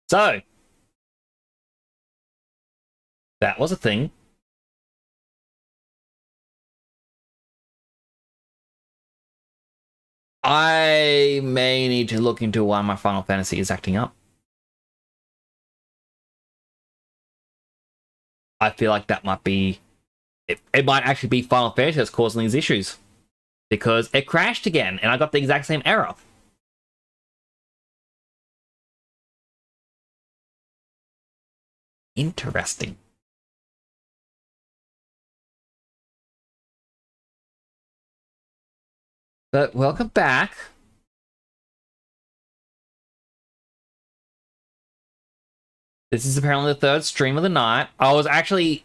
So, that was a thing. I may need to look into why my Final Fantasy is acting up. I feel like that might be... It might actually be Final Fantasy that's causing these issues. Because it crashed again, and I got the exact same error. Interesting. But welcome back. This is apparently the third stream of the night. I was actually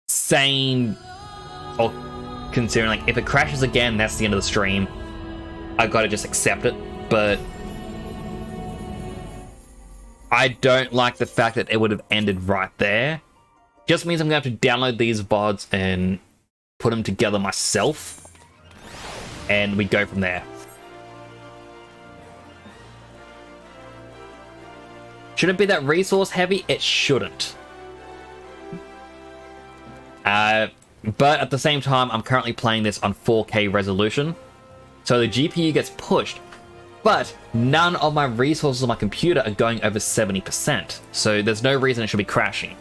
saying, or considering, like, if it crashes again, that's the end of the stream. I gotta just accept it, but I don't like the fact that it would have ended right there. Just means I'm gonna have to download these VODs and put them together myself, and we go from there. Should it be that resource heavy? It shouldn't. But at the same time, I'm currently playing this on 4K resolution, so the GPU gets pushed, but none of my resources on my computer are going over 70%, so there's no reason it should be crashing.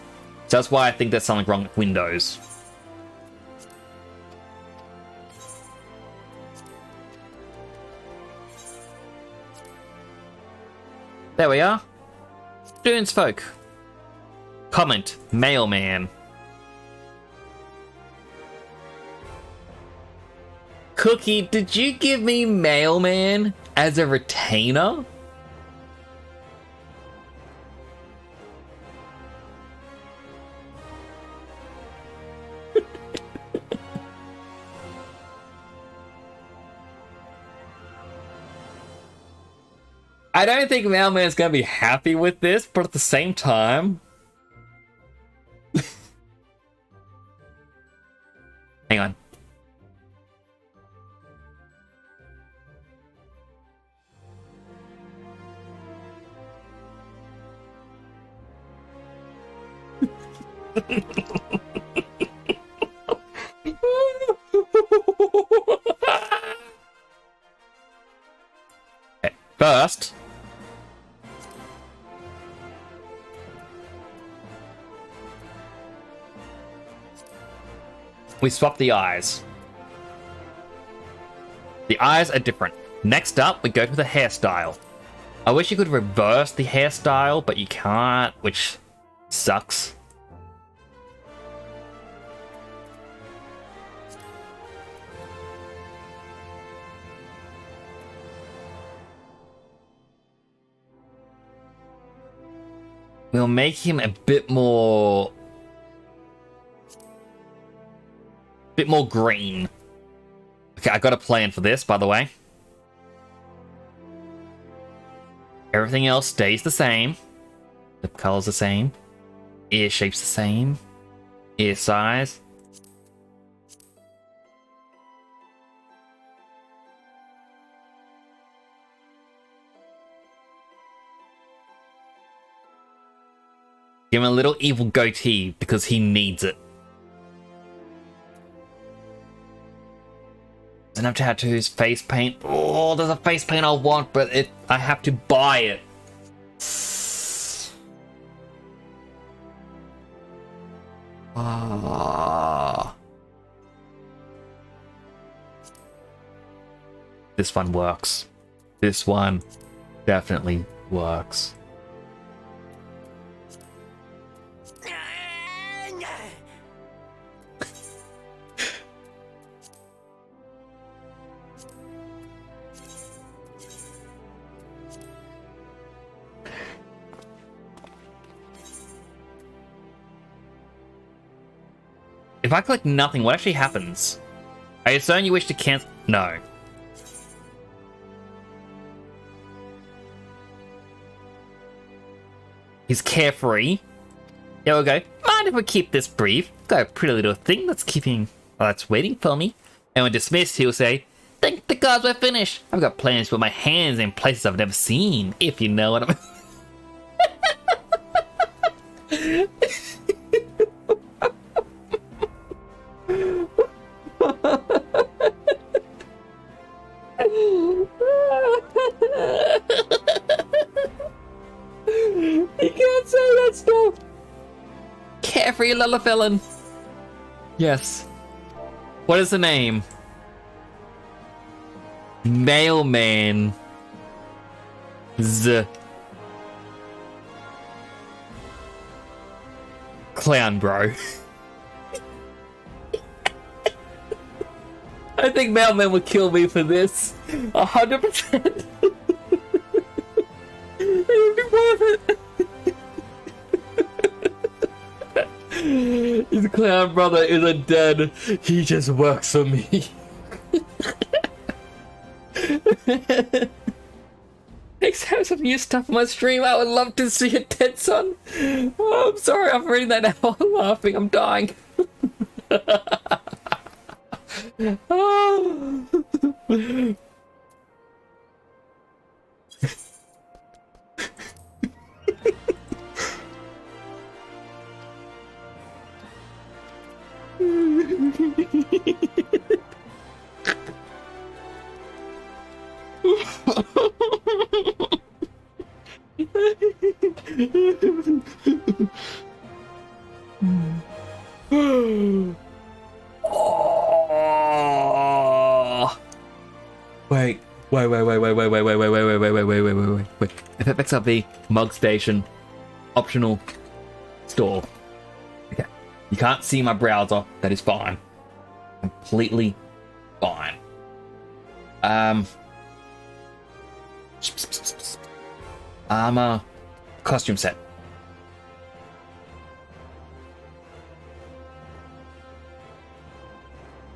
So that's why I think there's something wrong with Windows. There we are. Dunes folk. Comment, mailman. Cookie, did you give me mailman as a retainer? I don't think Mailman's gonna be happy with this, but at the same time... Hang on. Okay, first... we swap the eyes. The eyes are different. Next up, we go to the hairstyle. I wish you could reverse the hairstyle, but you can't, which sucks. We'll make him a bit more green. Okay, I got a plan for this, by the way. Everything else stays the same. The color's the same. Ear shape's the same. Ear size. Give him a little evil goatee because he needs it. Doesn't have tattoos, face paint. Oh, there's a face paint I want, but I have to buy it. Ah. This one works. This one definitely works. If I click nothing, what actually happens? I assume you wish to cancel... No. He's carefree. Here we go. Mind if we keep this brief? Got a pretty little thing that's that's waiting for me. And when dismissed, he'll say, "Thank the gods we're finished. I've got plans to put my hands in places I've never seen, if you know what I mean." You can't say that stuff. Carefree Lillifellin. Yes. What is the name? Mailman. Clown bro. I think Mailman would kill me for this. 100%. It would be worth it. His clown brother isn't dead. He just works for me. Thanks for having some new stuff on my stream. I would love to see it, dead son. Oh, I'm sorry, I'm reading that now. I'm laughing. I'm dying. Oh. Wait. FXRV, Mug Station, optional store. Okay. You can't see my browser. That is fine. Completely fine. Armor, costume set.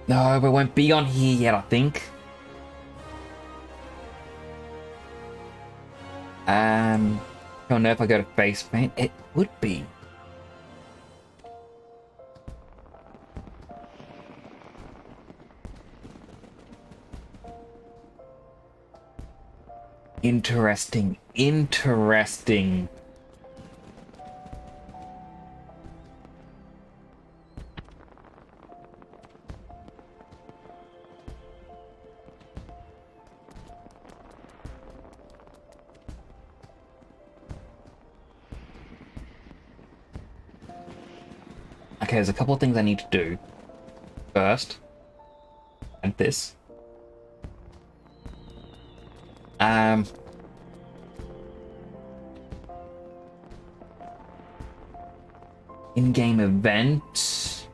No, we won't be on here yet, I think. I don't know if I go to face paint. It would be. Interesting. Okay, there's a couple of things I need to do. First, and this. In-game event.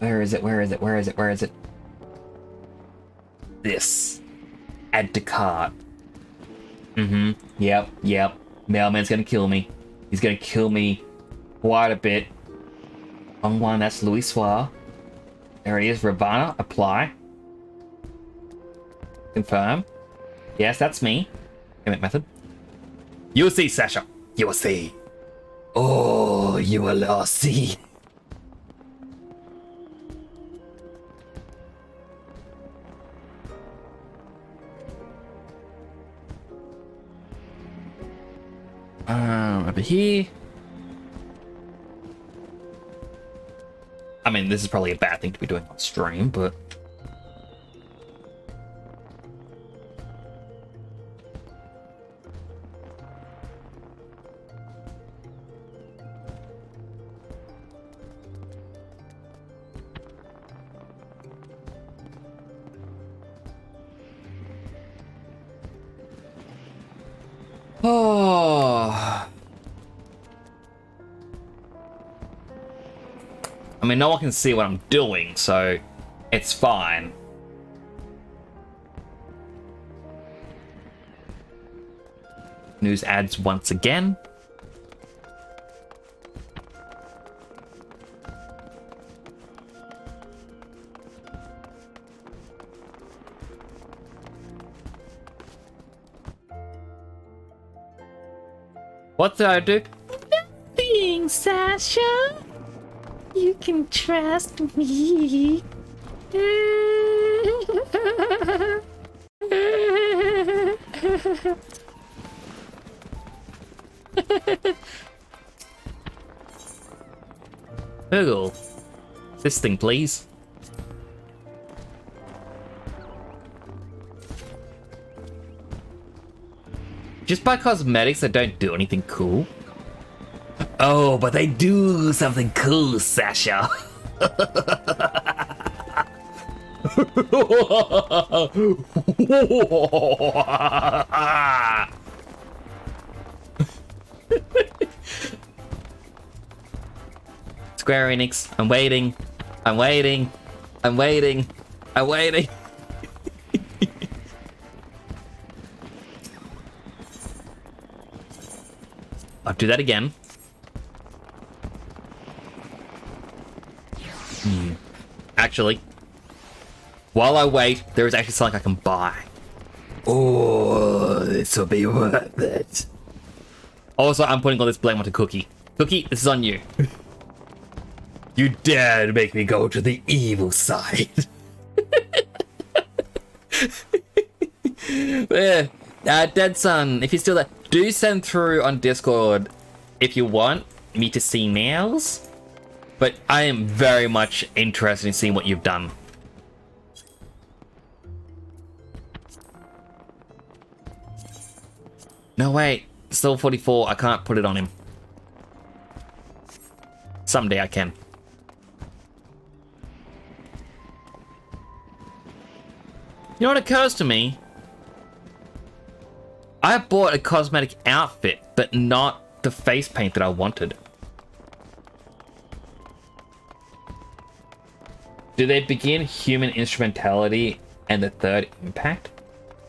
Where is it? This. Add to cart. Yep. Mailman's gonna kill me. He's gonna kill me quite a bit. Wrong one, that's Louis Soir. There he is, Ravana, apply. Confirm. Yes, that's me. Payment method. You will see, Sasha. You will see. Oh, you will all see. Over here. I mean, this is probably a bad thing to be doing on stream, but... Oh. I mean, no one can see what I'm doing, so it's fine. News ads once again. What did I do? Nothing, Sasha. You can trust me. Google. This thing, please. Just buy cosmetics that don't do anything cool. Oh, but they do something cool, Sasha. Square Enix, I'm waiting. I'm waiting. I'm waiting. I'm waiting. I'll do that again. Actually, while I wait, there is actually something I can buy. Oh, this will be worth it. Also, I'm putting all this blame onto Cookie. Cookie, this is on you. You dared make me go to the evil side. Yeah. Dead Son, if you're still there, do send through on Discord if you want me to see nails. But I am very much interested in seeing what you've done. No, wait. Still 44. I can't put it on him. Someday I can. You know what occurs to me? I bought a cosmetic outfit, but not the face paint that I wanted. Do they begin human instrumentality and the third impact?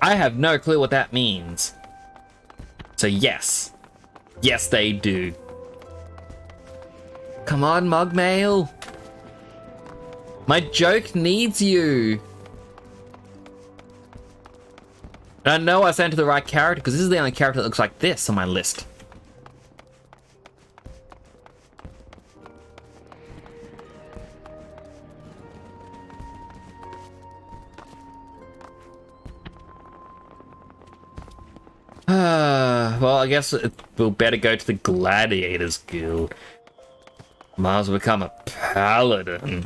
I have no clue what that means. So yes. Yes, they do. Come on, Mugmail. My joke needs you. And I know I sent to the right character because this is the only character that looks like this on my list. Well, I guess we'll better go to the Gladiators Guild. Might as well become a paladin.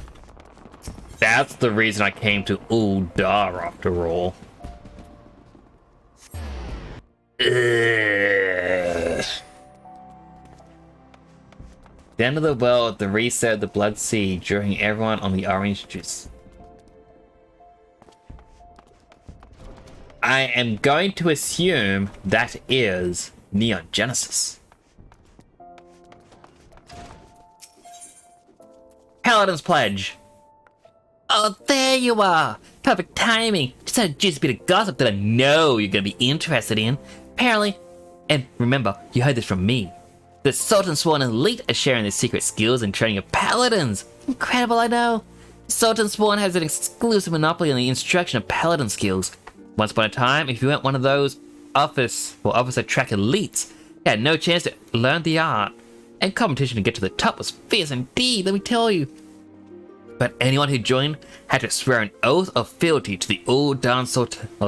That's the reason I came to Uldar after all. Ugh. The end of the world, the reset of the Blood Sea, drawing everyone on the orange juice. I am going to assume that is Neon Genesis. Paladin's Pledge. Oh, there you are. Perfect timing. Just had a juicy bit of gossip that I know you're going to be interested in. Apparently, and remember, you heard this from me. The Sultan Sworn Elite are sharing their secret skills and training of paladins. Incredible, I know. Sultan Sworn has an exclusive monopoly on the instruction of paladin skills. Once upon a time, if you weren't one of those officer track elites, you had no chance to learn the art. And competition to get to the top was fierce indeed, let me tell you. But anyone who joined had to swear an oath of fealty to the Uldan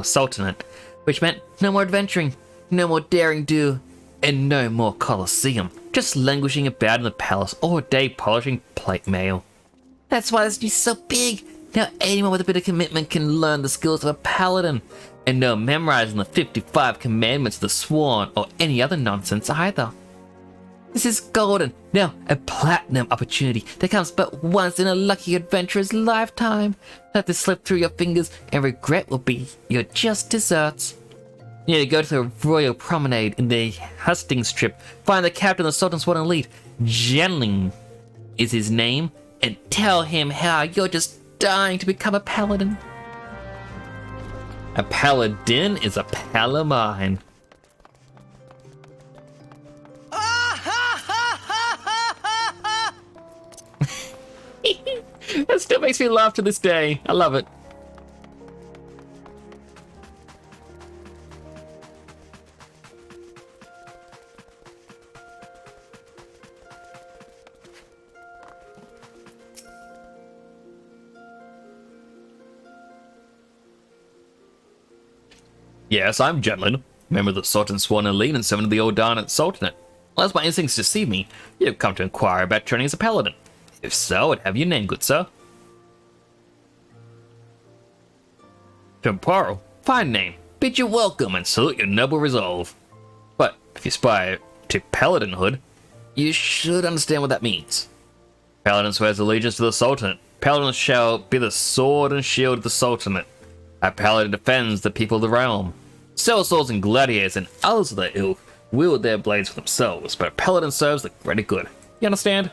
Sultanate, which meant no more adventuring, no more daring do, and no more Colosseum, just languishing about in the palace all day polishing plate mail. That's why this news is so big. Now anyone with a bit of commitment can learn the skills of a paladin, and no memorizing the 55 commandments of the Sworn or any other nonsense either. This is golden, now a platinum opportunity that comes but once in a lucky adventurer's lifetime. Let this slip through your fingers and regret will be your just desserts. You need to go to the Royal Promenade in the Hustings Strip, find the captain of the Sultan Sworn Elite, Genling is his name, and tell him how you're just dying to become a paladin. A paladin is a pal of mine. That still makes me laugh to this day. I love it. Yes, I'm Jetlin, member of the Sultan Sworn Elite and servant of the Uldan Sultanate. Unless my instincts deceive me, you have come to inquire about training as a paladin. If so, I'd have your name, good sir. Temparo, fine name. Bid you welcome and salute your noble resolve. But if you aspire to paladinhood, you should understand what that means. Paladin swears allegiance to the Sultanate. Paladin shall be the sword and shield of the Sultanate. A paladin defends the people of the realm. Sellswords and gladiators and others of their ilk wield their blades for themselves, but a paladin serves the greater good. You understand?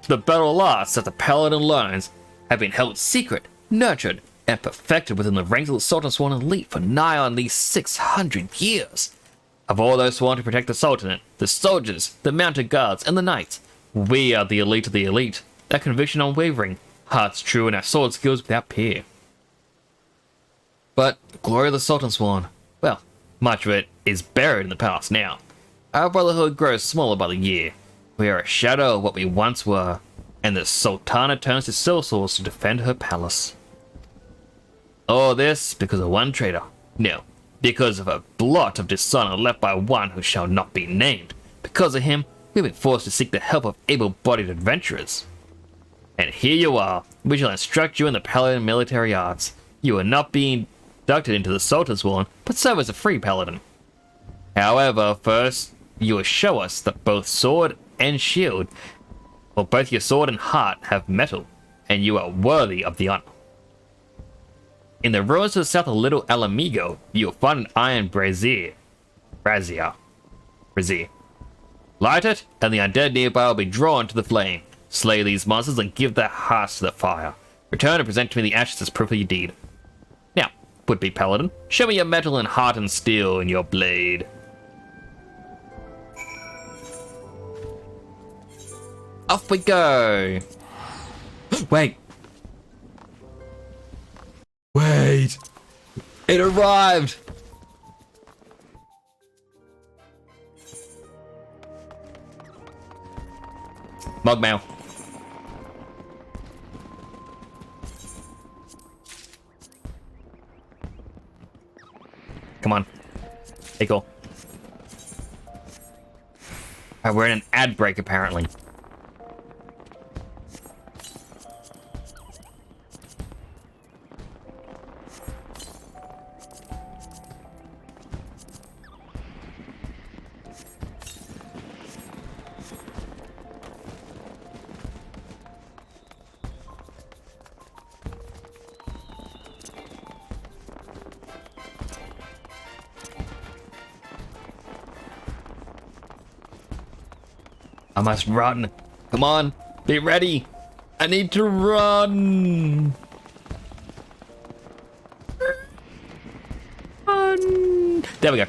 The battle lasts that the paladin learns have been held secret, nurtured, and perfected within the ranks of the Sultan's sworn elite for nigh on these 600 years. Of all those sworn to protect the Sultanate, the soldiers, the mounted guards, and the knights, we are the elite of the elite. Our conviction unwavering, hearts true, and our sword skills without peer. But the glory of the Sultan's sworn, well, much of it is buried in the past now. Our brotherhood grows smaller by the year. We are a shadow of what we once were, and the Sultana turns to sellswords to defend her palace. All this because of one traitor. No, because of a blot of dishonor left by one who shall not be named. Because of him, we've been forced to seek the help of able-bodied adventurers. And here you are. We shall instruct you in the paladin military arts. You are not being inducted into the Sultan's sworn, but serve as a free paladin. However, first, you will show us that both sword and shield, or both your sword and heart, have metal, and you are worthy of the honor. In the ruins to the south of Little Alamigo, you will find an iron brazier. Brazier. Light it, and the undead nearby will be drawn to the flame. Slay these monsters and give their hearts to the fire. Return and present to me the ashes as proof of your deed. Now, would-be paladin, show me your metal and heart and steel in your blade. Off we go! Wait! Wait! It arrived! Mogmail. Come on. Hey, cool. Alright, we're in an ad break, apparently. I must run. Come on, be ready. I need to run. Run. There we go.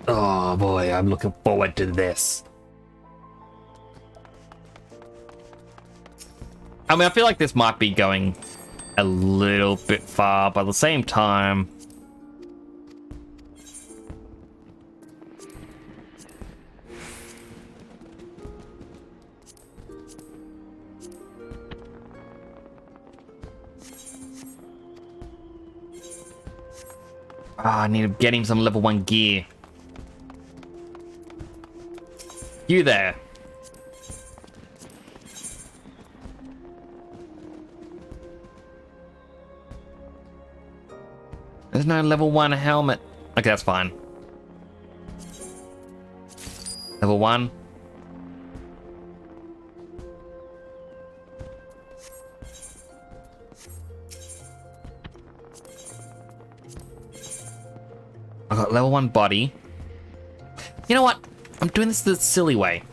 Oh boy, I'm looking forward to this. I mean, I feel like this might be going a little bit far, but at the same time, I need to get him some level 1 gear. You there. There's no level 1 helmet. Okay, that's fine. Level 1. I got level 1 body. You know what? I'm doing this the silly way.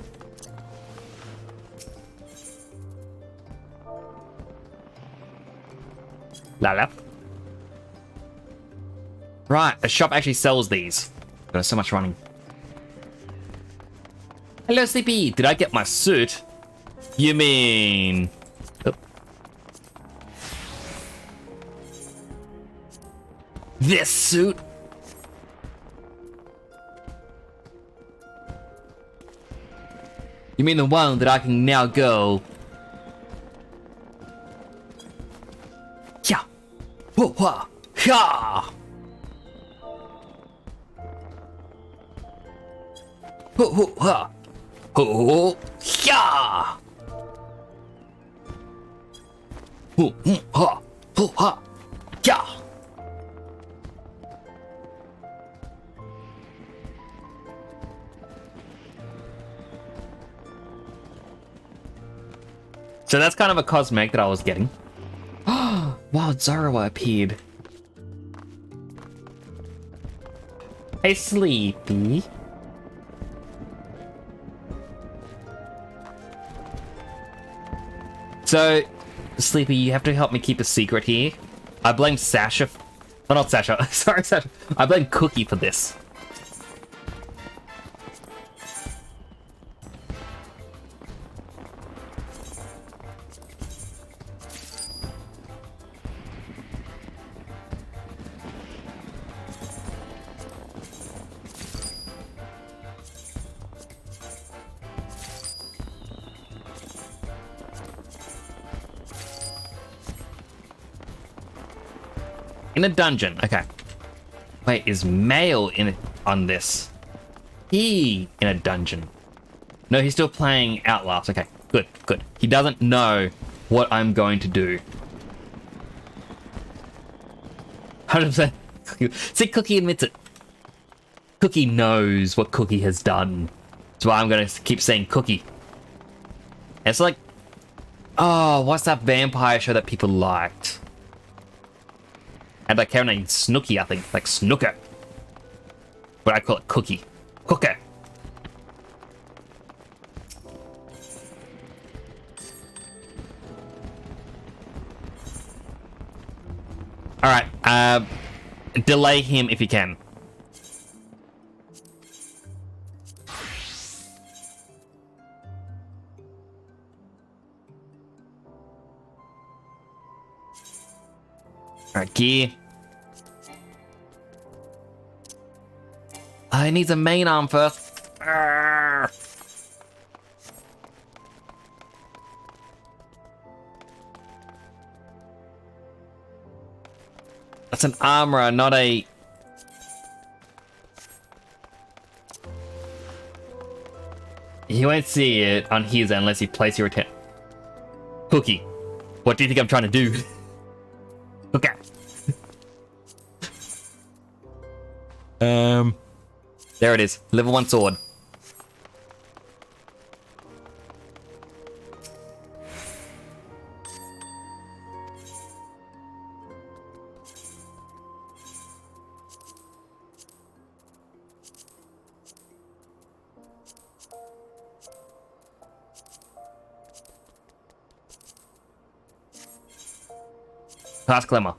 La. Right, a shop actually sells these. There's so much running. Hello, CP. Did I get my suit? You mean... Oh. This suit? You mean the one that I can now go... Yeah. Whoa, whoa, ha! Hoo, hoo, ha. Hoo, yeah. Hoo, ha. Hoo, ha. Yeah. So that's kind of a cosmetic that I was getting. Wow, Zoroa appeared. Hey, Sleepy. So, Sleepy, you have to help me keep a secret here. I blame Sasha. Oh, not Sasha. Sorry, Sasha. I blame Cookie for this. In a dungeon. Okay. Wait, is Mail on this? He in a dungeon. No, he's still playing Outlast. Okay, good, good. He doesn't know what I'm going to do. 100%. See, Cookie admits it. Cookie knows what Cookie has done. That's why I'm going to keep saying Cookie. And it's like, oh, what's that vampire show that people liked? And like character named Snooky, I think, like Snooker. But I call it Cookie. Cooker. All right, delay him if you can. All right, gear. He needs a main arm first. Arrgh. That's an armorer, not a... He won't see it on his end unless you place your attempt. Cookie, what do you think I'm trying to do? Okay. There it is. Level 1 sword. Class Glimmer.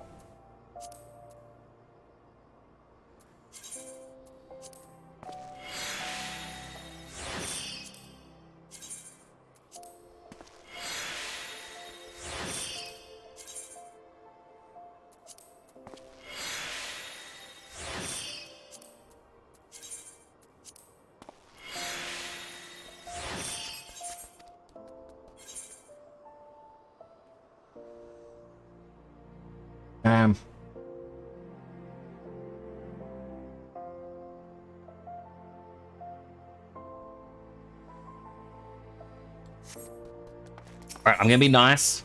Alright, I'm gonna be nice.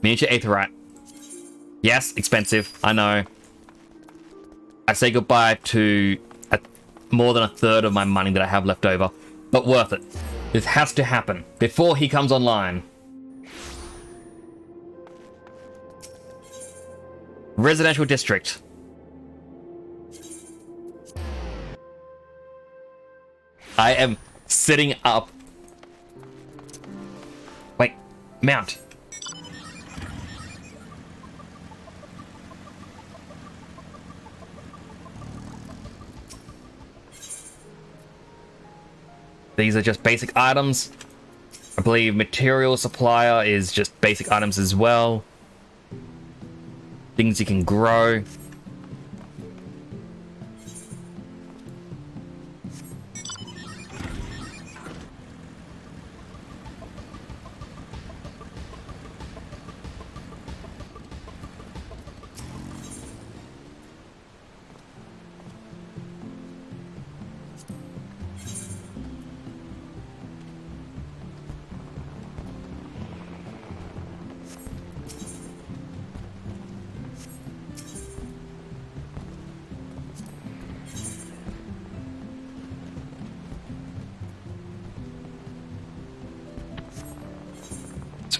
Miniature Aetherite. Yes, expensive, I know. I say goodbye to more than a third of my money that I have left over, but worth it. This has to happen before he comes online. Residential district. I am sitting up. Wait, mount. These are just basic items. I believe material supplier is just basic items as well. Things you can grow.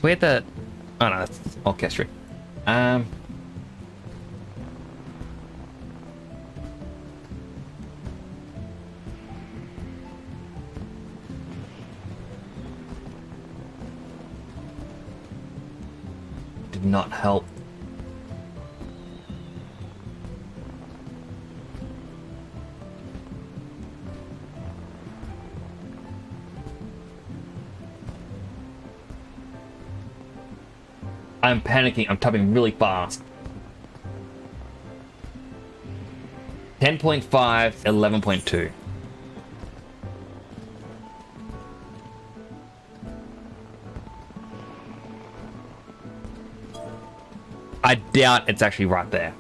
It's weird that... Oh no, that's orchestra. Did not help. I'm panicking. I'm typing really fast. 10.5, 11.2. I doubt it's actually right there.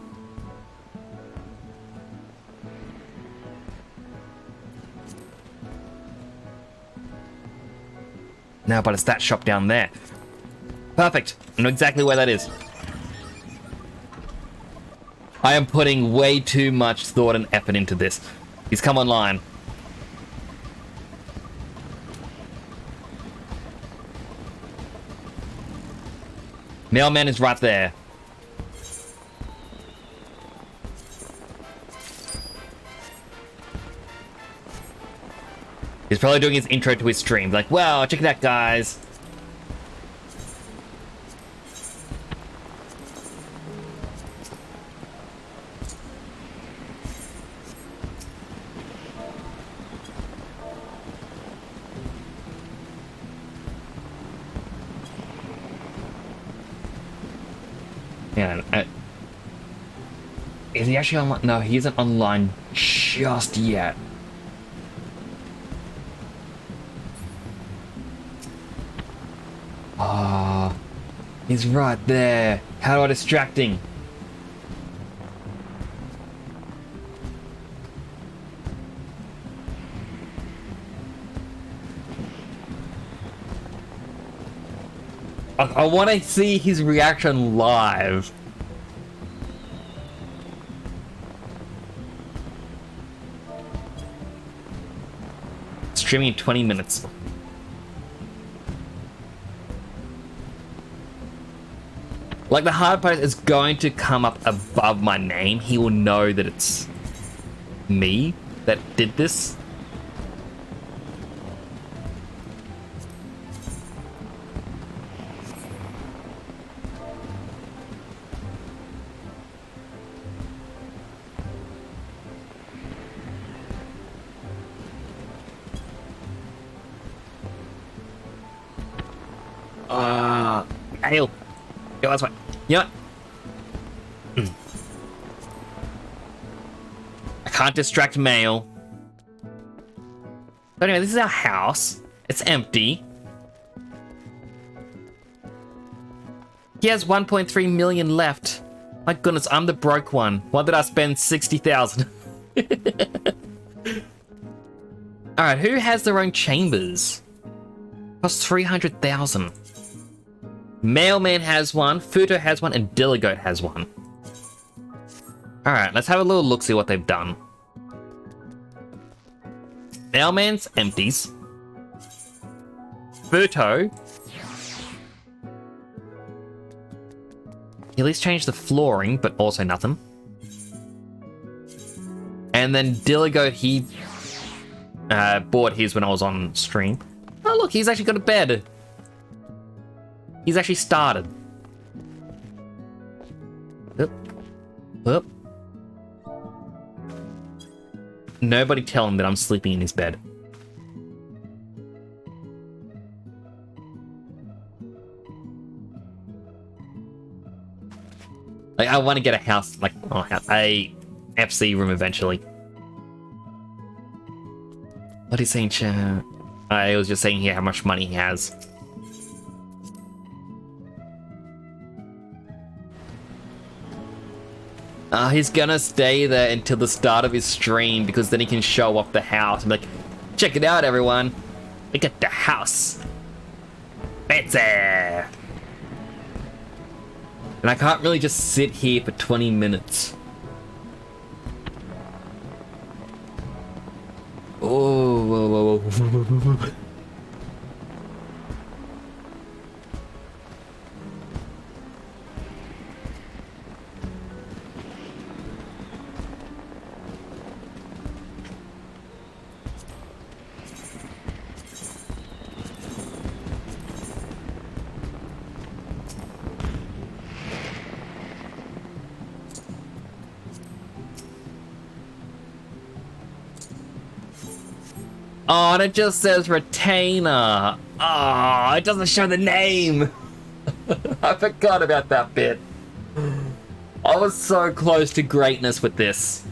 No, but it's that shop down there. Perfect. I know exactly where that is. I am putting way too much thought and effort into this. He's come online. Mailman is right there. He's probably doing his intro to his stream. Like, wow, check it out, guys. Yeah, is he actually online? No, he isn't online just yet. Ah, he's right there. How do I distract him? I want to see his reaction live. Streaming in 20 minutes. Like, the hard part is going to come up above my name. He will know that it's me that did this. Hail. Go that's fine. You know what? I can't distract mail. But anyway, this is our house. It's empty. He has 1.3 million left. My goodness, I'm the broke one. Why did I spend 60,000? Alright, who has their own chambers? Costs 300,000. Mailman has one, Futo has one, and Dilligoat has one. Alright, let's have a little look, see what they've done. Mailman's empties. Futo. He at least changed the flooring, but also nothing. And then Dilligoat, he bought his when I was on stream. Oh look, he's actually got a bed. He's actually started. Oop. Oop. Nobody tell him that I'm sleeping in his bed. Like, I want to get a house, like, oh, a FC room eventually. What is he saying, chat? I was just saying here how much money he has. He's gonna stay there until the start of his stream because then he can show off the house and be like, check it out, everyone. Look at the house. Fancy. And I can't really just sit here for 20 minutes. Oh, whoa, whoa, whoa. Oh, and it just says retainer. Oh, it doesn't show the name. I forgot about that bit. I was so close to greatness with this.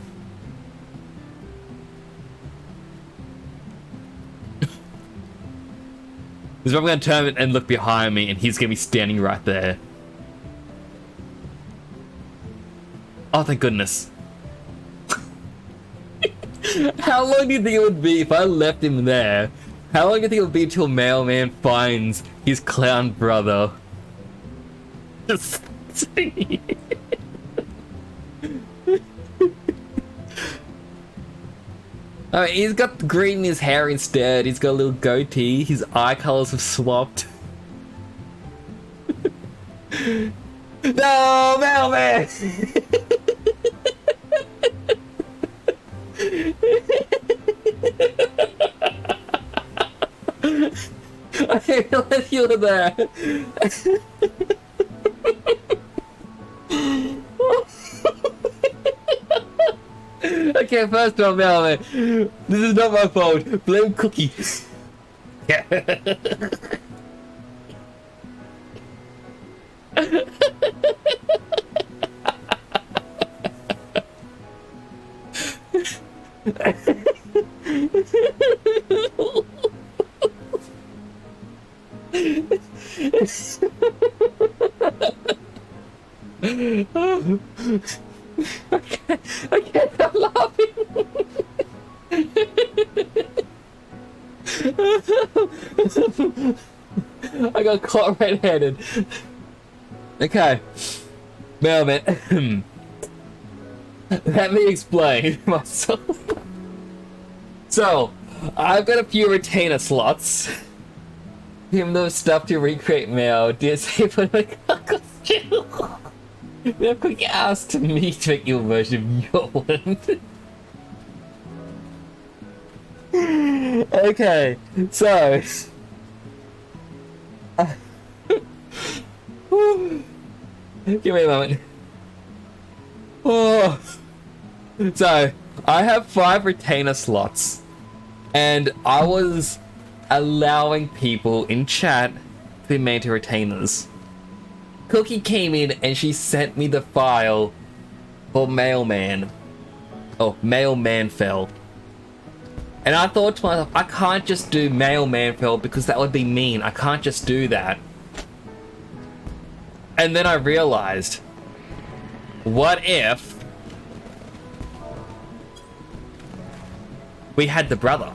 Because I'm going to turn and look behind me, and he's going to be standing right there. Oh, thank goodness. How long do you think it would be if I left him there? How long do you think it would be till Mailman finds his clown brother? Just see. Oh, he's got green in his hair instead. He's got a little goatee. His eye colors have swapped. No, Mailman! I didn't realize you were there. Okay, first off, Mailman, this is not my fault. Blame Cookie. Yeah. I can't stop laughing. I got caught red-handed. Okay, Mailman. Let me explain myself. So, I've got a few retainer slots. Give them stuff to recreate mail. Disable my costume. They're quick asked me to make your version of your one. Okay, so give me a moment. Oh, so I have 5 retainer slots, and I was allowing people in chat to be made to retainers. Cookie came in and she sent me the file for Mailman. Oh, Mailman fell. And I thought to myself, I can't just do Mailman fell because that would be mean. I can't just do that. And then I realized, what if we had the brother?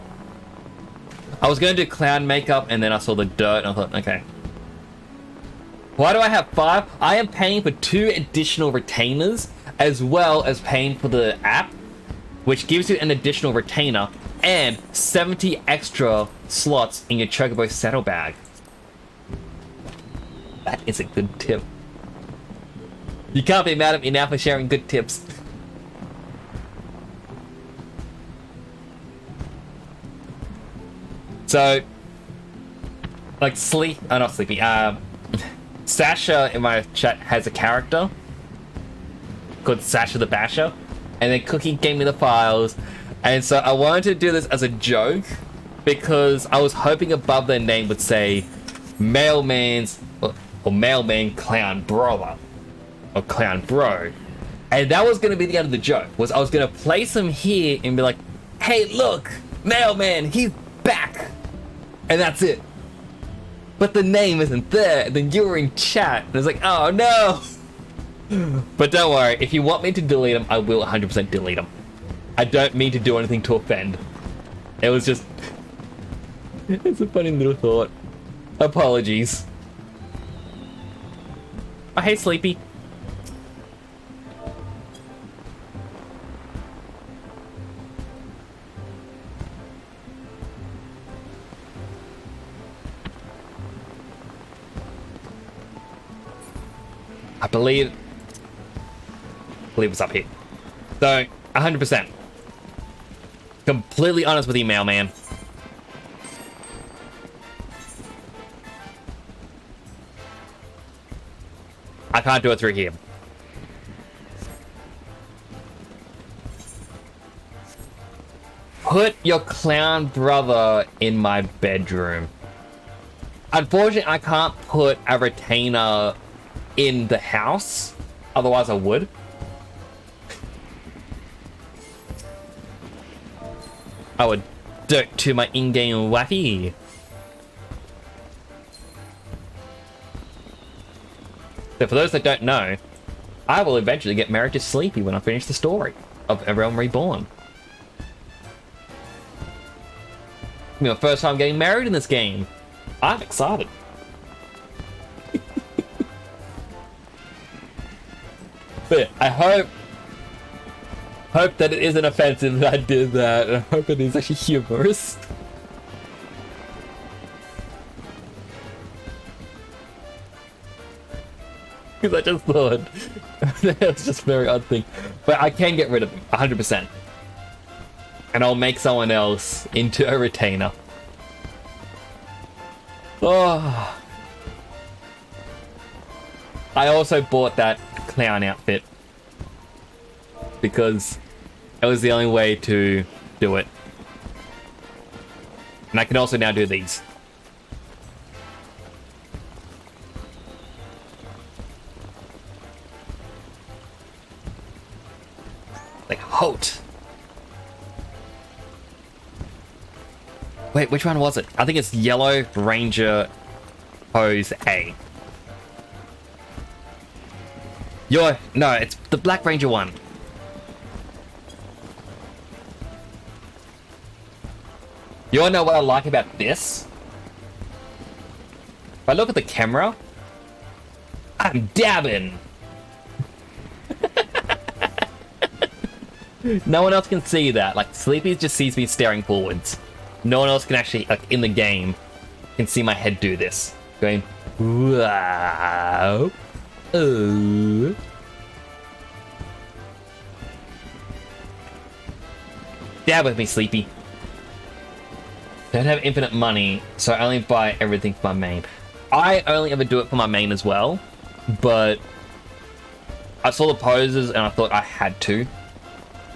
I was going to do clown makeup and then I saw the dirt and I thought, okay. Why do I have 5? I am paying for 2 additional retainers as well as paying for the app, which gives you an additional retainer and 70 extra slots in your Chocobo saddlebag. That is a good tip. You can't be mad at me now for sharing good tips. So, like not Sleepy, Sasha in my chat has a character called Sasha the Basher, and then Cookie gave me the files, and so I wanted to do this as a joke because I was hoping above their name would say Mailman's or Mailman Clown Brother or Clown Bro, and that was going to be the end of the joke. Was I was going to place them here and be like, hey look, Mailman, he's back, and that's it. But the name isn't there, and then you were in chat, and it's like, oh no! But don't worry, if you want me to delete them, I will 100% delete them. I don't mean to do anything to offend. It was just... it's a funny little thought. Apologies. Oh, hey, Sleepy. I believe it's up here. So, 100%. Completely honest with you, Mailman. I can't do it through here. put your clown brother in my bedroom. Unfortunately, I can't put a retainer in the house. Otherwise, I would. I would dirt to my in-game wifey. So for those that don't know, I will eventually get married to Sleepy when I finish the story of A Realm Reborn. It's my first time getting married in this game. I'm excited. But I hope that it isn't offensive that I did that. I hope it is actually humorous. Because I just thought it's just a very odd thing. But I can get rid of him 100%. And I'll make someone else into a retainer. Oh. I also bought that clown outfit because it was the only way to do it. And I can also now do these. Like Holt. Wait, which one was it? I think it's Yellow Ranger Pose A. No, it's the Black Ranger one. You wanna know what I like about this? If I look at the camera, I'm dabbing. No one else can see that. Like, Sleepy just sees me staring forwards. No one else can actually, like, in the game, can see my head do this. Going, wow. Oh. Dab with me, Sleepy. Don't have infinite money, so I only buy everything for my main. I only ever do it for my main as well, but I saw the poses and I thought I had to.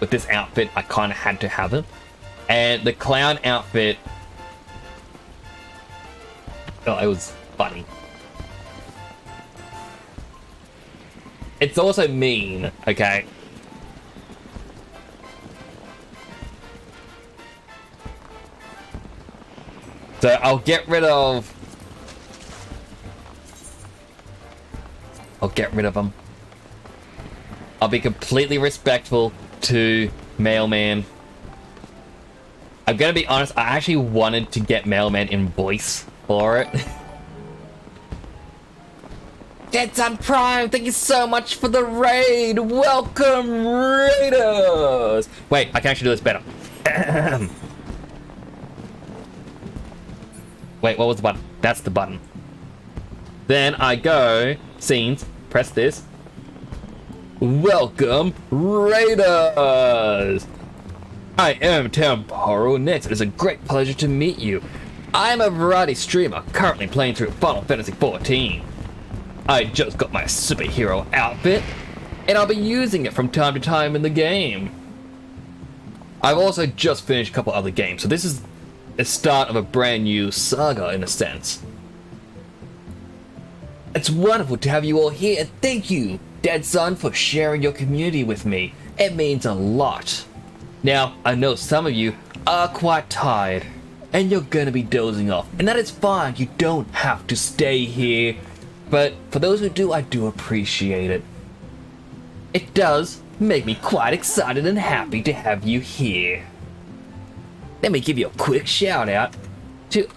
With this outfit, I kind of had to have it. And the clown outfit, oh, it was funny. It's also mean, okay? So I'll get rid of them. I'll be completely respectful to Mailman. I'm gonna be honest, I actually wanted to get Mailman in voice for it. Dead Sun Prime, thank you so much for the raid! Welcome, Raiders! Wait, I can actually do this better. Wait, what was the button? That's the button. Then I go, scenes, press this. Welcome, Raiders! I am Temporal Nix. It is a great pleasure to meet you. I am a variety streamer, currently playing through Final Fantasy XIV. I just got my superhero outfit, and I'll be using it from time to time in the game. I've also just finished a couple other games, so this is the start of a brand new saga in a sense. It's wonderful to have you all here, and thank you, Dead Sun, for sharing your community with me. It means a lot. Now, I know some of you are quite tired, and you're gonna be dozing off, and that is fine. You don't have to stay here, but for those who do, I do appreciate it. It does make me quite excited and happy to have you here. Let me give you a quick shout out to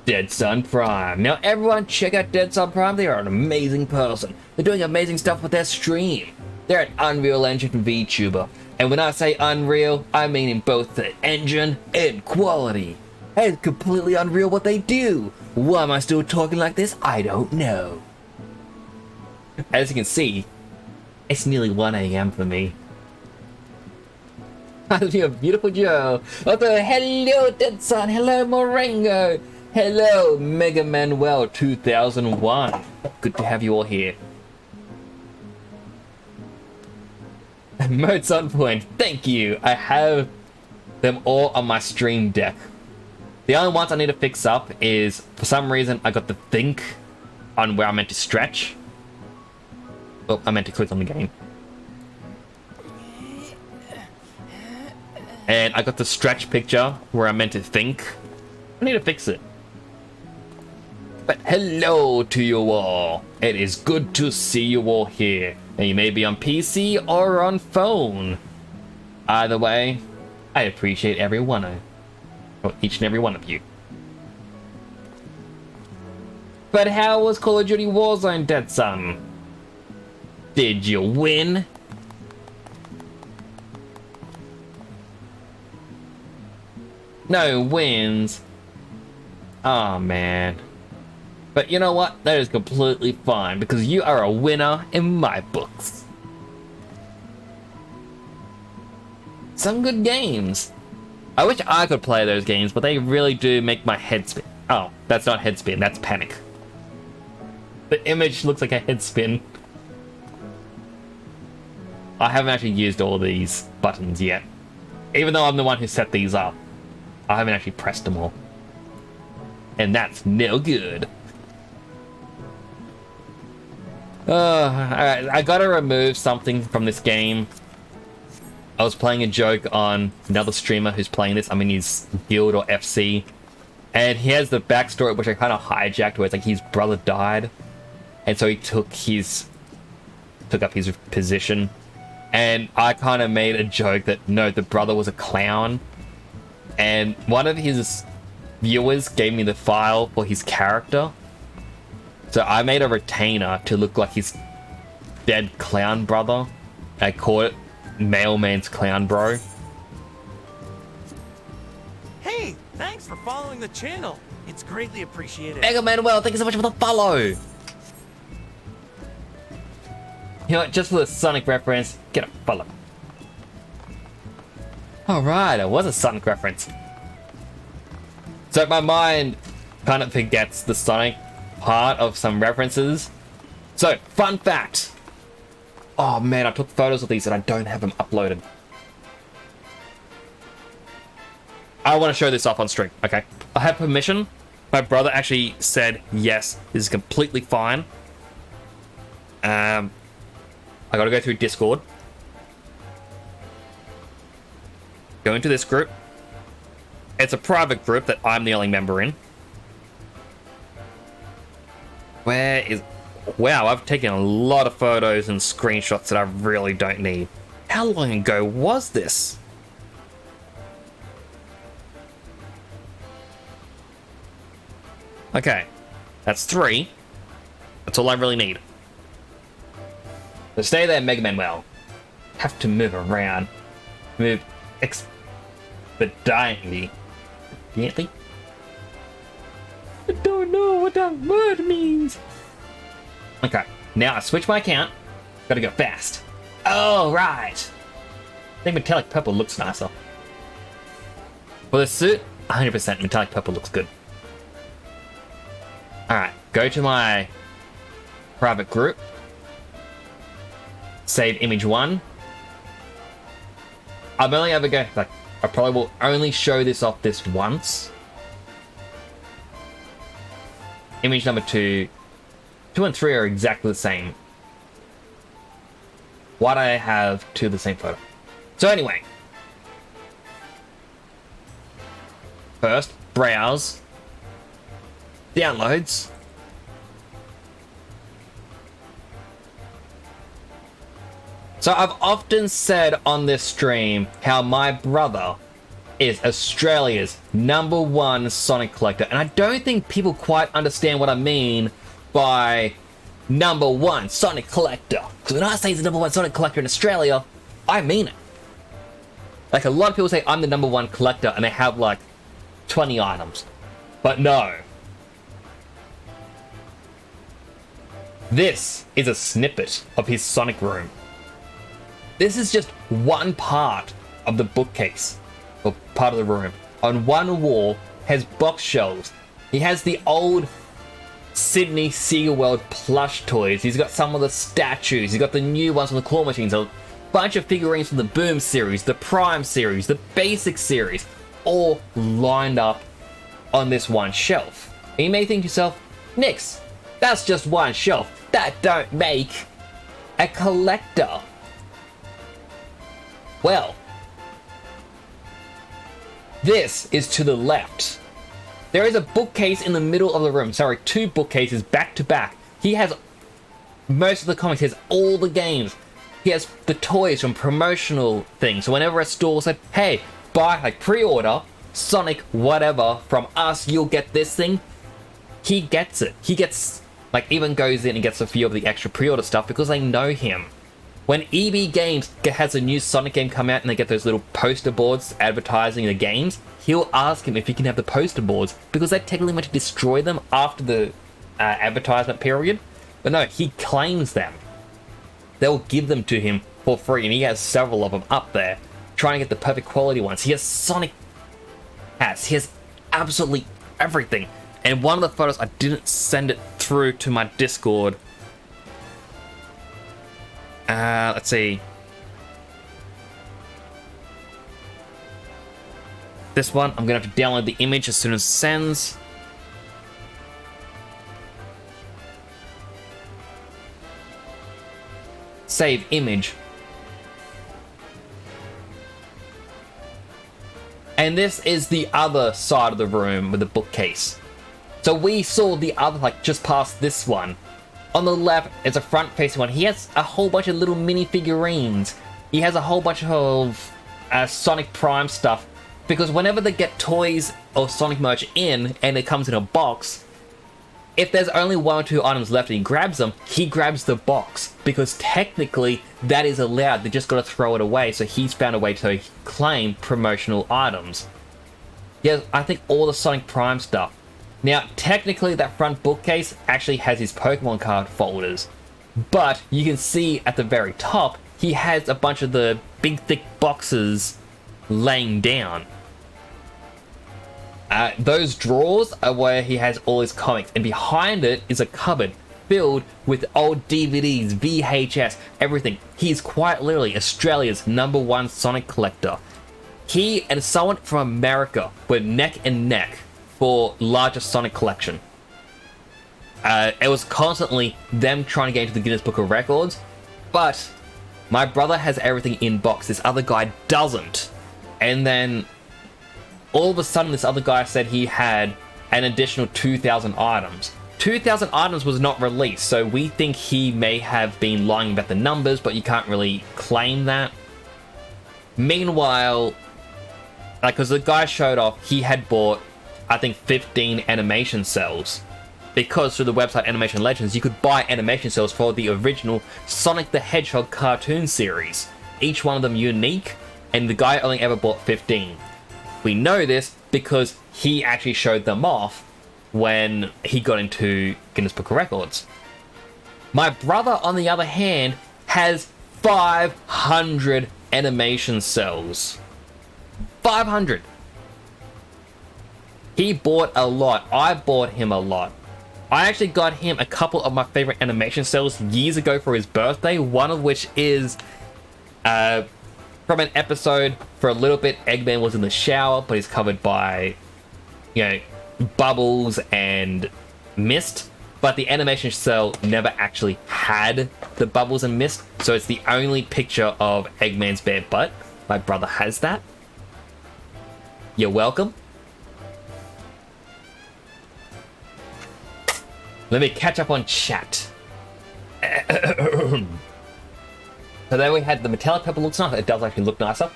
Dead Sun Prime. Now everyone check out Dead Sun Prime. They are an amazing person. They're doing amazing stuff with their stream. They're an Unreal Engine VTuber. And when I say Unreal, I mean in both the engine and quality. It's completely unreal what they do. Why am I still talking like this? I don't know. As you can see, it's nearly 1 AM for me. You're beautiful Joe. Also, hello Dead Sun. Hello Morengo. Hello Mega Manuel 2001. Good to have you all here. Mozart Point, thank you. I have them all on my stream deck. The only ones I need to fix up is, for some reason, I got the think on where I meant to stretch. Oh, I meant to click on the game. And I got the stretch picture where I meant to think. I need to fix it. But hello to you all. It is good to see you all here. And you may be on PC or on phone. Either way, I appreciate every one of you. Or each and every one of you. But how was Call of Duty Warzone, Dead Son? Did you win? No wins. Oh man. But you know what? That is completely fine because you are a winner in my books. Some good games. I wish I could play those games, but they really do make my head spin. Oh, that's not head spin, that's panic. The image looks like a head spin. I haven't actually used all these buttons yet. Even though I'm the one who set these up. I haven't actually pressed them all. And that's no good. Alright, I gotta remove something from this game. I was playing a joke on another streamer who's playing this. I'm in his guild or FC. And he has the backstory which I kind of hijacked where it's like his brother died. And so he took up his position. And I kind of made a joke that no, the brother was a clown. And one of his viewers gave me the file for his character. So I made a retainer to look like his dead clown brother. I called it Mailman's Clown Bro. Hey, thanks for following the channel. It's greatly appreciated. Mega Manuel, thank you so much for the follow. You know what, just for the Sonic reference, get a follow. Alright, it was a Sonic reference. So my mind kind of forgets the Sonic part of some references. So, fun fact. Oh man, I took photos of these and I don't have them uploaded. I want to show this off on stream, okay? I have permission. My brother actually said, yes, this is completely fine. I gotta go through Discord. Go into this group. It's a private group that I'm the only member in. Where is... Wow, I've taken a lot of photos and screenshots that I really don't need. How long ago was this? Okay, that's 3. That's all I really need. So stay there, Mega Manuel. Have to move around. Move expediently. Expediently? I don't know what that word means. Okay, now I switch my account. Gotta go fast. Oh, right. I think metallic purple looks nicer. For the suit, 100% metallic purple looks good. Alright, go to my private group. Save image 1. I'm only ever going, like, I probably will only show this off this once. Image number 2. 2 and 3 are exactly the same. Why do I have 2 of the same photo? So anyway. First, browse. Downloads. So I've often said on this stream how my brother is Australia's #1 Sonic collector, and I don't think people quite understand what I mean by #1 Sonic collector. Because when I say he's the #1 Sonic collector in Australia, I mean it. Like, a lot of people say I'm the #1 collector and they have like 20 items. But no. This is a snippet of his Sonic room. This is just one part of the bookcase, or part of the room. On one wall has box shelves. He has the old Sydney Seaworld plush toys. He's got some of the statues. He's got the new ones from the claw machines. So bunch of figurines from the Boom series, the Prime series, the Basic series, all lined up on this one shelf. And you may think to yourself, Nix, that's just one shelf. That don't make a collector. Well, this is to the left. There is a bookcase in the middle of the room. Sorry, two bookcases back to back. He has most of the comics. He has all the games. He has the toys from promotional things. So whenever a store said, hey, buy, like pre-order Sonic whatever from us, you'll get this thing. He gets it. He gets, like, even goes in and gets a few of the extra pre-order stuff because they know him. When EB Games has a new Sonic game come out and they get those little poster boards advertising the games, he'll ask him if he can have the poster boards because they technically meant to destroy them after the advertisement period. But no, he claims them. They'll give them to him for free, and he has several of them up there, trying to get the perfect quality ones. He has Sonic hats. He has absolutely everything. And one of the photos, I didn't send it through to my Discord. Let's see. This one, I'm gonna have to download the image as soon as it sends. Save image. And this is the other side of the room with the bookcase. So we saw the other, like just past this one. On the left, it's a front-facing one. He has a whole bunch of little mini figurines. He has a whole bunch of Sonic Prime stuff. Because whenever they get toys or Sonic merch in, and it comes in a box, if there's only one or two items left and he grabs them, he grabs the box. Because technically, that is allowed. They just got to throw it away. So he's found a way to claim promotional items. Yeah, I think all the Sonic Prime stuff. Now, technically, that front bookcase actually has his Pokemon card folders. But you can see at the very top, he has a bunch of the big, thick boxes laying down. Those drawers are where he has all his comics. And behind it is a cupboard filled with old DVDs, VHS, everything. He's quite literally Australia's #1 Sonic collector. He and someone from America were neck and neck for largest Sonic collection. It was constantly them trying to get into the Guinness Book of Records, but my brother has everything in box. This other guy doesn't. And then all of a sudden, this other guy said he had an additional 2,000 items. 2,000 items was not released, so we think he may have been lying about the numbers, but you can't really claim that. Meanwhile, because the guy showed off, he had bought, I think, 15 animation cells. Because through the website Animation Legends, you could buy animation cells for the original Sonic the Hedgehog cartoon series. Each one of them unique, and the guy only ever bought 15. We know this because he actually showed them off when he got into Guinness Book of Records. My brother, on the other hand, has 500 animation cells. 500! He bought a lot. I bought him a lot. I actually got him a couple of my favorite animation cells years ago for his birthday, one of which is from an episode. For a little bit, Eggman was in the shower, but he's covered by, bubbles and mist. But the animation cell never actually had the bubbles and mist, so it's the only picture of Eggman's bare butt. My brother has that. You're welcome. Let me catch up on chat. So there we had the metallic purple looks nice. It does actually look nicer.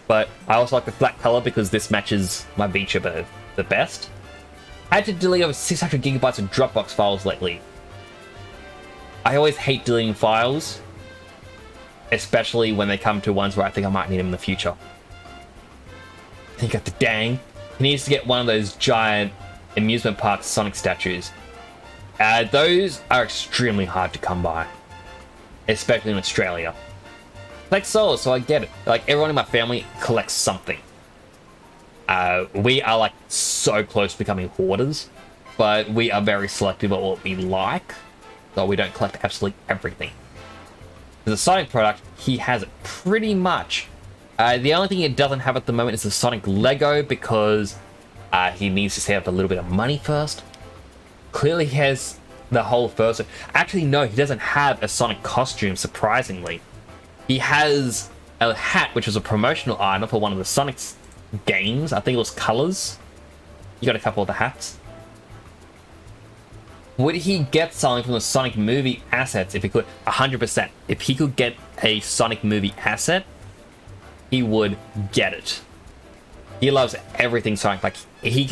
But I also like the black color because this matches my VTuber the best. I had to delete over 600 gigabytes of Dropbox files lately. I always hate deleting files, especially when they come to ones where I think I might need them in the future. He got the dang. He needs to get one of those giant amusement park Sonic statues. Those are extremely hard to come by, especially in Australia. Like Souls, so I get it. Like, everyone in my family collects something. We are, like, so close to becoming hoarders, but we are very selective of what we like, so we don't collect absolutely everything. As a Sonic product, he has it pretty much. The only thing he doesn't have at the moment is the Sonic Lego because he needs to save up a little bit of money first. Clearly he has the whole first... Actually, no, he doesn't have a Sonic costume, surprisingly. He has a hat, which was a promotional item for one of the Sonic games. I think it was Colors. You got a couple of the hats. Would he get something from the Sonic movie assets if he could? 100%. If he could get a Sonic movie asset, he would get it. He loves everything Sonic. Like, he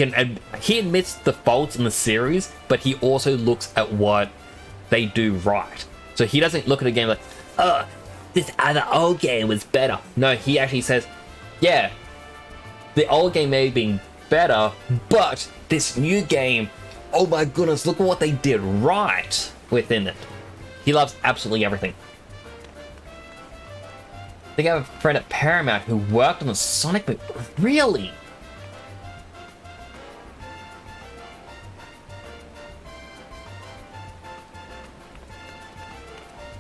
admits the faults in the series, but he also looks at what they do right. So he doesn't look at a game like, oh, this other old game was better. No, he actually says, yeah, the old game may have been better, but this new game, oh my goodness, look at what they did right within it. He loves absolutely everything. I think I have a friend at Paramount who worked on the Sonic movie. Really?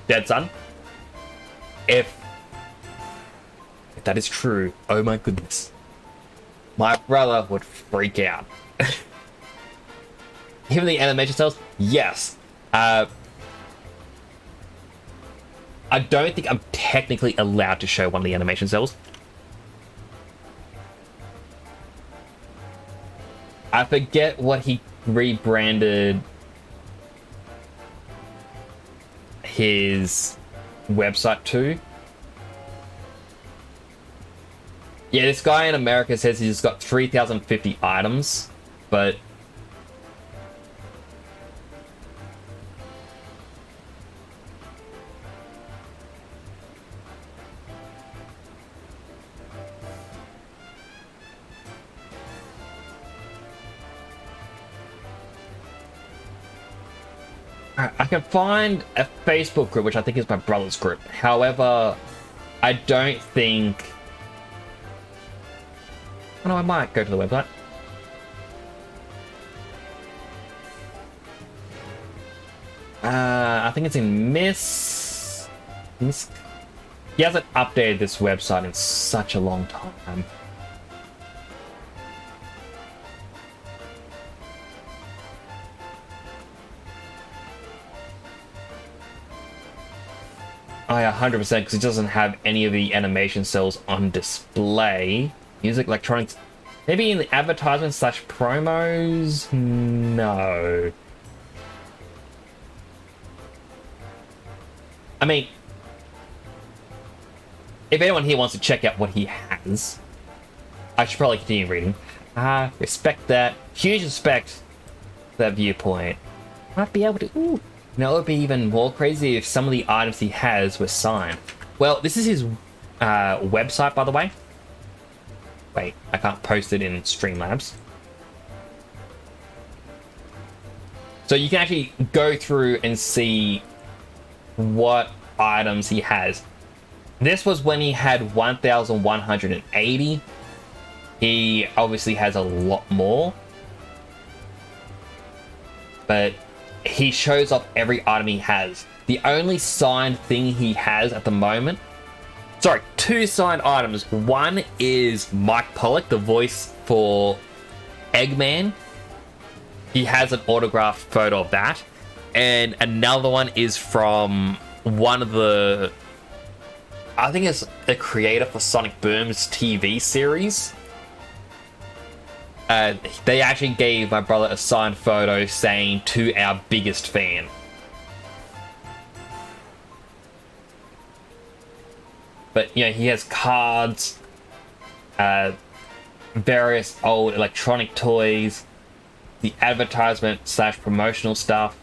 Dead son? If that is true, oh my goodness. My brother would freak out. Even the animation styles? Yes. I don't think I'm technically allowed to show one of the animation cells. I forget what he rebranded his website to. Yeah, this guy in America says he's got 3,050 items, but I can find a Facebook group, which I think is my brother's group. However, I don't think... Oh no, I might go to the website. I think it's in Miss... He hasn't updated this website in such a long time. Oh yeah, 100%, because it doesn't have any of the animation cells on display. Music, electronics, maybe in the advertisements slash promos? No. I mean, if anyone here wants to check out what he has, I should probably continue reading. Respect that. Huge respect for that viewpoint. Might be able to... Ooh. Now, it would be even more crazy if some of the items he has were signed. Well, this is his website, by the way. Wait, I can't post it in Streamlabs. So you can actually go through and see what items he has. This was when he had 1,180. He obviously has a lot more. But he shows off every item he has. The only signed thing he has at the moment... Sorry, 2 signed items. One is Mike Pollock, the voice for Eggman. He has an autographed photo of that. And another one is from one of the... I think it's a creator for Sonic Boom's TV series. They actually gave my brother a signed photo saying, "To our biggest fan." But, you know, he has cards, various old electronic toys, the advertisement slash promotional stuff,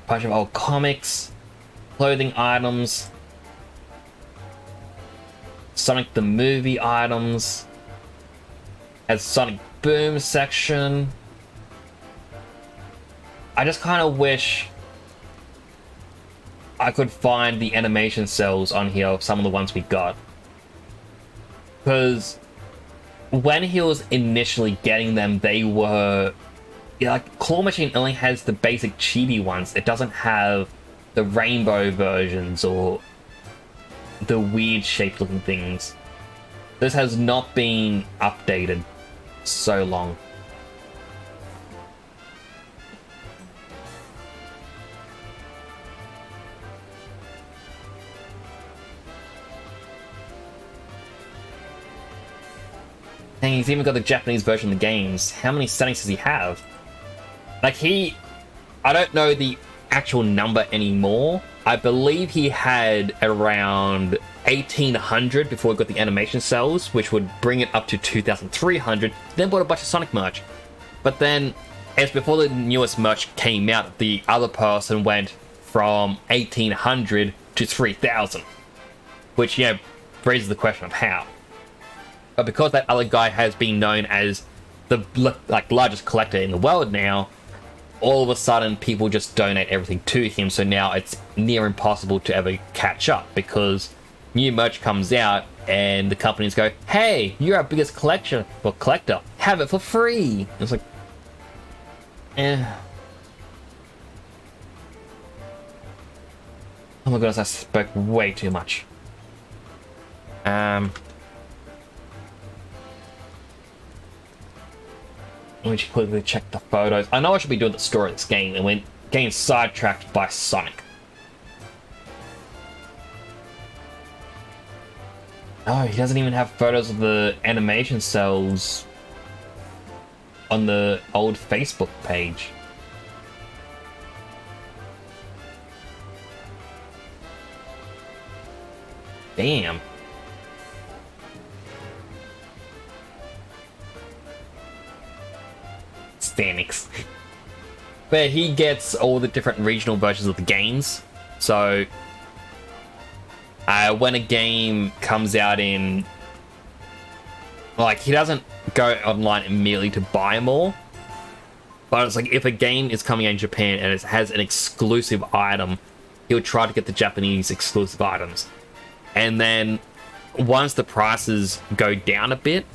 a bunch of old comics, clothing items, Sonic the Movie items, has Sonic Boom section. I just kind of wish I could find the animation cells on here of some of the ones we got. Because when he was initially getting them, they were... Yeah, like, Claw Machine only has the basic chibi ones. It doesn't have the rainbow versions or the weird shaped looking things. This has not been updated so long. And he's even got the Japanese version of the games. How many Sonics does he have? Like I don't know the actual number anymore. I believe he had around 1,800 before he got the animation cells, which would bring it up to 2,300. Then bought a bunch of Sonic merch. But then, as before the newest merch came out, the other person went from 1,800 to 3,000. Which, you know, raises the question of how. But because that other guy has been known as the largest collector in the world now, all of a sudden people just donate everything to him. So now it's near impossible to ever catch up because new merch comes out and the companies go, "Hey, you're our biggest collector. Have it for free." It's like, eh. Oh my goodness, I spoke way too much. Let me just quickly check the photos. I know I should be doing the story of this game and went getting sidetracked by Sonic. Oh, he doesn't even have photos of the animation cells on the old Facebook page. Damn. Stanix. But he gets all the different regional versions of the games. So when a game comes out in, like, he doesn't go online immediately to buy more, but it's like if a game is coming out in Japan and it has an exclusive item, he'll try to get the Japanese exclusive items. And then once the prices go down a bit,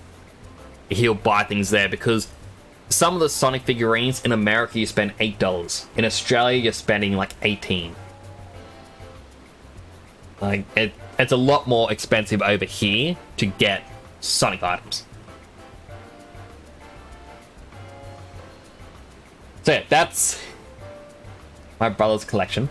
he'll buy things there, because some of the Sonic figurines in America you spend $8. In Australia you're spending like $18. Like it's a lot more expensive over here to get Sonic items. So yeah, that's my brother's collection.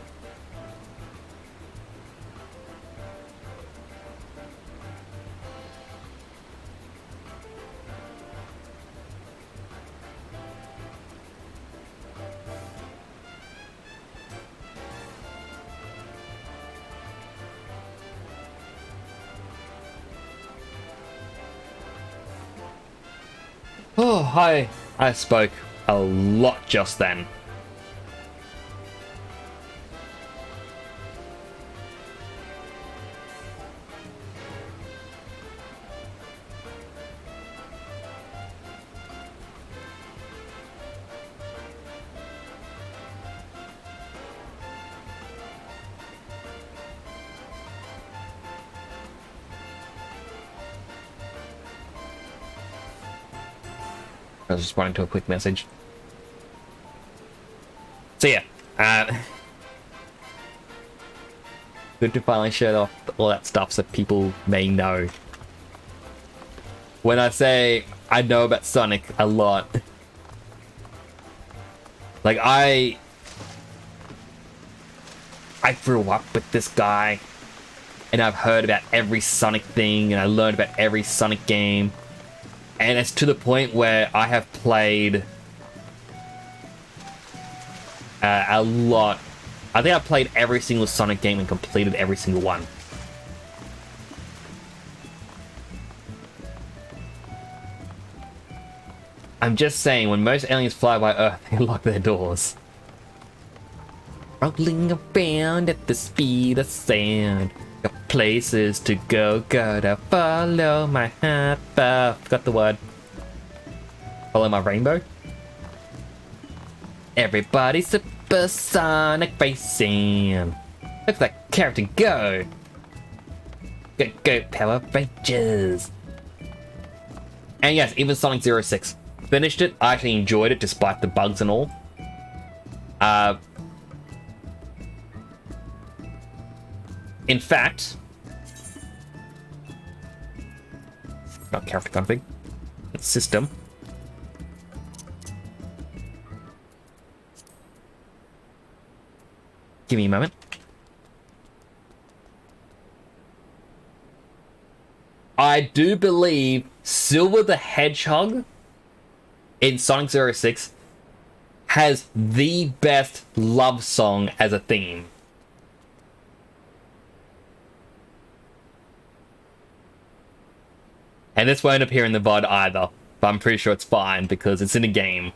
Oh, I spoke a lot just then. I was responding to a quick message. So yeah, good to finally show off all that stuff so people may know. When I say I know about Sonic a lot, like I grew up with this guy, and I've heard about every Sonic thing, and I learned about every Sonic game. And it's to the point where I have played a lot. I think I've played every single Sonic game and completed every single one. I'm just saying, when most aliens fly by Earth, they lock their doors. Rolling around at the speed of sound. Got places to go, gotta follow my heart. Forgot the word. Follow my rainbow. Everybody's supersonic racing. Look at that character go. Go Power Rangers. And yes, even Sonic 06. Finished it. I actually enjoyed it despite the bugs and all. In fact, not character config, it's system. Give me a moment. I do believe Silver the Hedgehog in Sonic 06 has the best love song as a theme. And this won't appear in the VOD either, but I'm pretty sure it's fine because it's in a game.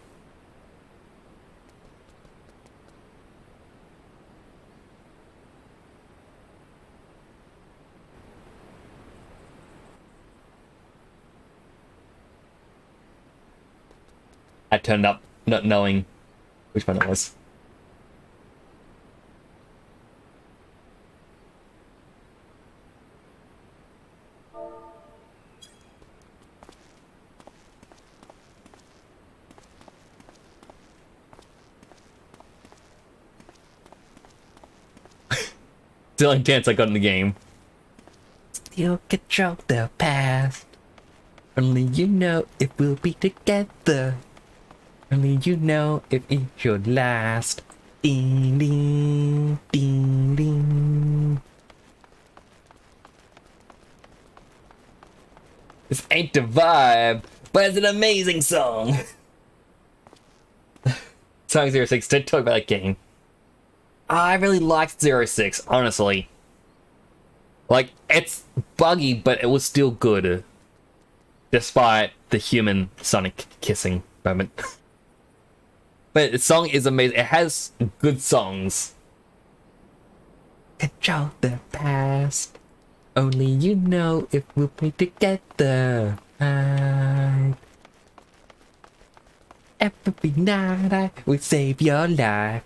I turned up not knowing which one it was. The only chance I got in the game. Still control the past. Only you know if we'll be together. Only you know if it should last. Ding ding ding ding. This ain't the vibe, but it's an amazing song. Song 06, don't talk about that game. I really liked 06, honestly. Like, it's buggy, but it was still good. Despite the human Sonic kissing moment. But the song is amazing. It has good songs. Control the past. Only you know if we'll be together. Every night I will save your life.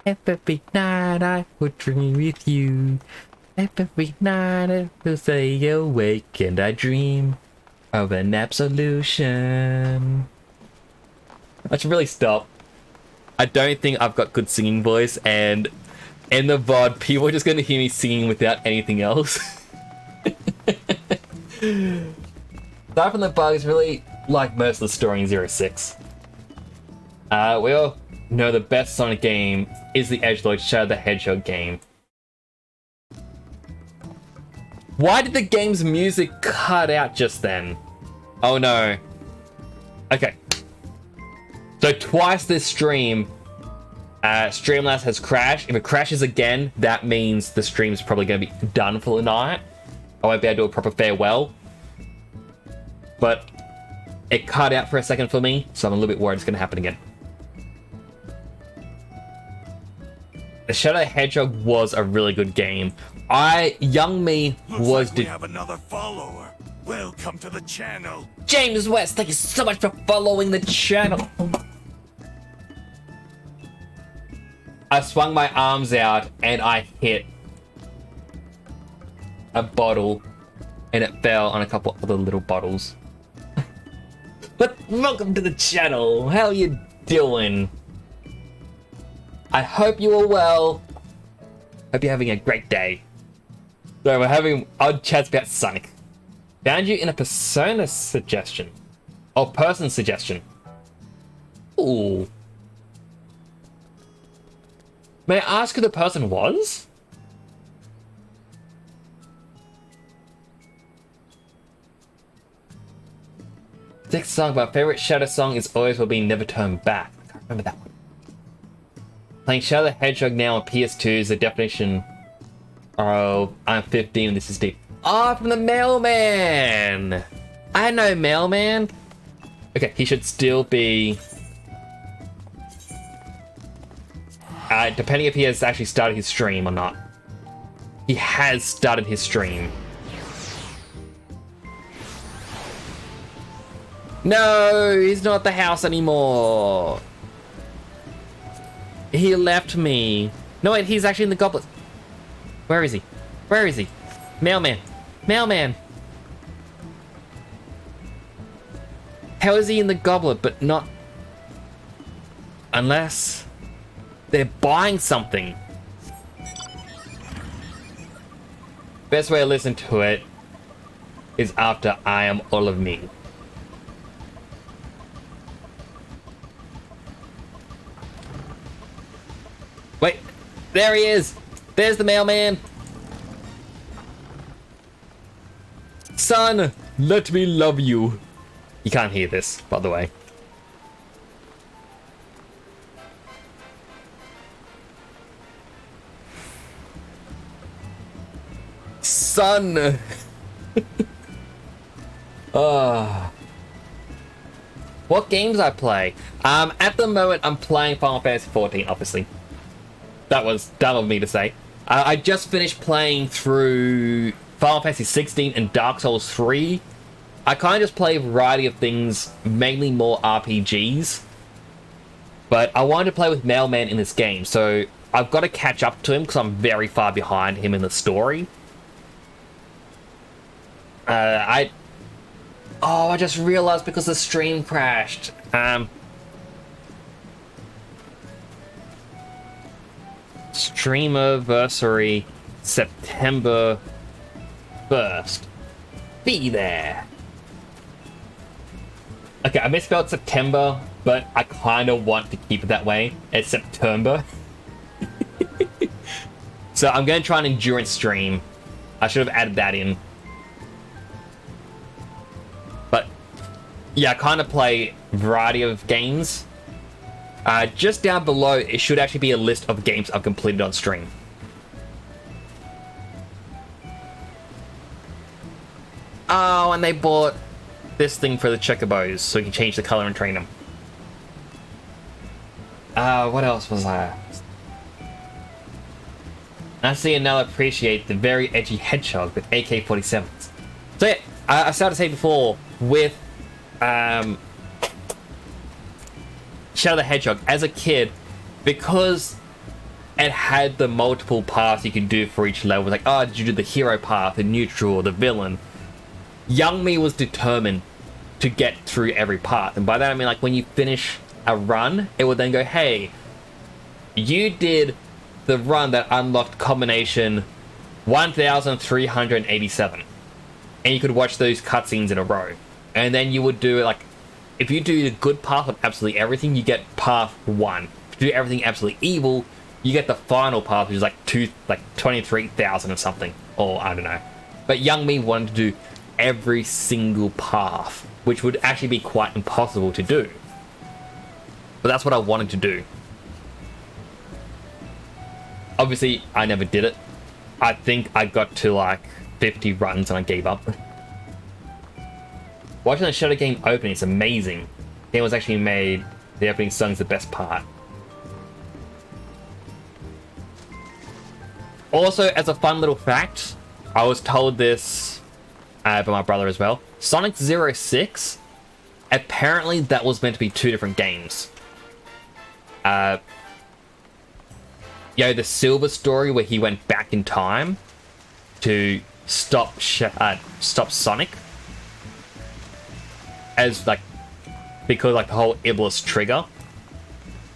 Every night I will dream with you. Every night I will stay awake and I dream of an absolution. I should really stop. I don't think I've got good singing voice, and in the VOD, people are just going to hear me singing without anything else. Aside from the bugs, really like most of the story in 06. We all know the best Sonic game is the edgelord Shadow the Hedgehog game. Why did the game's music cut out just then? Oh no. Okay. So twice this stream, Streamlabs has crashed. If it crashes again, that means the stream's probably going to be done for the night. I won't be able to do a proper farewell. But it cut out for a second for me, so I'm a little bit worried it's going to happen again. The Shadow the Hedgehog was a really good game. Young me was... Looks like we have another follower. Welcome to the channel. James West, thank you so much for following the channel. I swung my arms out and I hit a bottle and it fell on a couple other little bottles. But welcome to the channel. How you doing? I hope you are well. Hope you're having a great day. So we're having odd chats about Sonic. Found you in a persona suggestion. Or person suggestion. Ooh. May I ask who the person was? Sixth song, my favorite Shadow song is Always Will Be Never Turn Back. I can't remember that one. Playing Shadow the Hedgehog now on PS2 is the definition of I'm 15 and this is deep. Ah, from the mailman! I know mailman. Okay, he should still be... depending if he has actually started his stream or not. He has started his stream. No, he's not at the house anymore. He left me. No, wait, he's actually in the goblet. Where is he? Where is he? Mailman. Mailman. How is he in the goblet but not... Unless... they're buying something. Best way to listen to it is after I Am All of Me. Wait, there he is! There's the mailman! Son, let me love you. You can't hear this, by the way. Son! What games I play? At the moment, I'm playing Final Fantasy 14, obviously. That was dumb of me to say. I just finished playing through Final Fantasy 16 and Dark Souls 3. I kind of just play a variety of things, mainly more RPGs. But I wanted to play with Mailman in this game, so I've got to catch up to him because I'm very far behind him in the story. I just realized because the stream crashed. Streamiversary, September 1st. Be there. Okay, I misspelled September, but I kind of want to keep it that way. It's September. So I'm going to try an endurance stream. I should have added that in. But yeah, I kind of play a variety of games. Just down below, it should actually be a list of games I've completed on stream. Oh, and they bought this thing for the chocobos, so you can change the color and train them. What else was I? I see and now appreciate the very edgy hedgehog with AK-47s. So yeah, I started to say before, with Shadow the Hedgehog, as a kid, because it had the multiple paths you could do for each level, like, oh, did you do the hero path, the neutral, or the villain? Young me was determined to get through every path, and by that I mean, like, when you finish a run, it would then go, hey, you did the run that unlocked combination 1387, and you could watch those cutscenes in a row, and then you would do, like, if you do the good path of absolutely everything, you get path 1. If you do everything absolutely evil, you get the final path, which is like 23,000 or something, or I don't know. But young me wanted to do every single path, which would actually be quite impossible to do. But that's what I wanted to do. Obviously, I never did it. I think I got to like 50 runs and I gave up. Watching the Shadow game open, it's amazing. The game was actually made, the opening song's the best part. Also, as a fun little fact, I was told this by my brother as well. Sonic 06, apparently that was meant to be 2 different games. The Silver story where he went back in time to stop Sonic. As like, because like the whole Iblis trigger,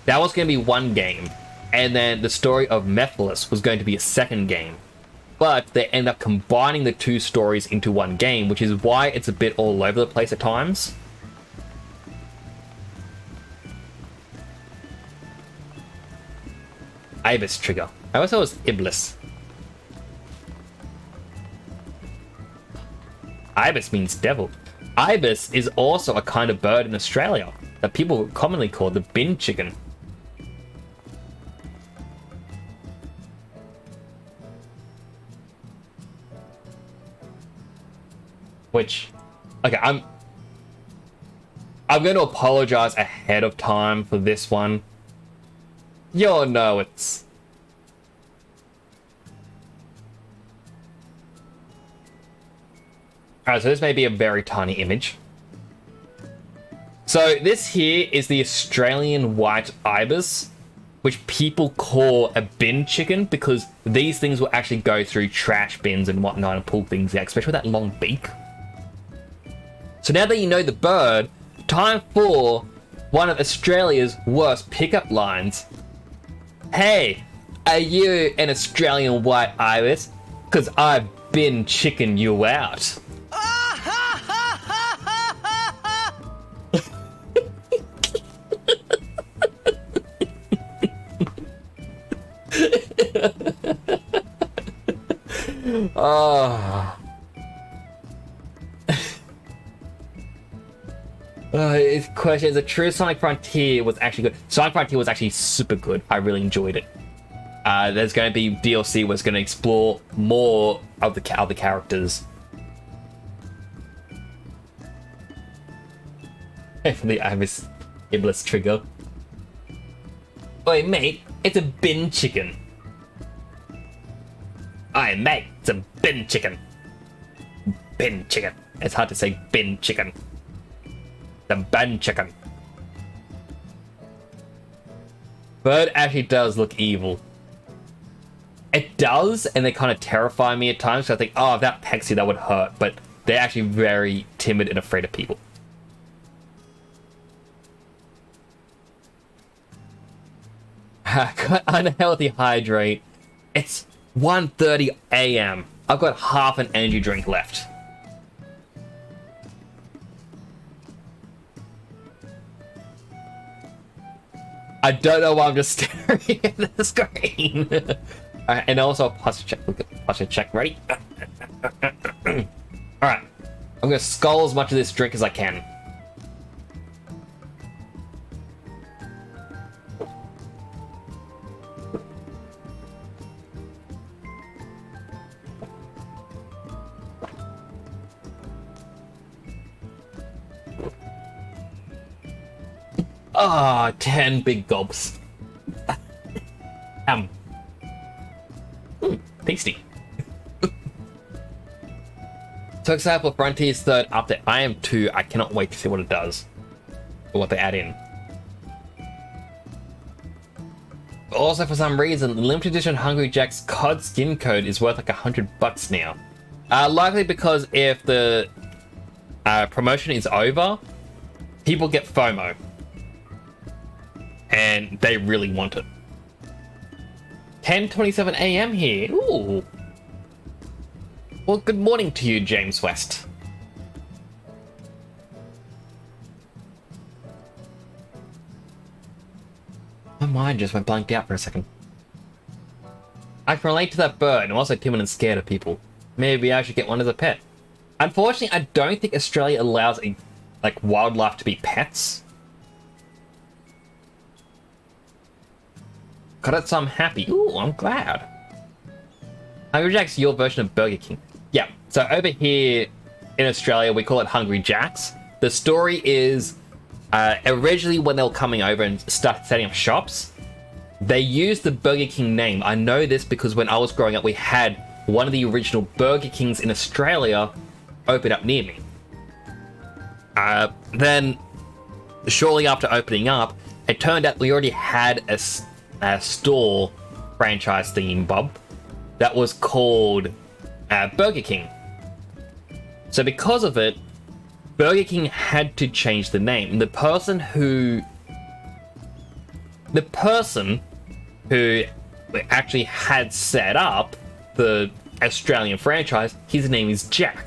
that was going to be one game, and then the story of Mephiles was going to be a second game, but they end up combining the 2 stories into one game, which is why it's a bit all over the place at times. Ibis trigger. I always thought it was Iblis. Ibis means devil. Ibis is also a kind of bird in Australia that people commonly call the bin chicken. Which, okay, I'm going to apologize ahead of time for this one. You'll know it's... Alright, so this may be a very tiny image. So this here is the Australian white ibis, which people call a bin chicken because these things will actually go through trash bins and whatnot and pull things out, especially with that long beak. So now that you know the bird, time for one of Australia's worst pickup lines. Hey, are you an Australian white ibis? Because I've bin chicken you out. Oh. Question is, a true Sonic Frontier was actually good. Sonic Frontier was actually super good. I really enjoyed it. There's going to be DLC was going to explore more of the other characters. Hopefully I have this Iblis trigger. Oi mate, it's a bin chicken. Oi mate, it's a bin chicken. Bin chicken. It's hard to say bin chicken. The bin chicken. Bird actually does look evil. It does, and they kind of terrify me at times. So I think, oh, if that pecks you, that would hurt. But they're actually very timid and afraid of people. Unhealthy hydrate. It's 1:30 a.m. I've got half an energy drink left. I don't know why I'm just staring at the screen. Alright, and also posture check. Look at posture check. Ready? Alright. I'm gonna skull as much of this drink as I can. Ah, 10 big gulps. Tasty. So excited for Frontier's third update. I am too. I cannot wait to see what it does. Or what they add in. Also, for some reason, the limited edition Hungry Jack's COD skin code is worth like $100 now. Likely because if the promotion is over, people get FOMO. And they really want it. 10:27 a.m. here. Ooh. Well, good morning to you, James West. My mind just went blanked out for a second. I can relate to that bird. I'm also timid and scared of people. Maybe I should get one as a pet. Unfortunately, I don't think Australia allows wildlife to be pets. Got it, so I'm happy. Ooh, I'm glad. Hungry Jack's your version of Burger King. Yeah, so over here in Australia, we call it Hungry Jack's. The story is, originally when they were coming over and started setting up shops, they used the Burger King name. I know this because when I was growing up, we had one of the original Burger Kings in Australia open up near me. Then, shortly after opening up, it turned out we already had a store franchise theme Bob that was called Burger King. So because of it, Burger King had to change the name. The person who actually had set up the Australian franchise, his name is Jack.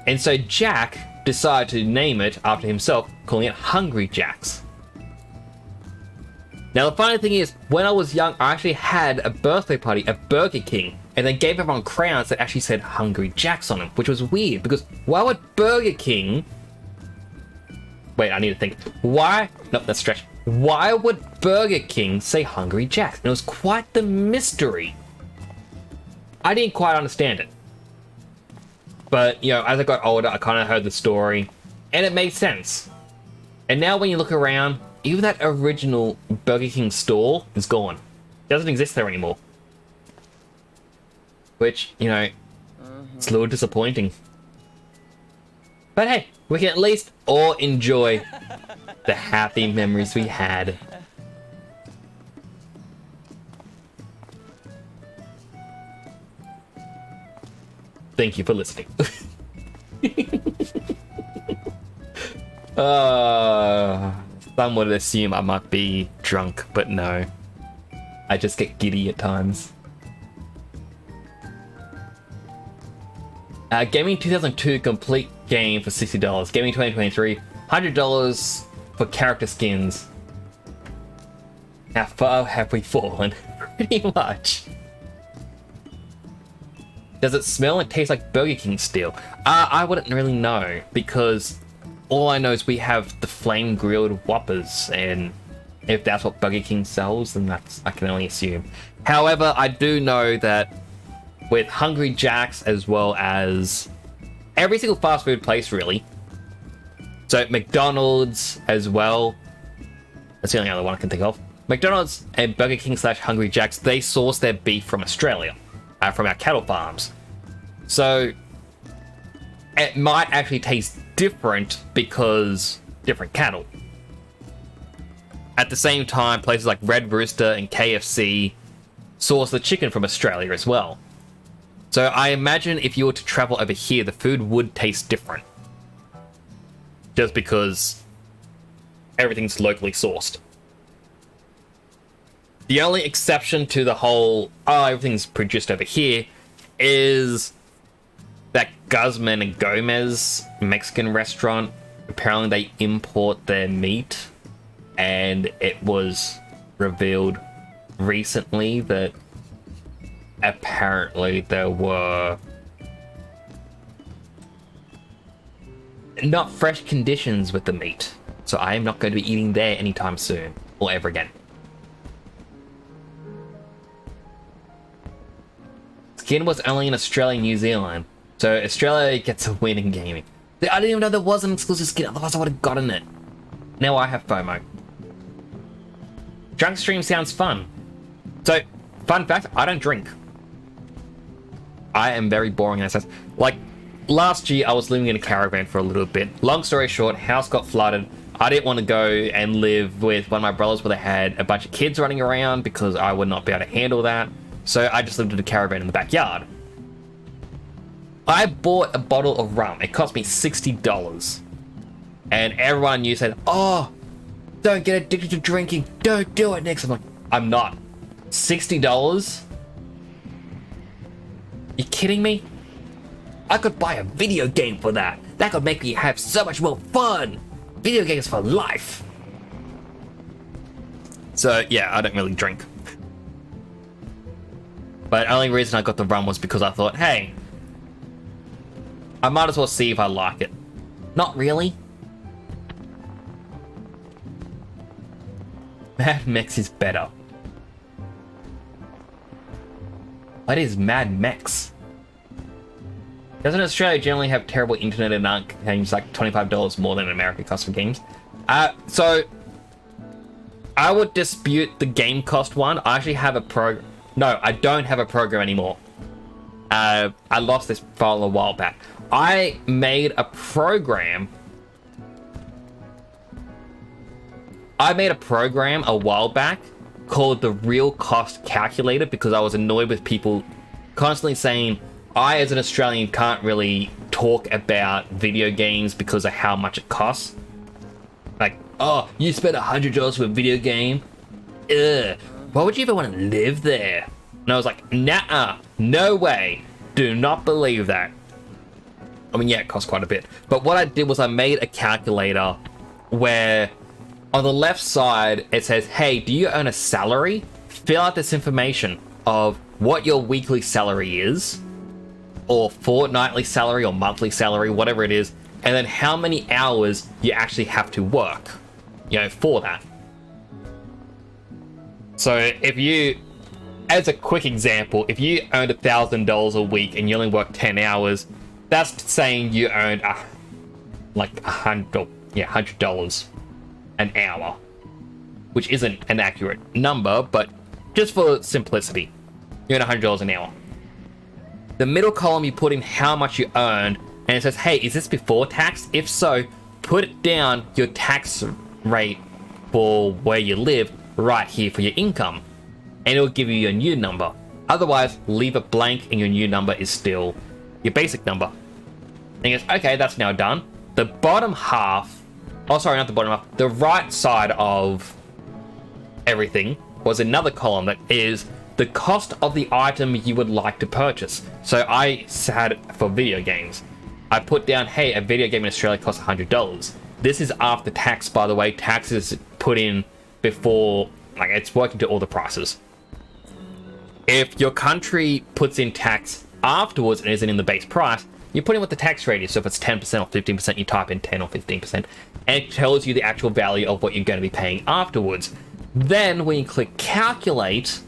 And so Jack decided to name it after himself, calling it Hungry Jack's. Now the funny thing is, when I was young, I actually had a birthday party at Burger King, and they gave everyone crowns that actually said Hungry Jack's on them, which was weird, because why would Burger King... Wait, I need to think. Why... Nope, that's stretch. Why would Burger King say Hungry Jack's? And it was quite the mystery. I didn't quite understand it. But, you know, as I got older, I kind of heard the story, and it made sense. And now when you look around, even that original Burger King store is gone. It doesn't exist there anymore. Which, you know, it's a little disappointing. But hey, we can at least all enjoy the happy memories we had. Thank you for listening. Some would assume I might be drunk, but no. I just get giddy at times. Gaming 2002 complete game for $60. Gaming 2023, $100 for character skins. How far have we fallen? Pretty much. Does it smell and taste like Burger King still? I wouldn't really know, because all I know is we have the flame grilled Whoppers, and if that's what Burger King sells, then I can only assume. However, I do know that with Hungry Jack's, as well as every single fast food place, really. So McDonald's as well. That's the only other one I can think of. McDonald's and Burger King / Hungry Jack's, they source their beef from Australia, from our cattle farms. So it might actually taste different because different cattle. At the same time, places like Red Rooster and KFC source the chicken from Australia as well. So I imagine if you were to travel over here, the food would taste different. Just because everything's locally sourced. The only exception to the whole, oh, everything's produced over here, is that Guzman and Gomez Mexican restaurant. Apparently they import their meat, and it was revealed recently that apparently there were not fresh conditions with the meat. So I am not going to be eating there anytime soon, or ever again. Skin was only in Australia and New Zealand, so Australia gets a win in gaming. I didn't even know there was an exclusive skin, otherwise I would have gotten it. Now I have FOMO. Drunk stream sounds fun. So, fun fact, I don't drink. I am very boring in that sense. Like, last year I was living in a caravan for a little bit. Long story short, house got flooded. I didn't want to go and live with one of my brothers where they had a bunch of kids running around because I would not be able to handle that. So I just lived in a caravan in the backyard. I bought a bottle of rum. It cost me $60. And everyone I knew said, oh, don't get addicted to drinking. Don't do it, Nick. I'm like, I'm not. $60? You kidding me? I could buy a video game for that. That could make me have so much more fun. Video games for life. So yeah, I don't really drink. But the only reason I got the rum was because I thought, hey, I might as well see if I like it. Not really. Mad Max is better. What is Mad Max? Doesn't Australia generally have terrible internet and games like $25 more than America costs for games? So I would dispute the game cost one. I actually have a No, I don't have a program anymore. I lost this file a while back. I made a program. A while back called the Real Cost Calculator because I was annoyed with people constantly saying I, as an Australian, can't really talk about video games because of how much it costs. Like, oh, you spent $100 for a video game? Ugh. Why would you even want to live there? And I was like, nah, no way. Do not believe that. I mean, yeah, it costs quite a bit. But what I did was I made a calculator where on the left side, it says, hey, do you earn a salary? Fill out this information of what your weekly salary is, or fortnightly salary, or monthly salary, whatever it is, and then how many hours you actually have to work, for that. So if you, as a quick example, if you earned $1,000 a week and you only work 10 hours, that's saying you earned like $100 an hour, which isn't an accurate number, but just for simplicity, you earn $100 an hour. The middle column, you put in how much you earned, and it says, hey, is this before tax? If so, put it down your tax rate for where you live right here for your income, and it'll give you your new number. Otherwise, leave it blank and your new number is still your basic number. And he goes, okay, that's now done. The bottom half, oh sorry, not the bottom half, the right side of everything was another column that is the cost of the item you would like to purchase. So I had for video games, I put down, hey, a video game in Australia costs $100. This is after tax, by the way. Tax is put in before, like, it's working to all the prices. If your country puts in tax afterwards and isn't in the base price, you put in what the tax rate is. So if it's 10% or 15%, you type in 10 or 15%, and it tells you the actual value of what you're going to be paying afterwards. Then when you click calculate,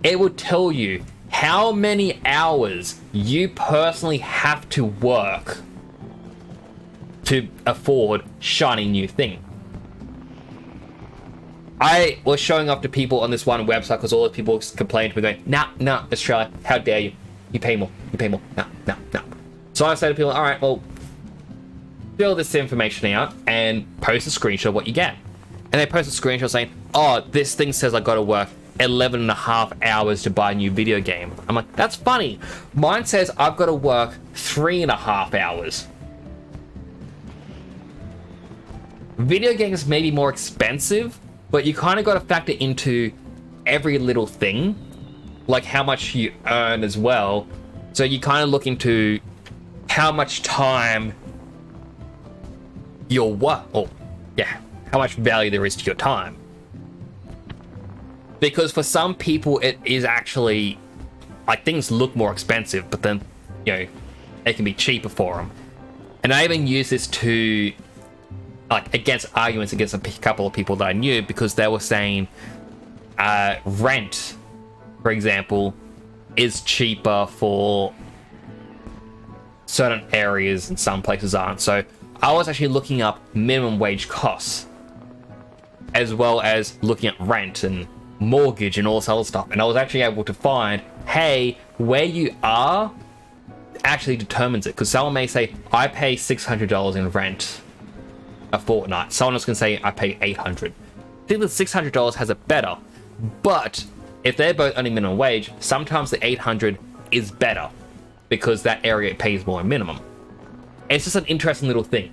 it will tell you how many hours you personally have to work to afford shiny new thing. I was showing off to people on this one website because all the people complained to me going, nah, Australia, how dare you? You pay more, no. So I say to people, all right, well, fill this information out and post a screenshot of what you get. And they post a screenshot saying, oh, this thing says I got to work 11 and a half hours to buy a new video game. I'm like, that's funny. Mine says I've got to work 3.5 hours. Video games may be more expensive, but you kind of got to factor into every little thing, like how much you earn as well. So you kind of look into how much time you're how much value there is to your time. Because for some people, it is actually, like, things look more expensive, but then, you know, it can be cheaper for them. And I even use this to, like, against arguments against a couple of people that I knew, because they were saying rent, for example, is cheaper for certain areas and some places aren't. So I was actually looking up minimum wage costs, as well as looking at rent and mortgage and all this other stuff. And I was actually able to find, hey, where you are actually determines it. Because someone may say, I pay $600 in rent a fortnight. Someone else can say, I pay $800. I think the $600 has it better. But if they're both only minimum wage, sometimes the $800 is better because that area pays more minimum. It's just an interesting little thing.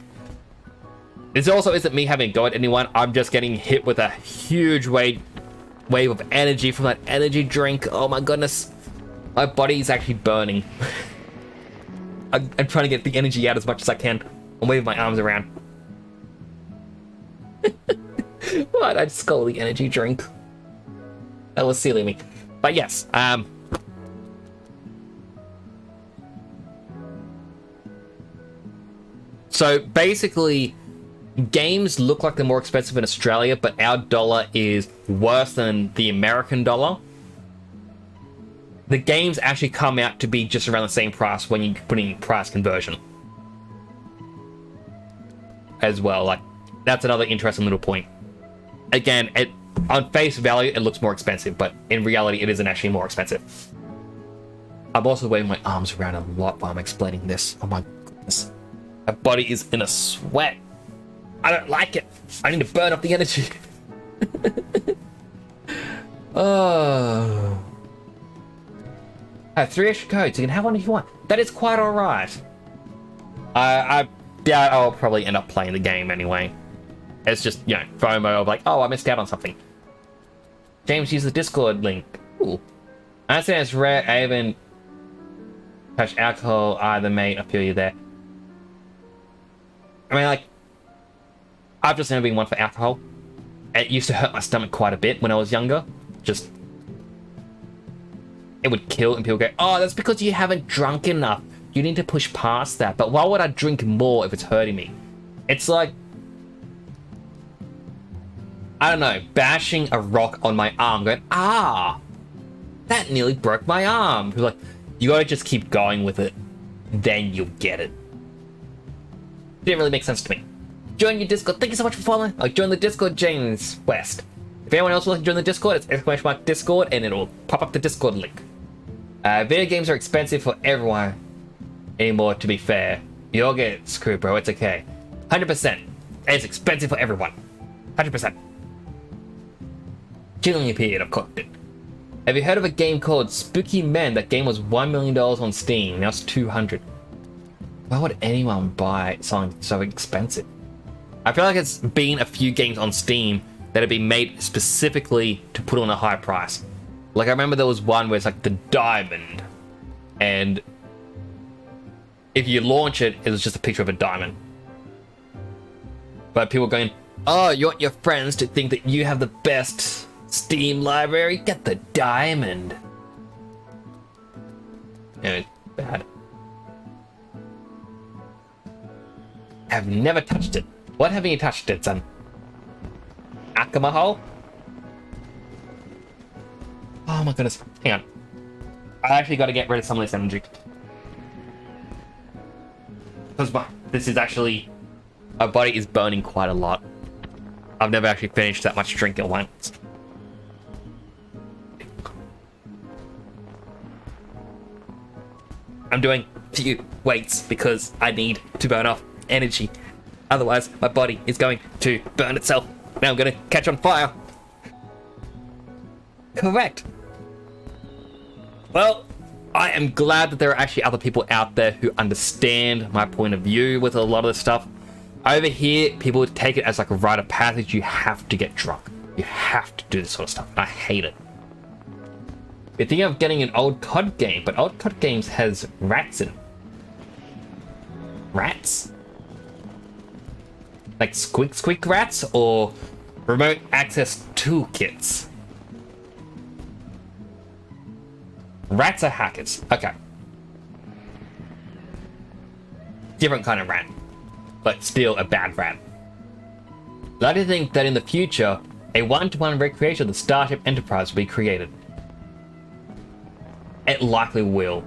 This also isn't me having a go at anyone. I'm just getting hit with a huge wave of energy from that energy drink. Oh my goodness. My body is actually burning. I'm trying to get the energy out as much as I can. I'm waving my arms around. What? I just call the energy drink. That was silly me. But yes, so basically, games look like they're more expensive in Australia, but our dollar is worse than the American dollar. The games actually come out to be just around the same price when you put in price conversion as well. Like, that's another interesting little point. Again, on face value, it looks more expensive, but in reality, it isn't actually more expensive. I'm also waving my arms around a lot while I'm explaining this. Oh my goodness. My body is in a sweat. I don't like it. I need to burn up the energy. Oh. I have 3 extra codes. You can have one if you want. That is quite alright. I doubt I'll probably end up playing the game anyway. It's just, you know, FOMO of like, oh, I missed out on something. James used the Discord link. Ooh. I understand it's rare. I haven't touched alcohol either, mate. I feel you there. I mean, like, I've just never been one for alcohol. It used to hurt my stomach quite a bit when I was younger. Just, it would kill, and people go, oh, that's because you haven't drunk enough. You need to push past that. But why would I drink more if it's hurting me? It's like, I don't know, bashing a rock on my arm, going, ah, that nearly broke my arm. Like, you gotta just keep going with it, then you'll get it. Didn't really make sense to me. Join your Discord. Thank you so much for following. Join the Discord, James West. If anyone else wants to join the Discord, it's ! Discord, and it'll pop up the Discord link. Video games are expensive for everyone anymore, to be fair. You'll get screwed, bro. It's okay. 100%. It's expensive for everyone. 100%. Chilling appeared, I've cooked it. Have you heard of a game called Spooky Men? That game was $1 million on Steam. Now it's 200. Why would anyone buy something so expensive? I feel like it's been a few games on Steam that have been made specifically to put on a high price. Like, I remember there was one where it's like the diamond, and if you launch it, it was just a picture of a diamond. But people going, oh, you want your friends to think that you have the best Steam library? Get the diamond. Yeah, bad. I've never touched it. What haven't you touched it, son? Akama hole? Oh my goodness. Hang on. I actually got to get rid of some of this energy. Because this is actually... my body is burning quite a lot. I've never actually finished that much drink at once. I'm doing few weights because I need to burn off energy. Otherwise, my body is going to burn itself. Now I'm going to catch on fire. Correct. Well, I am glad that there are actually other people out there who understand my point of view with a lot of this stuff. Over here, people take it as like a rite of passage. You have to get drunk. You have to do this sort of stuff. I hate it. We're thinking of getting an old COD game, but old COD games has rats in them. Rats? Like squeak rats or remote access toolkits? Rats are hackers. Okay. Different kind of rat, but still a bad rat. I'd like to think that in the future, a one-to-one recreation of the Starship Enterprise will be created. It likely will.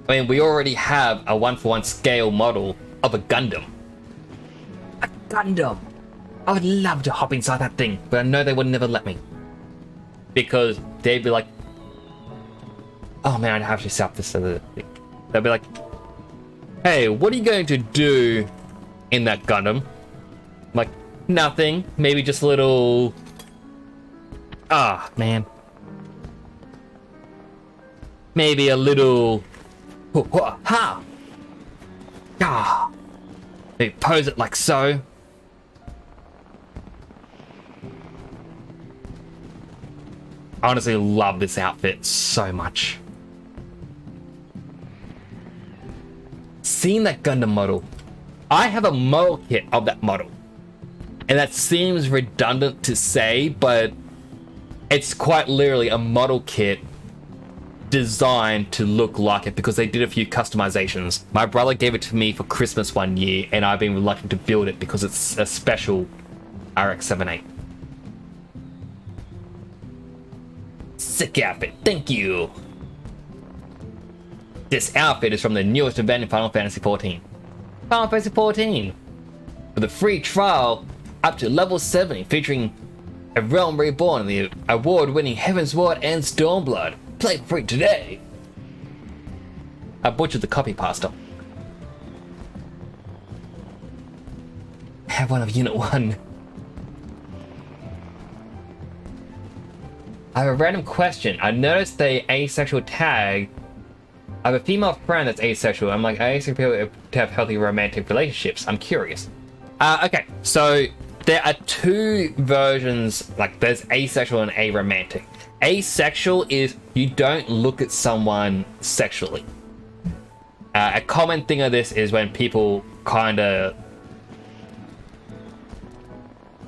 I mean, we already have a one-for-one scale model of a Gundam. A Gundam! I would love to hop inside that thing, but I know they would never let me. Because they'd be like, oh man, I'd have to set up this other thing. They'd be like, hey, what are you going to do in that Gundam? I'm like, nothing. Maybe just a little... ah, man. Maybe a little... ha! Ah! Maybe pose it like so. I honestly love this outfit so much. Seeing that Gundam model, I have a model kit of that model, and that seems redundant to say, but it's quite literally a model kit designed to look like it because they did a few customizations. My brother gave it to me for Christmas one year, and I've been reluctant to build it because it's a special RX-78. Sick outfit, thank you. This outfit is from the newest event in Final Fantasy XIV. Final Fantasy XIV! With a free trial up to level 70 featuring A Realm Reborn and the award-winning Heaven's Ward and Stormblood. Play free today! I butchered the copy pasta. Have one of Unit 1. I have a random question. I noticed the asexual tag. I have a female friend that's asexual. I'm like, asexual people to have healthy romantic relationships. I'm curious. Okay, so there are two versions, like there's asexual and aromantic. Asexual is you don't look at someone sexually. A common thing of this is when people kind of,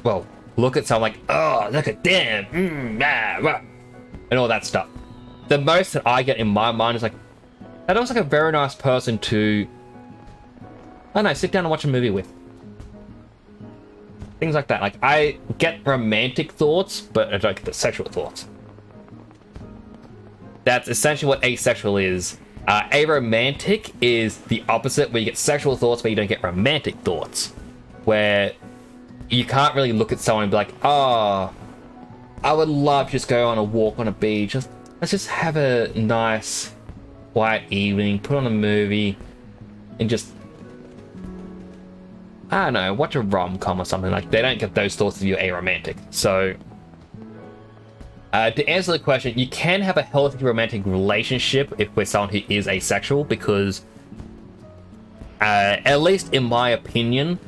well, look at someone like, oh, look at them, and all that stuff. The most that I get in my mind is like, that looks like a very nice person to, I don't know, sit down and watch a movie with. Things like that. Like, I get romantic thoughts, but I don't get the sexual thoughts. That's essentially what asexual is. Aromantic is the opposite, where you get sexual thoughts, but you don't get romantic thoughts. Where you can't really look at someone and be like, oh, I would love to just go on a walk on a beach. Let's just have a nice, quiet evening, put on a movie, and just, I don't know, watch a rom-com or something. Like, they don't get those thoughts if you're aromantic. So, to answer the question, you can have a healthy romantic relationship if with someone who is asexual, because, at least in my opinion,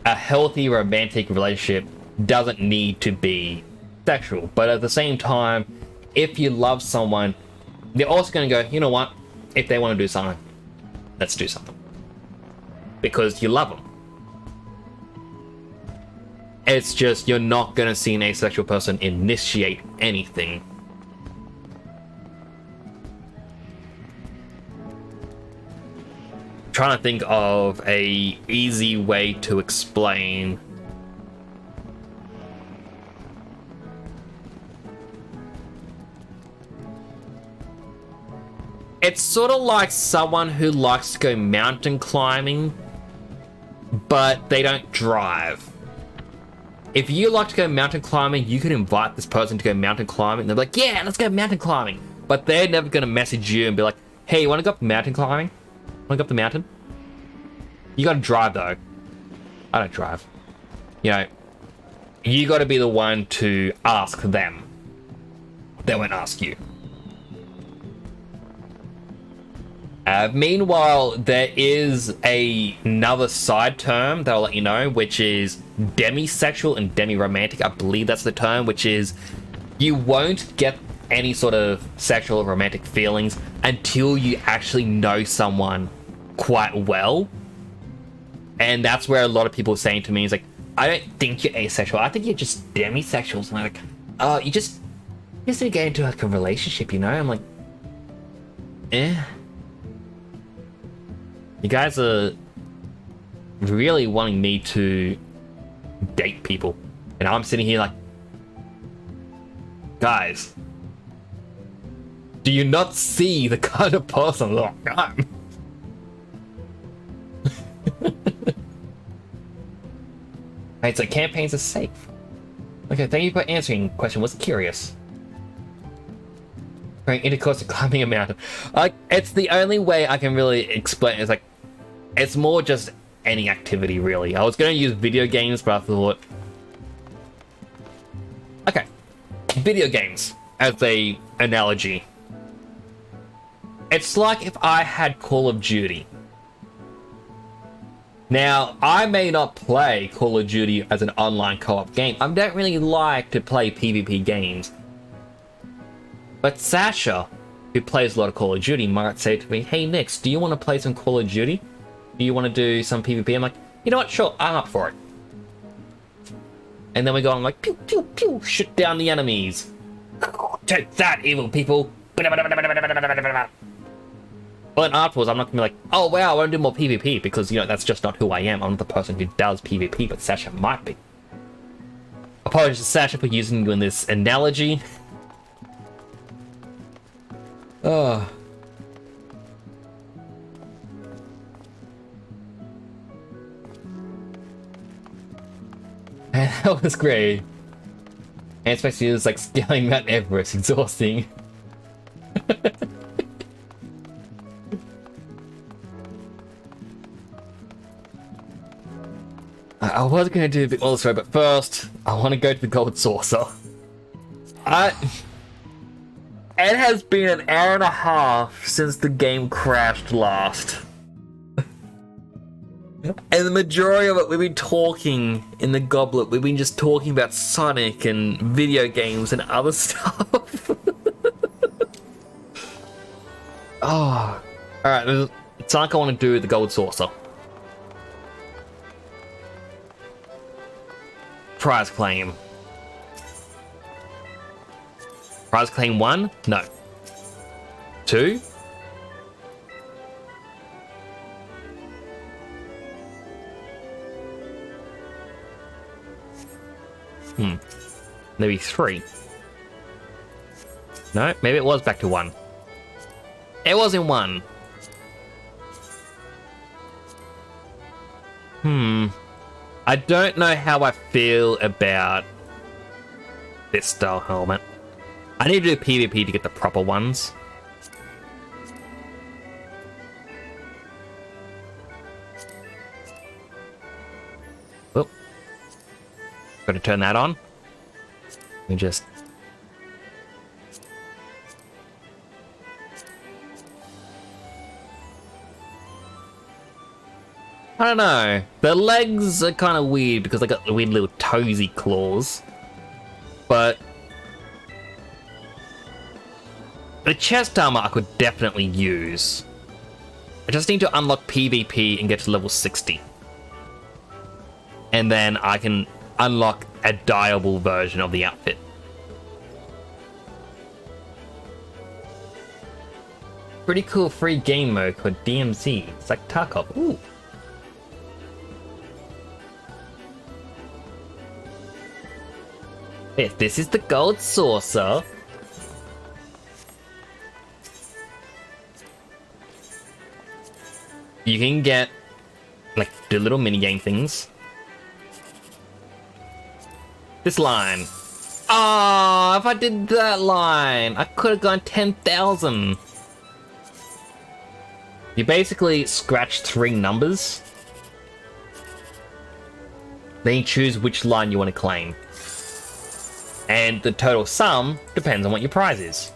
a healthy romantic relationship doesn't need to be sexual. But at the same time, if you love someone, they're also going to go, you know what? If they want to do something, let's do something. Because you love them. It's just, you're not going to see an asexual person initiate anything. Trying to think of a easy way to explain. It's sort of like someone who likes to go mountain climbing, but they don't drive. If you like to go mountain climbing, you could invite this person to go mountain climbing. They're like, yeah, let's go mountain climbing. But they're never going to message you and be like, hey, you want to go up mountain climbing? Want to go up the mountain? You got to drive, though. I don't drive. You know, you got to be the one to ask them. They won't ask you. Meanwhile, there is another side term that I'll let you know, which is demisexual and demi-romantic. I believe that's the term, which is you won't get any sort of sexual or romantic feelings until you actually know someone quite well. And that's where a lot of people are saying to me, is like, I don't think you're asexual. I think you're just demisexual. So I'm like, oh, you just need to get into like a relationship, you know? I'm like, eh. You guys are really wanting me to date people. And I'm sitting here like, guys, do you not see the kind of person that I am? Right, so campaigns are safe. Okay, thank you for answering. Question was curious. Going intercourse to climbing a mountain. Like, it's the only way I can really explain. It's like, it's more just any activity, really. I was going to use video games, but I thought, okay, video games as a analogy. It's like if I had Call of Duty. Now, I may not play Call of Duty as an online co-op game. I don't really like to play PvP games. But Sasha, who plays a lot of Call of Duty, might say to me, hey Nix, do you want to play some Call of Duty? Do you want to do some PvP? I'm like, you know what, sure, I'm up for it. And then we go on like, pew, pew, pew, shoot down the enemies. Take that, evil people. Well, then afterwards, I'm not gonna be like, oh wow, I want to do more PvP, because, you know, that's just not who I am. I'm not the person who does PvP, but Sasha might be. Apologies to Sasha for using you in this analogy. Oh. That was great. And especially it was like scaling Mount Everest, exhausting. I was going to do a bit more of the story, but first, I want to go to the Gold Saucer. It has been an hour and a half since the game crashed last. And the majority of it, we've been talking in the Goblet. We've been just talking about Sonic and video games and other stuff. Oh. Alright, it's like I want to do the Gold Saucer. Prize claim. Prize claim 1? No. 2? Maybe 3. No, maybe it was back to 1. It was in 1. I don't know how I feel about this style helmet. I need to do PvP to get the proper ones. Oh. Gotta turn that on. And just... I don't know. The legs are kind of weird because they got the weird little toesy claws. But The chest armor I could definitely use. I just need to unlock PvP and get to level 60. And then I can unlock a dyeable version of the outfit. Pretty cool free game mode called DMZ. It's like Tarkov. Ooh. If this is the gold saucer. You can get like the little mini game things. This line. Oh, if I did that line, I could have gone 10,000. You basically scratch 3 numbers. Then you choose which line you want to claim. And the total sum depends on what your prize is.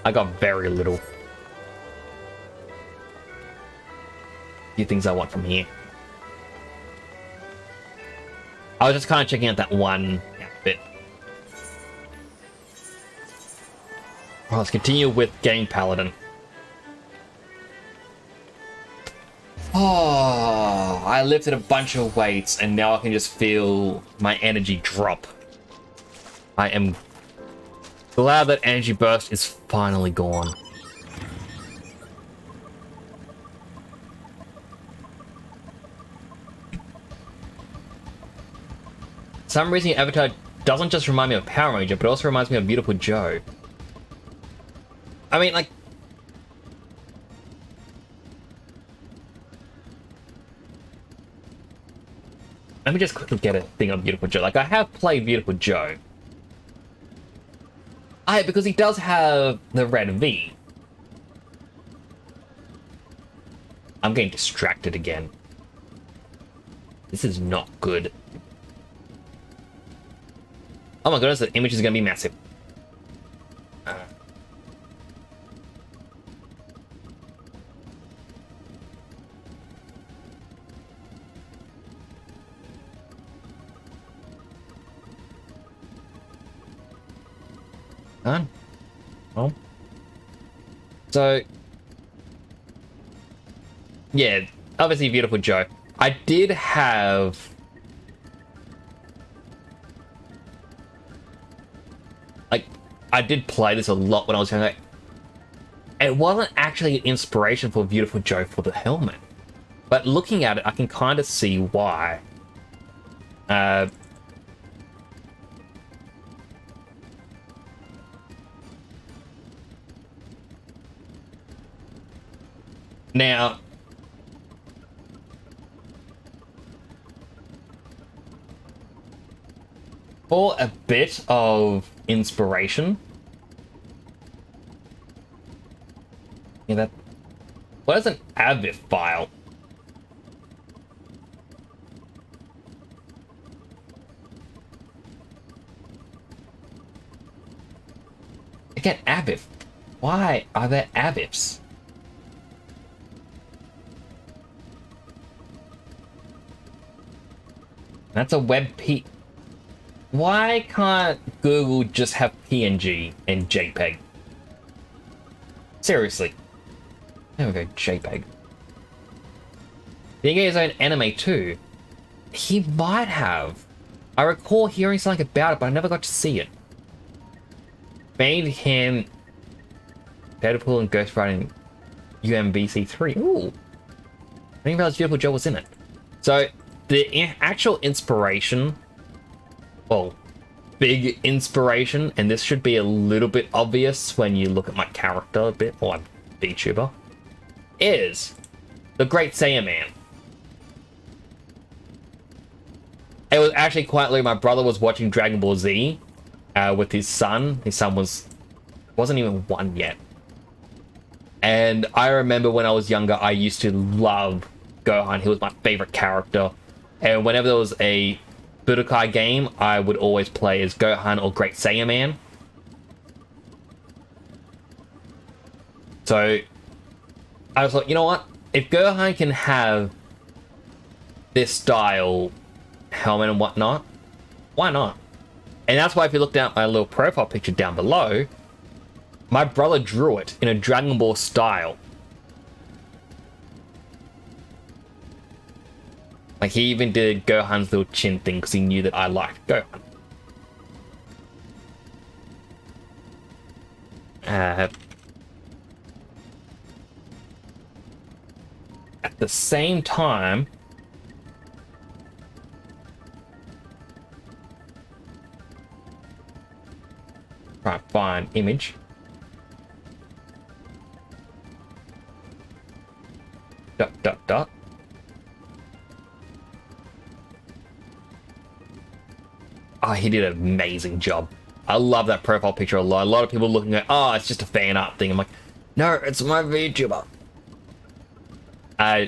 I got very little. Few things I want from here. I was just kind of checking out that one outfit. Well, let's continue with Game Paladin. Oh, I lifted a bunch of weights and now I can just feel my energy drop. I am glad that energy burst is finally gone. For some reason, your avatar doesn't just remind me of Power Ranger, but also reminds me of Beautiful Joe. I mean, like... Let me just quickly get a thing on Beautiful Joe. Like, I have played Beautiful Joe. Because he does have the red V. I'm getting distracted again. This is not good. Oh my goodness, the image is going to be massive. Well. So... Yeah, obviously Beautiful Joe. I did have... Like, I did play this a lot when I was younger. It wasn't actually an inspiration for Beautiful Joe for the helmet. But looking at it, I can kind of see why. Now... For a bit of inspiration... Yeah, that... What is an AVIF file? Again, AVIF. Why are there AVIFs? That's a WebP. Why can't Google just have PNG and JPEG? Seriously. There we go, JPEG. He gave his own anime too. He might have. I recall hearing something about it, but I never got to see it. Made him Deadpool and Ghost Rider in UMBC3. Ooh. I didn't realize Beautiful Joe was in it. So, the actual inspiration, well, big inspiration, and this should be a little bit obvious when you look at my character a bit, or I'm a VTuber, is the Great Saiyan Man. It was actually quite late. My brother was watching Dragon Ball Z with his son. His son wasn't even 1 yet. And I remember when I was younger, I used to love Gohan. He was my favorite character. And whenever there was a Budokai game, I would always play as Gohan or Great Saiyan Man. So I was like, you know what? If Gohan can have this style helmet and whatnot, why not? And that's why if you look down at my little profile picture down below, my brother drew it in a Dragon Ball style. Like, he even did Gohan's little chin thing because he knew that I liked Gohan. At the same time, try and find image. Dot dot dot. Oh, he did an amazing job. I love that profile picture a lot. A lot of people looking at, oh, it's just a fan art thing. I'm like, no, it's my VTuber.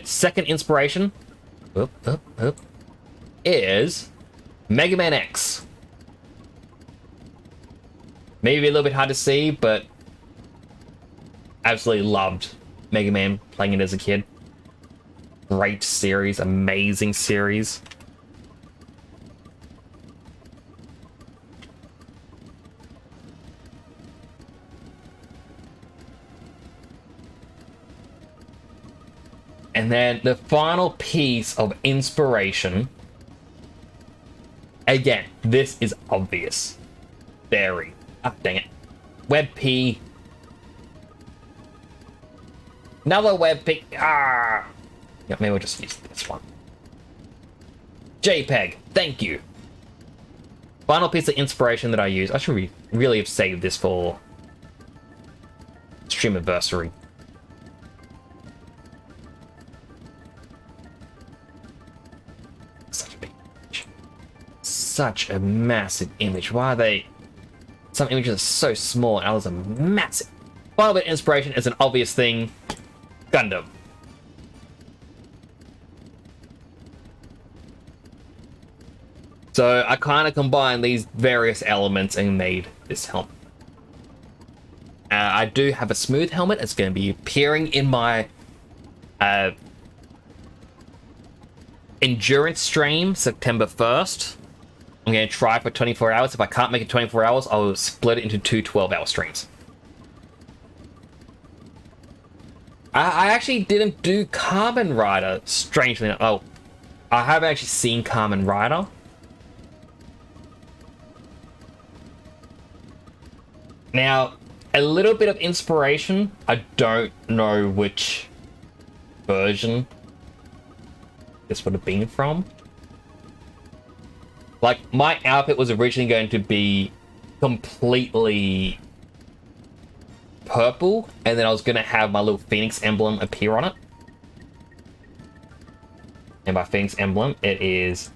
Second inspiration is Mega Man X. Maybe a little bit hard to see, but absolutely loved Mega Man, playing it as a kid. Great series, amazing series. And then the final piece of inspiration. Again, this is obvious. Very. Ah, dang it. Web P. Another Web P. Ah. Yeah, maybe we'll just use this one. JPEG. Thank you. Final piece of inspiration that I use. I should really have saved this for Streamiversary. Such a massive image. Why are they... Some images are so small and others are massive. Final bit of inspiration is an obvious thing. Gundam. So I kind of combined these various elements and made this helmet. I do have a smooth helmet. It's going to be appearing in my endurance stream September 1st. I'm going to try for 24 hours. If I can't make it 24 hours, I'll split it into two 12-hour streams. I actually didn't do Kamen Rider, strangely enough. Oh, I haven't actually seen Kamen Rider. Now, a little bit of inspiration. I don't know which version this would have been from. Like, my outfit was originally going to be completely purple, and then I was going to have my little Phoenix emblem appear on it. And by Phoenix emblem, it is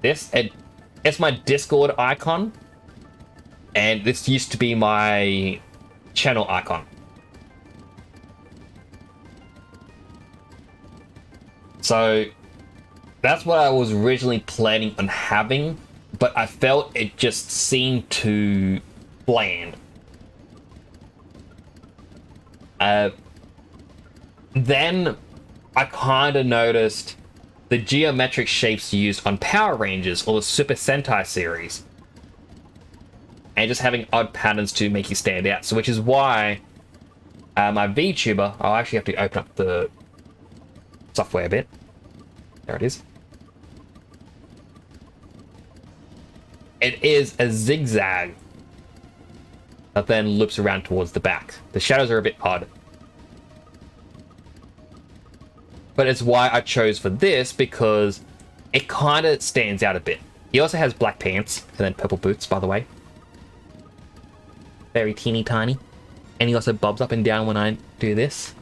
this. It's my Discord icon, and this used to be my channel icon. So that's what I was originally planning on having, but I felt it just seemed too bland. Then I kind of noticed the geometric shapes used on Power Rangers or the Super Sentai series, and just having odd patterns to make you stand out. So, which is why my VTuber, I'll actually have to open up the software a bit. There it is. It is a zigzag that then loops around towards the back. The shadows are a bit odd. But it's why I chose for this, because it kind of stands out a bit. He also has black pants and then purple boots, by the way. Very teeny tiny. And he also bobs up and down when I do this.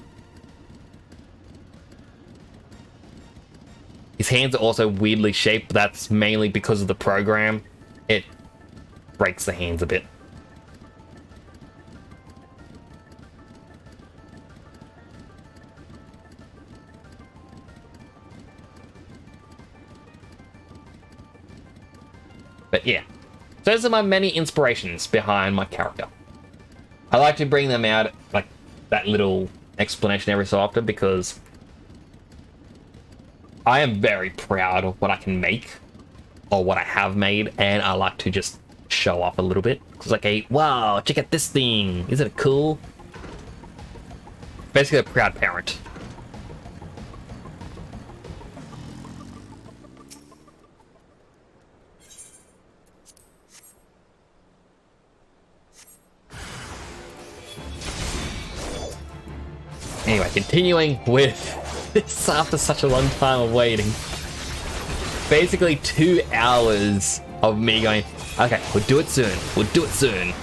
His hands are also weirdly shaped, but that's mainly because of the program. It breaks the hands a bit. But yeah, those are my many inspirations behind my character. I like to bring them out, like that little explanation every so often, because I am very proud of what I can make, or what I have made, and I like to just show off a little bit. It's like a, wow, check out this thing. Isn't it cool? Basically a proud parent. Anyway, continuing with this after such a long time of waiting. Basically 2 hours of me going, okay, we'll do it soon. We'll do it soon.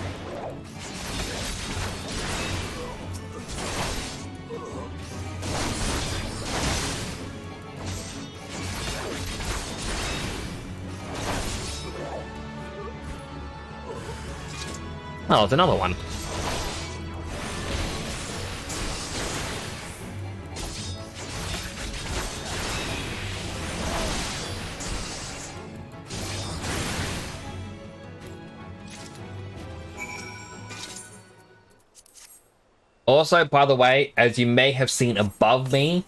Oh, it's another one. Also, by the way, as you may have seen above me,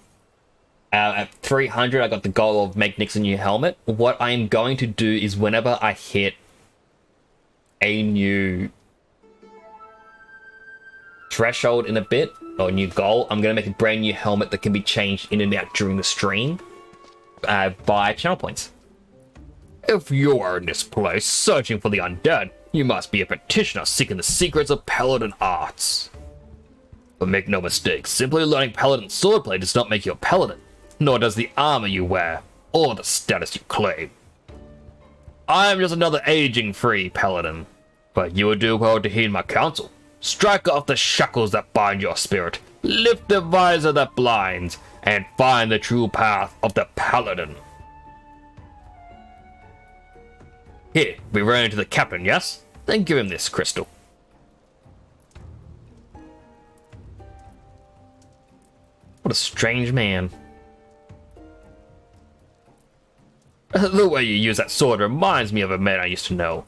at 300, I got the goal of make Nix a new helmet. What I'm going to do is whenever I hit a new threshold in a bit, or a new goal, I'm going to make a brand new helmet that can be changed in and out during the stream by channel points. If you are in this place searching for the undead, you must be a petitioner seeking the secrets of paladin arts. But make no mistake, simply learning paladin swordplay does not make you a paladin, nor does the armor you wear, or the status you claim. I am just another aging free paladin, but you would do well to heed my counsel. Strike off the shackles that bind your spirit, lift the visor that blinds, and find the true path of the paladin. Here, we run into the captain, yes? Then give him this crystal. What a strange man. The way you use that sword reminds me of a man I used to know.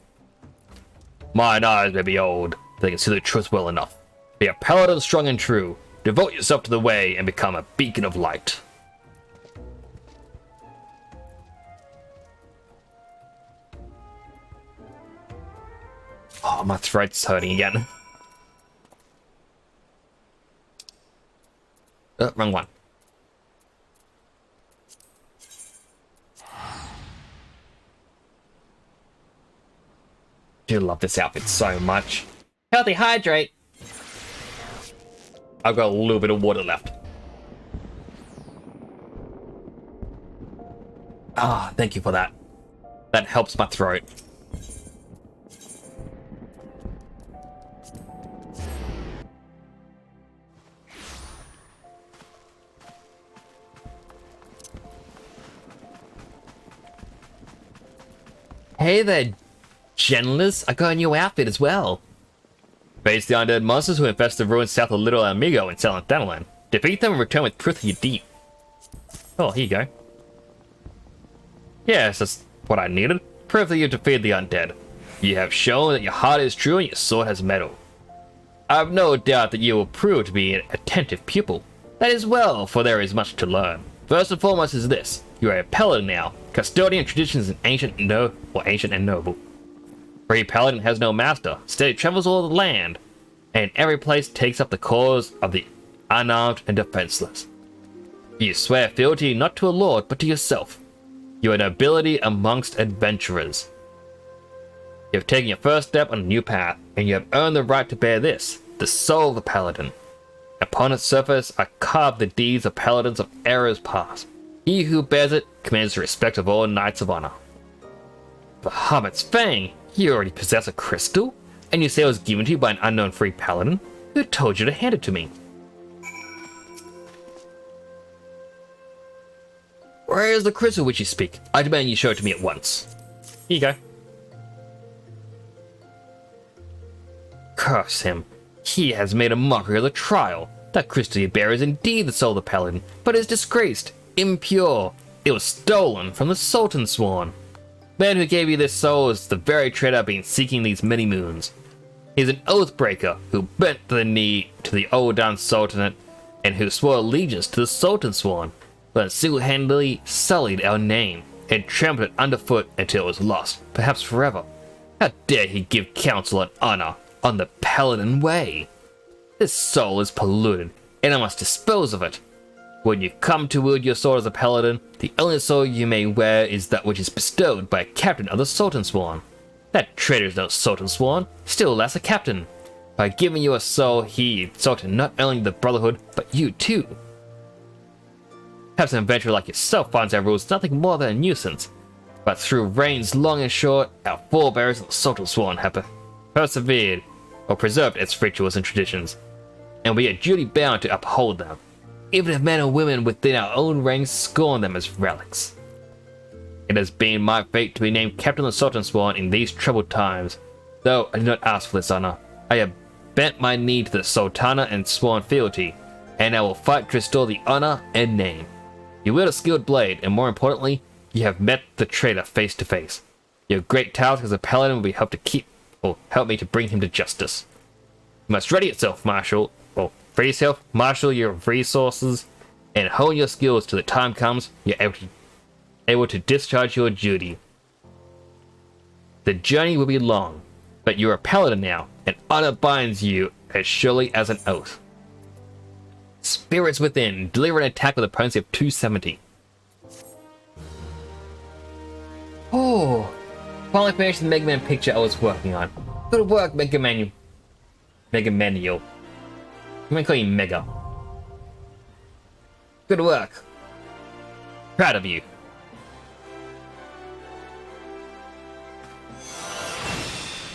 Mine eyes may be old, but they can see the truth well enough. Be a paladin strong and true. Devote yourself to the way and become a beacon of light. Oh, my throat's hurting again. Wrong one. Do love this outfit so much. Healthy hydrate. I've got a little bit of water left. Ah, thank you for that. That helps my throat. Hey there, Gentlers. I got a new outfit as well. Face the undead monsters who infest the ruined south of Little Amigo in Silent Thanalan. Defeat them and return with proof of your deed. Oh, here you go. Yes, that's what I needed. Proof that you defeated the undead. You have shown that your heart is true and your sword has metal. I have no doubt that you will prove to be an attentive pupil. That is well, for there is much to learn. First and foremost is this. You are a paladin now, custodian of traditions in ancient and noble. Free paladin has no master, instead it travels all the land, and in every place takes up the cause of the unarmed and defenseless. You swear fealty not to a lord, but to yourself. You are nobility amongst adventurers. You have taken your first step on a new path, and you have earned the right to bear this, the soul of the paladin. Upon its surface are carved the deeds of paladins of eras past. He who bears it commands the respect of all knights of honor. Bahamut's Fang, you already possess a crystal? And you say it was given to you by an unknown free paladin? Who told you to hand it to me? Where is the crystal which you speak? I demand you show it to me at once. Here you go. Curse him. He has made a mockery of the trial. That crystal you bear is indeed the soul of the paladin, but is disgraced, impure. It was stolen from the Sultan Sworn. The man who gave you this soul is the very traitor I've been seeking these many moons. He's an oath-breaker who bent the knee to the Oldan Sultanate and who swore allegiance to the Sultan Sworn. but single-handedly sullied our name and trampled it underfoot until it was lost, perhaps forever. How dare he give counsel and honor on the Paladin way? His soul is polluted, and I must dispose of it. When you come to wield your sword as a Paladin, the only sword you may wear is that which is bestowed by a captain of the Sultan Sworn. That traitor is no Sultan Sworn, still less a captain. By giving you a soul, he insulted not only the Brotherhood, but you too. Perhaps an adventurer like yourself finds our rules nothing more than a nuisance, but through reigns long and short, our forebears of the Sultan Sworn have persevered or preserved its rituals and traditions, and we are duty bound to uphold them, even if men or women within our own ranks scorn them as relics. It has been my fate to be named Captain of the Sultan Sworn in these troubled times, though I do not ask for this honor. I have bent my knee to the Sultana and sworn fealty, and I will fight to restore the honor and name. You wield a skilled blade, and more importantly, you have met the traitor face to face. Your great task as a paladin will be help me to bring him to justice. You must ready yourself, marshal your resources, and hone your skills till the time comes you're able to discharge your duty. The journey will be long, but you're a paladin now, and honor binds you as surely as an oath. Spirits Within. Deliver an attack with a potency of 270. Oh, finally finished the Mega Man picture I was working on. Good work, Mega Manual. I'm gonna call you Mega. Good work. Proud of you.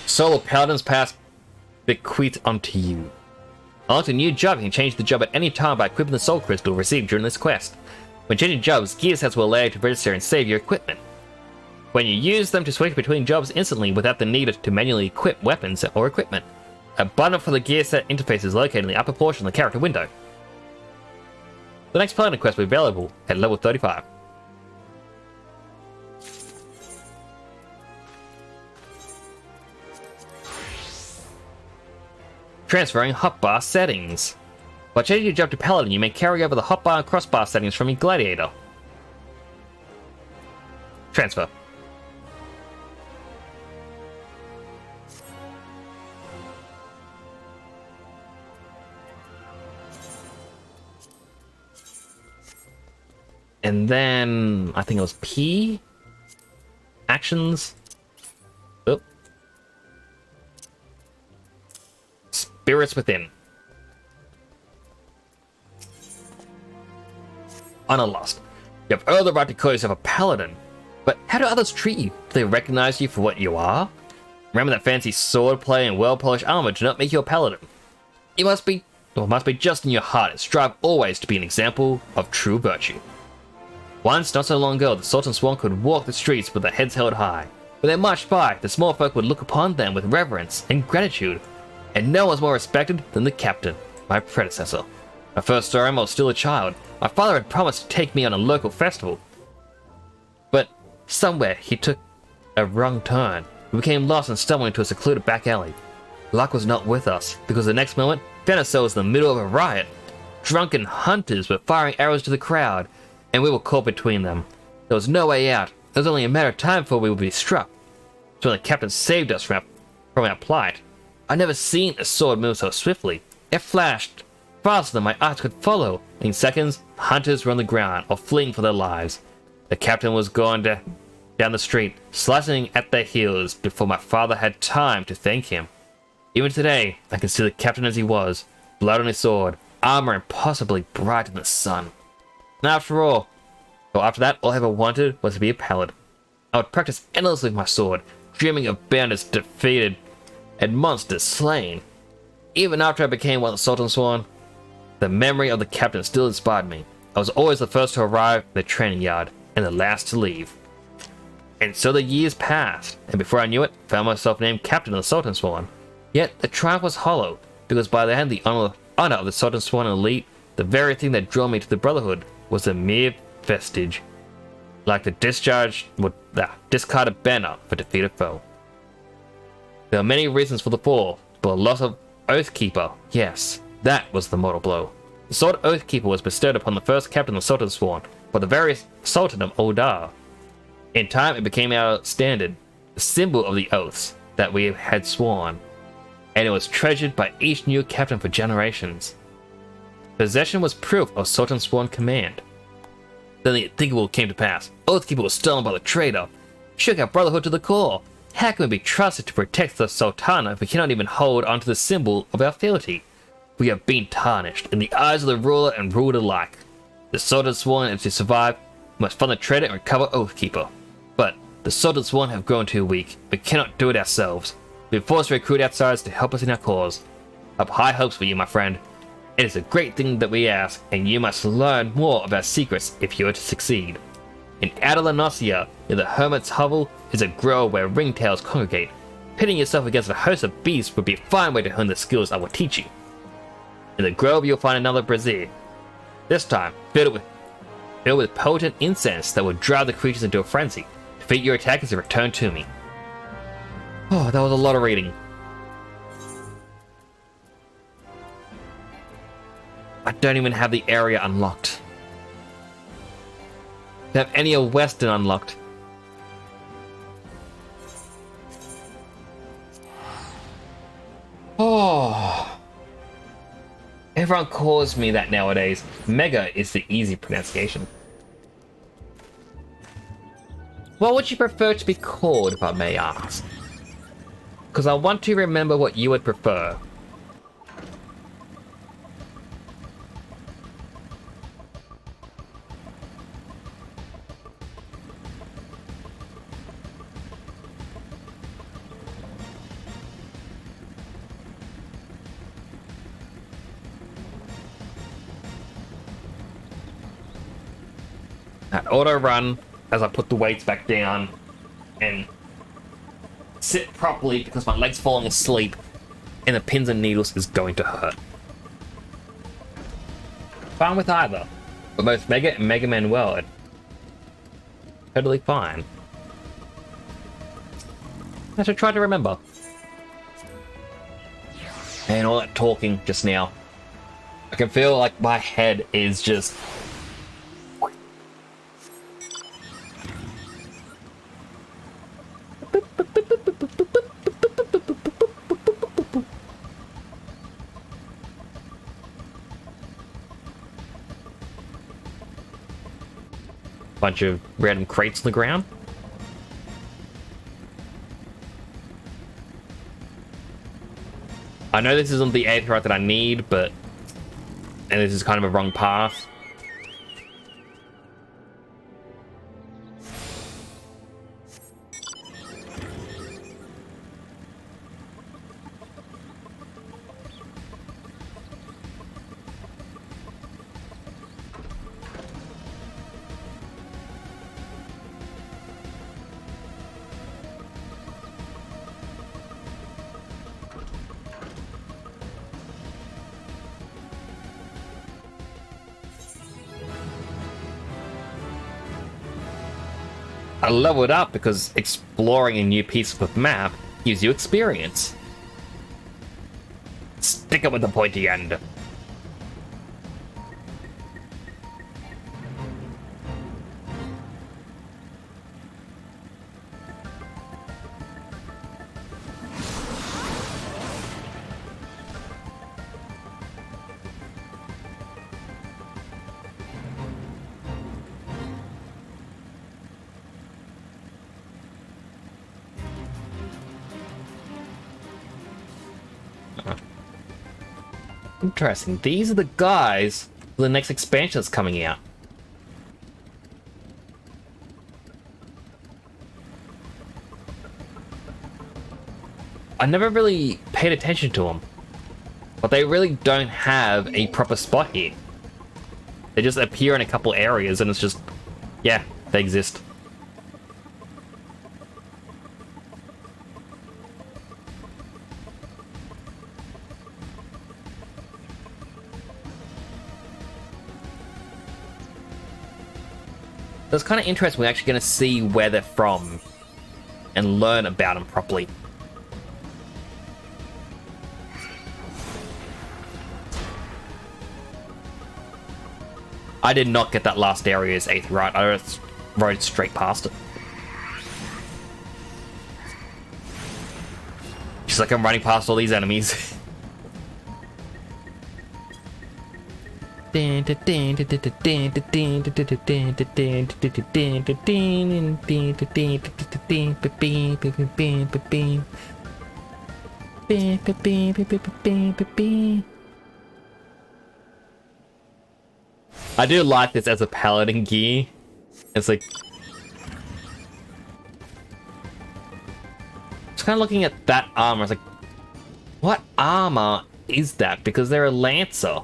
Soul of Paladin's Pass bequeathed onto you. Unlock a new job. You can change the job at any time by equipping the Soul Crystal received during this quest. When changing jobs, gear sets will allow you to register and save your equipment. When you use them to switch between jobs instantly without the need to manually equip weapons or equipment. A button for the gear set interface is located in the upper portion of the character window. The next Paladin quest will be available at level 35. Transferring hotbar settings. By changing your job to Paladin, you may carry over the hotbar and crossbar settings from your Gladiator. Transfer. And then, I think it was P? Actions? Oh. Spirits Within. Honor lost. You have earned the right to call yourself a paladin, but how do others treat you? Do they recognize you for what you are? Remember that fancy swordplay and well-polished armor do not make you a paladin. You must be just in your heart and strive always to be an example of true virtue. Once, not so long ago, the Sultan Sworn could walk the streets with their heads held high. When they marched by, the small folk would look upon them with reverence and gratitude, and no one was more respected than the captain, my predecessor. When I first saw him, I was still a child. My father had promised to take me on a local festival, but somewhere he took a wrong turn. We became lost and stumbled into a secluded back alley. Luck was not with us, because the next moment, we found ourselves in the middle of a riot. Drunken hunters were firing arrows to the crowd, and we were caught between them. There was no way out. It was only a matter of time before we would be struck. So when the captain saved us from our plight. I'd never seen a sword move so swiftly. It flashed faster than my eyes could follow. In seconds, hunters were on the ground or fleeing for their lives. The captain was gone down the street, slicing at their heels before my father had time to thank him. Even today, I can see the captain as he was, blood on his sword, armor impossibly bright in the sun. And after that, all I ever wanted was to be a paladin. I would practice endlessly with my sword, dreaming of bandits defeated and monsters slain. Even after I became one of the Sultan Sworn, the memory of the captain still inspired me. I was always the first to arrive at the training yard, and the last to leave. And so the years passed, and before I knew it, I found myself named Captain of the Sultan Sworn. Yet the triumph was hollow, because by the hand the honor of the Sultan Sworn elite, the very thing that drew me to the Brotherhood, was a mere vestige, like the discarded banner of a defeated foe. There are many reasons for the fall, but the loss of Oathkeeper, yes, that was the mortal blow. The sword Oathkeeper was bestowed upon the first captain of the Sultan Sworn, for the very Sultan of Oldar. In time, it became our standard, the symbol of the oaths that we had sworn, and it was treasured by each new captain for generations. Possession was proof of Sultan's sworn command. Then the unthinkable came to pass. Oathkeeper was stolen by the traitor, shook our brotherhood to the core. How can we be trusted to protect the Sultana if we cannot even hold onto the symbol of our fealty? We have been tarnished in the eyes of the ruler and ruled alike. The Sultan's sworn, and to survive, we must find the traitor and recover Oathkeeper. But the Sultan's sworn have grown too weak. We cannot do it ourselves. We've been forced to recruit outsiders to help us in our cause. I have high hopes for you, my friend. It is a great thing that we ask, and you must learn more of our secrets if you are to succeed. In Adalanosia, near the Hermit's Hovel, is a grove where ringtails congregate. Pitting yourself against a host of beasts would be a fine way to hone the skills I will teach you. In the grove, you'll find another brazier. This time, filled with potent incense that will drive the creatures into a frenzy. Defeat your attackers and return to me. Oh, that was a lot of reading. I don't even have the area unlocked. Don't have any of Western unlocked. Oh. Everyone calls me that nowadays. Mega is the easy pronunciation. What would you prefer to be called, if I may ask? Because I want to remember what you would prefer. Auto run as I put the weights back down and sit properly because my leg's falling asleep and the pins and needles is going to hurt. Fine with either, but both Mega and Mega Man World, totally fine. I should try to remember. And all that talking just now, I can feel like my head is just bunch of random crates on the ground. I know this isn't the aircraft that I need, and this is kind of a wrong path. I leveled up because exploring a new piece of map gives you experience. Stick it with the pointy end. Interesting. These are the guys for the next expansion that's coming out. I never really paid attention to them, but they really don't have a proper spot here. They just appear in a couple areas and it's just, yeah, they exist. So it's kind of interesting. We're actually going to see where they're from and learn about them properly. I did not get that last area as 8th right. I just rode straight past it. Just like I'm running past all these enemies. I do like this as a paladin gear. It's like... Just kind of looking at that armor, I was like, what armor is that? Because they're a lancer.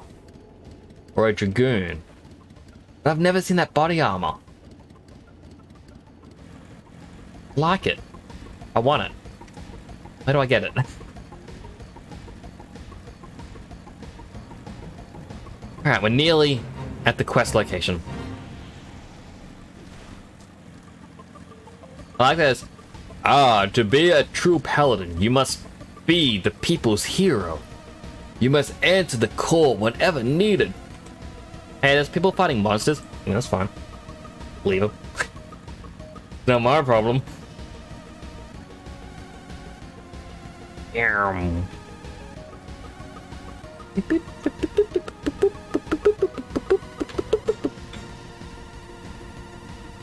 Or a dragoon. But I've never seen that body armor. Like it. I want it. Where do I get it? Alright, we're nearly at the quest location. I like this. Ah, to be a true paladin, you must be the people's hero. You must answer the call whenever needed. Hey, there's people fighting monsters. Yeah, that's fine. Leave them. Not my problem.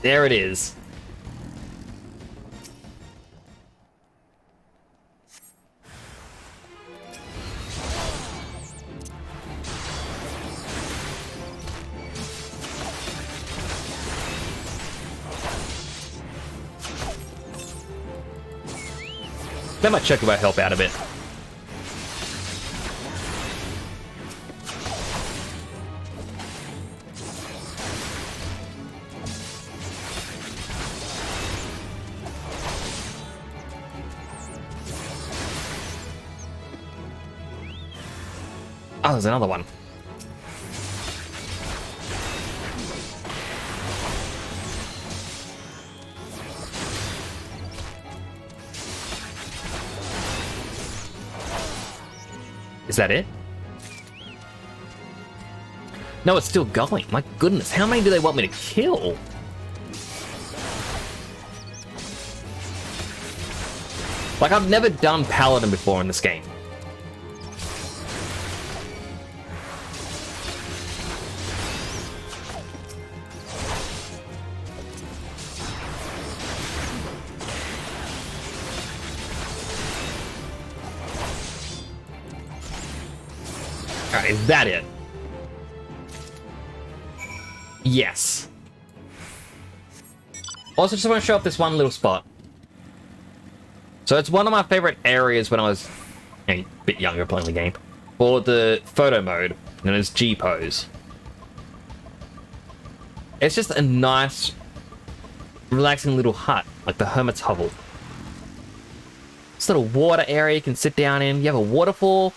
There it is. That might check if I help out a bit. Oh, there's another one. Is that it? No, it's still going. My goodness, how many do they want me to kill? Like, I've never done Paladin before in this game. Alright, is that it? Yes. Also, just want to show up this one little spot. So it's one of my favorite areas when I was a bit younger playing the game. For the photo mode, known as G-pose. It's just a nice, relaxing little hut, like the hermit's hovel. This little water area you can sit down in. You have a waterfall.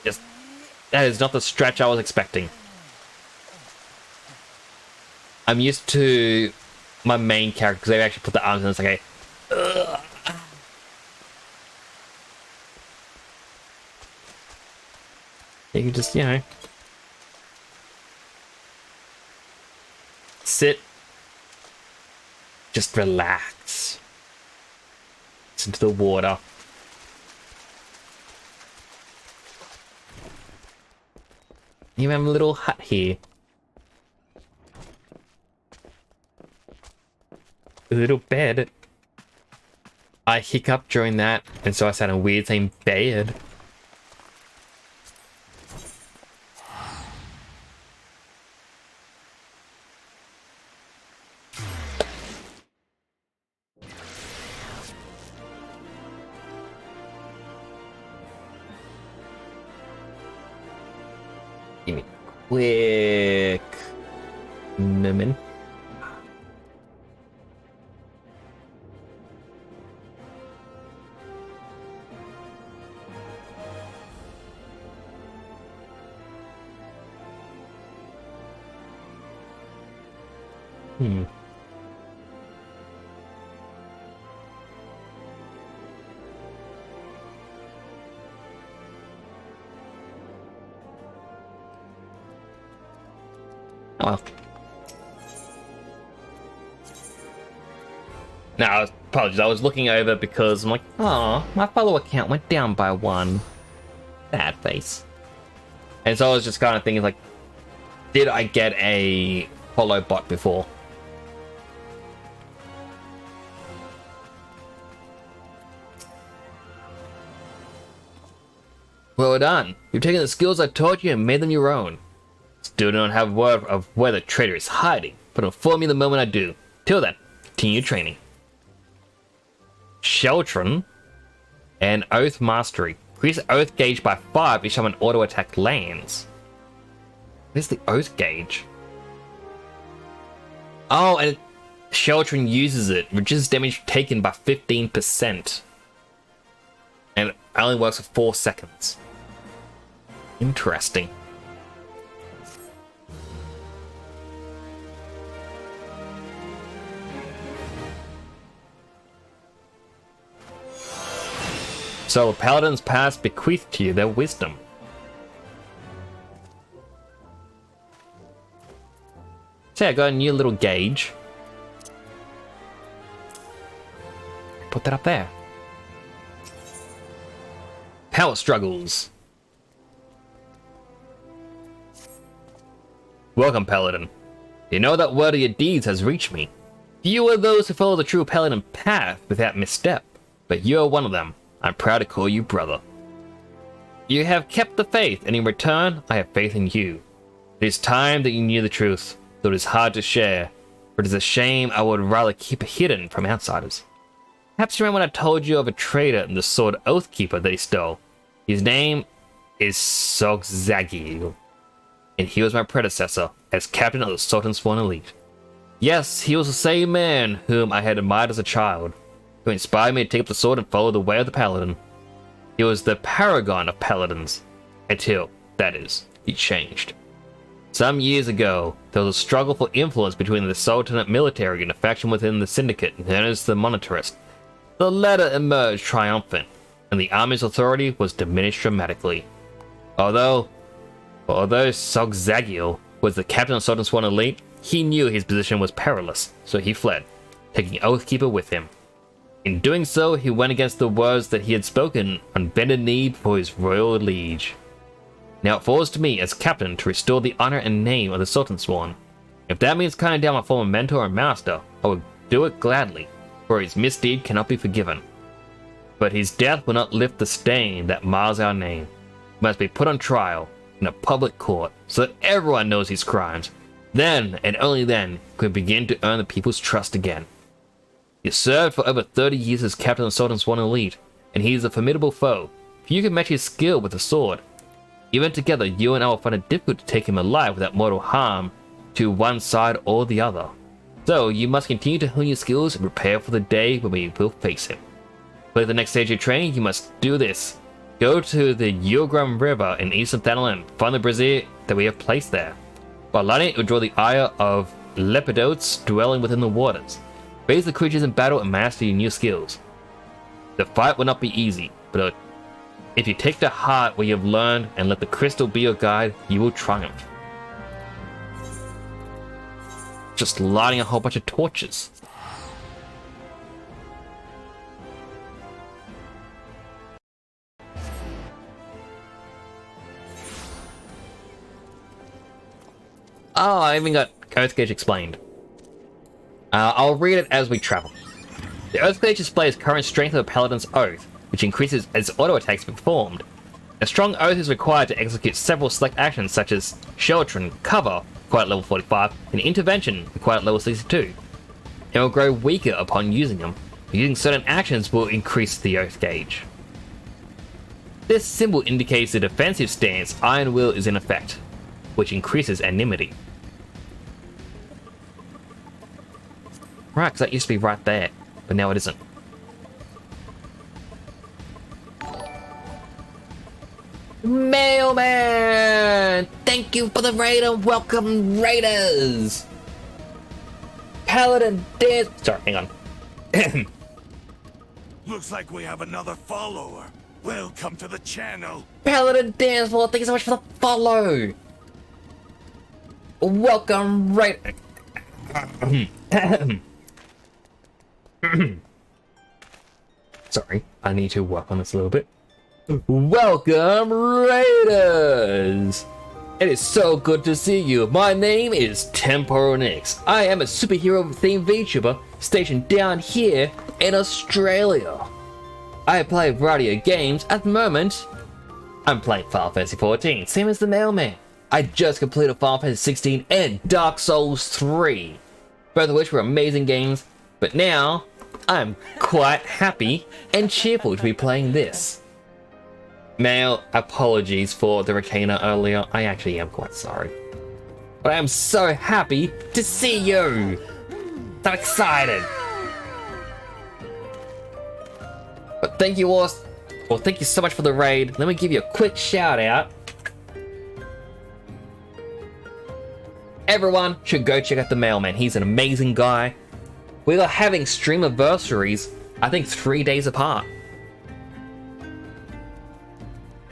Just, that is not the stretch I was expecting. I'm used to my main character because they actually put the arms in. It's like, ugh. You can just, you know, sit, just relax. Listen to the water. You have a little hut here. A little bed. I hiccuped during that, and so I sounded weird saying bed. Give me a quick moment. Oh well. No, apologies. I was looking over because I'm like, oh, my follower count went down by 1. Sad face. And so I was just kind of thinking, like, did I get a follow bot before? Well done. You've taken the skills I taught you and made them your own. Still don't have word of where the traitor is hiding, but inform me the moment I do. Till then, continue training. Sheltron and Oath Mastery. Increase Oath gauge by 5 each time an auto attack lands. Where's the Oath gauge? Oh, and Sheltron uses it, reduces damage taken by 15%. And it only works for 4 seconds. Interesting. So Paladin's past bequeath to you their wisdom. So I got a new little gauge. Put that up there. Power struggles. Welcome, Paladin. You know that word of your deeds has reached me. Few are those who follow the true Paladin path without misstep, but you are one of them. I'm proud to call you brother. You have kept the faith, and in return, I have faith in you. It is time that you knew the truth, though it is hard to share, for it is a shame I would rather keep it hidden from outsiders. Perhaps you remember when I told you of a traitor and the sword Oathkeeper that he stole. His name is Sogzagil, and he was my predecessor as captain of the Sultan Sworn Elite. Yes, he was the same man whom I had admired as a child, who inspired me to take up the sword and follow the way of the Paladin. He was the paragon of Paladins, until, that is, he changed. Some years ago, there was a struggle for influence between the Sultanate military and a faction within the Syndicate known as the Monetarist. The latter emerged triumphant, and the army's authority was diminished dramatically. Although Sogzagil was the captain of Sultan Sworn Elite, he knew his position was perilous, so he fled, taking Oathkeeper with him. In doing so, he went against the words that he had spoken on bended knee before his royal liege. Now it falls to me as captain to restore the honor and name of the Sultan Sworn. If that means cutting down my former mentor and master, I would do it gladly, for his misdeed cannot be forgiven. But his death will not lift the stain that mars our name. He must be put on trial in a public court so that everyone knows his crimes. Then, and only then, can we begin to earn the people's trust again. He served for over 30 years as captain of Sultan Sworn Elite, and he is a formidable foe. If you can match his skill with a sword, even together you and I will find it difficult to take him alive without mortal harm to one side or the other. So you must continue to hone your skills and prepare for the day when we will face him. For the next stage of training, you must do this. Go to the Yilgrim River in eastern Thanalan and find the brazier that we have placed there. While lighting it will draw the ire of lepidotes dwelling within the waters. Face the creatures in battle and master your new skills. The fight will not be easy, but if you take to heart what you have learned and let the crystal be your guide, you will triumph. Just lighting a whole bunch of torches. Oh, I even got Oath Gauge explained. I'll read it as we travel. The Oath Gauge displays current strength of a Paladin's Oath, which increases as auto attacks are performed. A strong oath is required to execute several select actions such as Sheltron, Cover, required at level 45, and Intervention, required at level 62. It will grow weaker upon using them. Using certain actions will increase the Oath Gauge. This symbol indicates the defensive stance Iron Will is in effect, which increases enmity. Right, because that used to be right there, but now it isn't. Mailman! Thank you for the raid and welcome raiders! Paladin dance. Sorry, hang on. Looks like we have another follower. Welcome to the channel. Paladin dance. Well, thank you so much for the follow. welcome right. Sorry, I need to work on this a little bit. Welcome, Raiders! It is so good to see you. My name is Temporal Nix. I am a superhero-themed VTuber stationed down here in Australia. I play a variety of games. At the moment, I'm playing Final Fantasy XIV, same as the mailman. I just completed Final Fantasy XVI and Dark Souls 3, both of which were amazing games, but now I'm quite happy and cheerful to be playing this. Mail, apologies for the retainer earlier. I actually am quite sorry. But I am so happy to see you! So excited! But thank you all, well, thank you so much for the raid. Let me give you a quick shout out. Everyone should go check out the mailman. He's an amazing guy. We are having stream anniversaries, I think 3 days apart.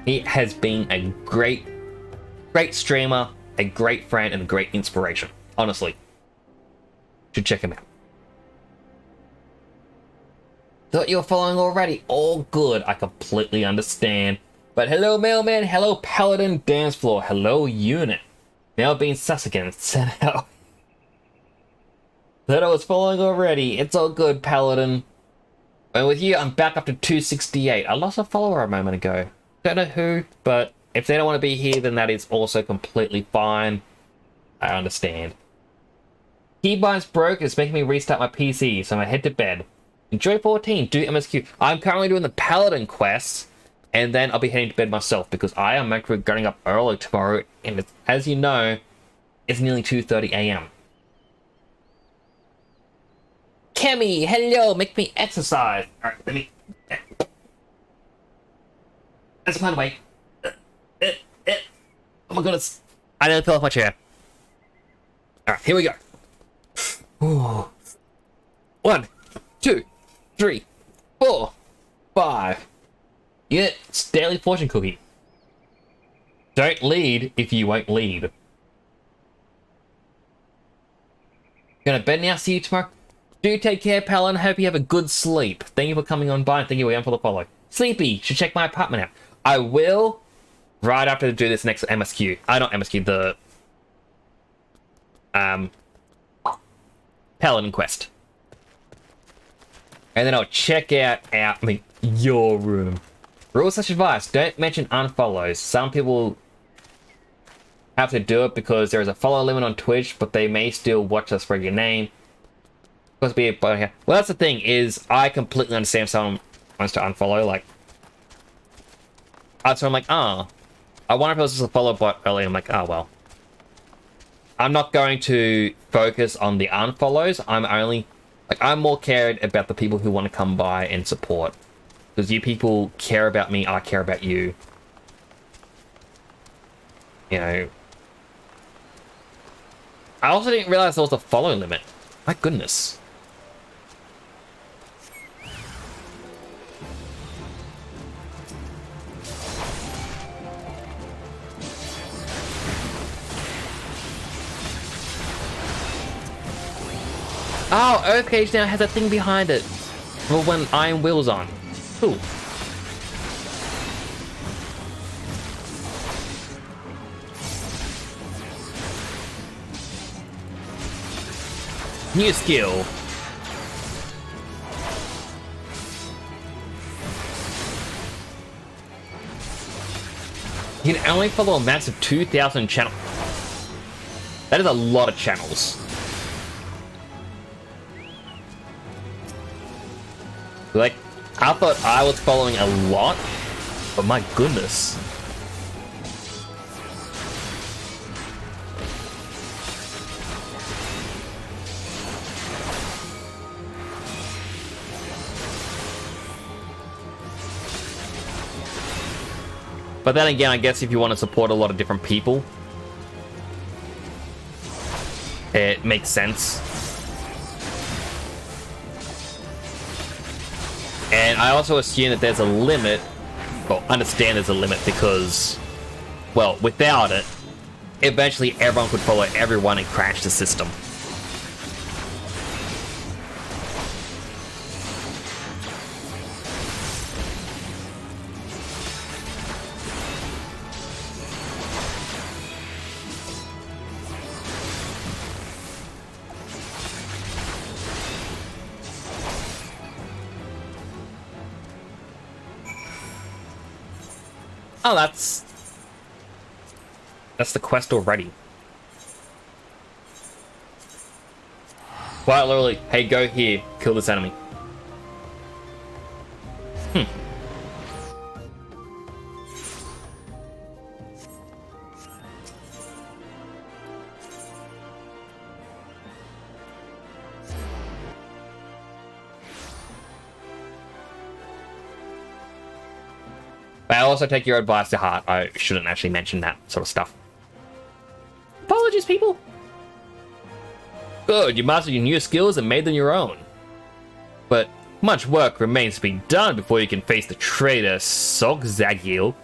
He has been a great streamer, a great friend, and a great inspiration. Honestly. Should check him out. Thought you were following already. All good. I completely understand. But hello, mailman. Hello, paladin dance floor. Hello, unit. Now being sus again. Said out. Thought I was following already. It's all good, paladin. And with you, I'm back up to 268. I lost a follower a moment ago. Don't know who, but if they don't want to be here, then that is also completely fine. I understand. Keybind's broke. It's making me restart my PC, so I'm gonna head to bed. Enjoy 14. Do MSQ. I'm currently doing the paladin quests, and then I'll be heading to bed myself because I am actually getting up early tomorrow, and it's, as you know, it's nearly 2:30 a.m. Kemi, hello, make me exercise. All right, let me. That's a plan away. Oh my goodness. I nearly fell off my chair. Alright, here we go. Ooh. 1, 2, 3, 4, 5. It's daily fortune cookie. Don't lead if you won't lead. Gonna bed now, see you tomorrow. Do take care, Palin. Hope you have a good sleep. Thank you for coming on by and thank you again for the follow. Sleepy, should check my apartment out. I will, right after to do this next MSQ. Not MSQ, the Paladin quest. And then I'll check out your room. Rules such advice, don't mention unfollows. Some people have to do it because there is a follow limit on Twitch, but they may still watch us for your name. Supposed to be well, that's the thing, is I completely understand if someone wants to unfollow, like, so I'm like, I wonder if it was just a follow bot earlier. I'm like, well. I'm not going to focus on the unfollows. I'm more cared about the people who want to come by and support. Because you people care about me, I care about you. You know. I also didn't realize there was a follow limit. My goodness. Oh, Earthcage now has a thing behind it for when Iron Will's on. Cool. New skill. You can only follow a max of 2,000 channels. That is a lot of channels. Like, I thought I was following a lot, but my goodness. But then again, I guess if you want to support a lot of different people, it makes sense. And I also assume that there's a limit, well, understand there's a limit because, well, without it, eventually everyone could follow everyone and crash the system. Oh, that's the quest already. Quite literally, hey, go here, kill this enemy. But I also take your advice to heart. I shouldn't actually mention that sort of stuff. Apologies, people. Good, you mastered your new skills and made them your own. But much work remains to be done before you can face the traitor Sogzagil.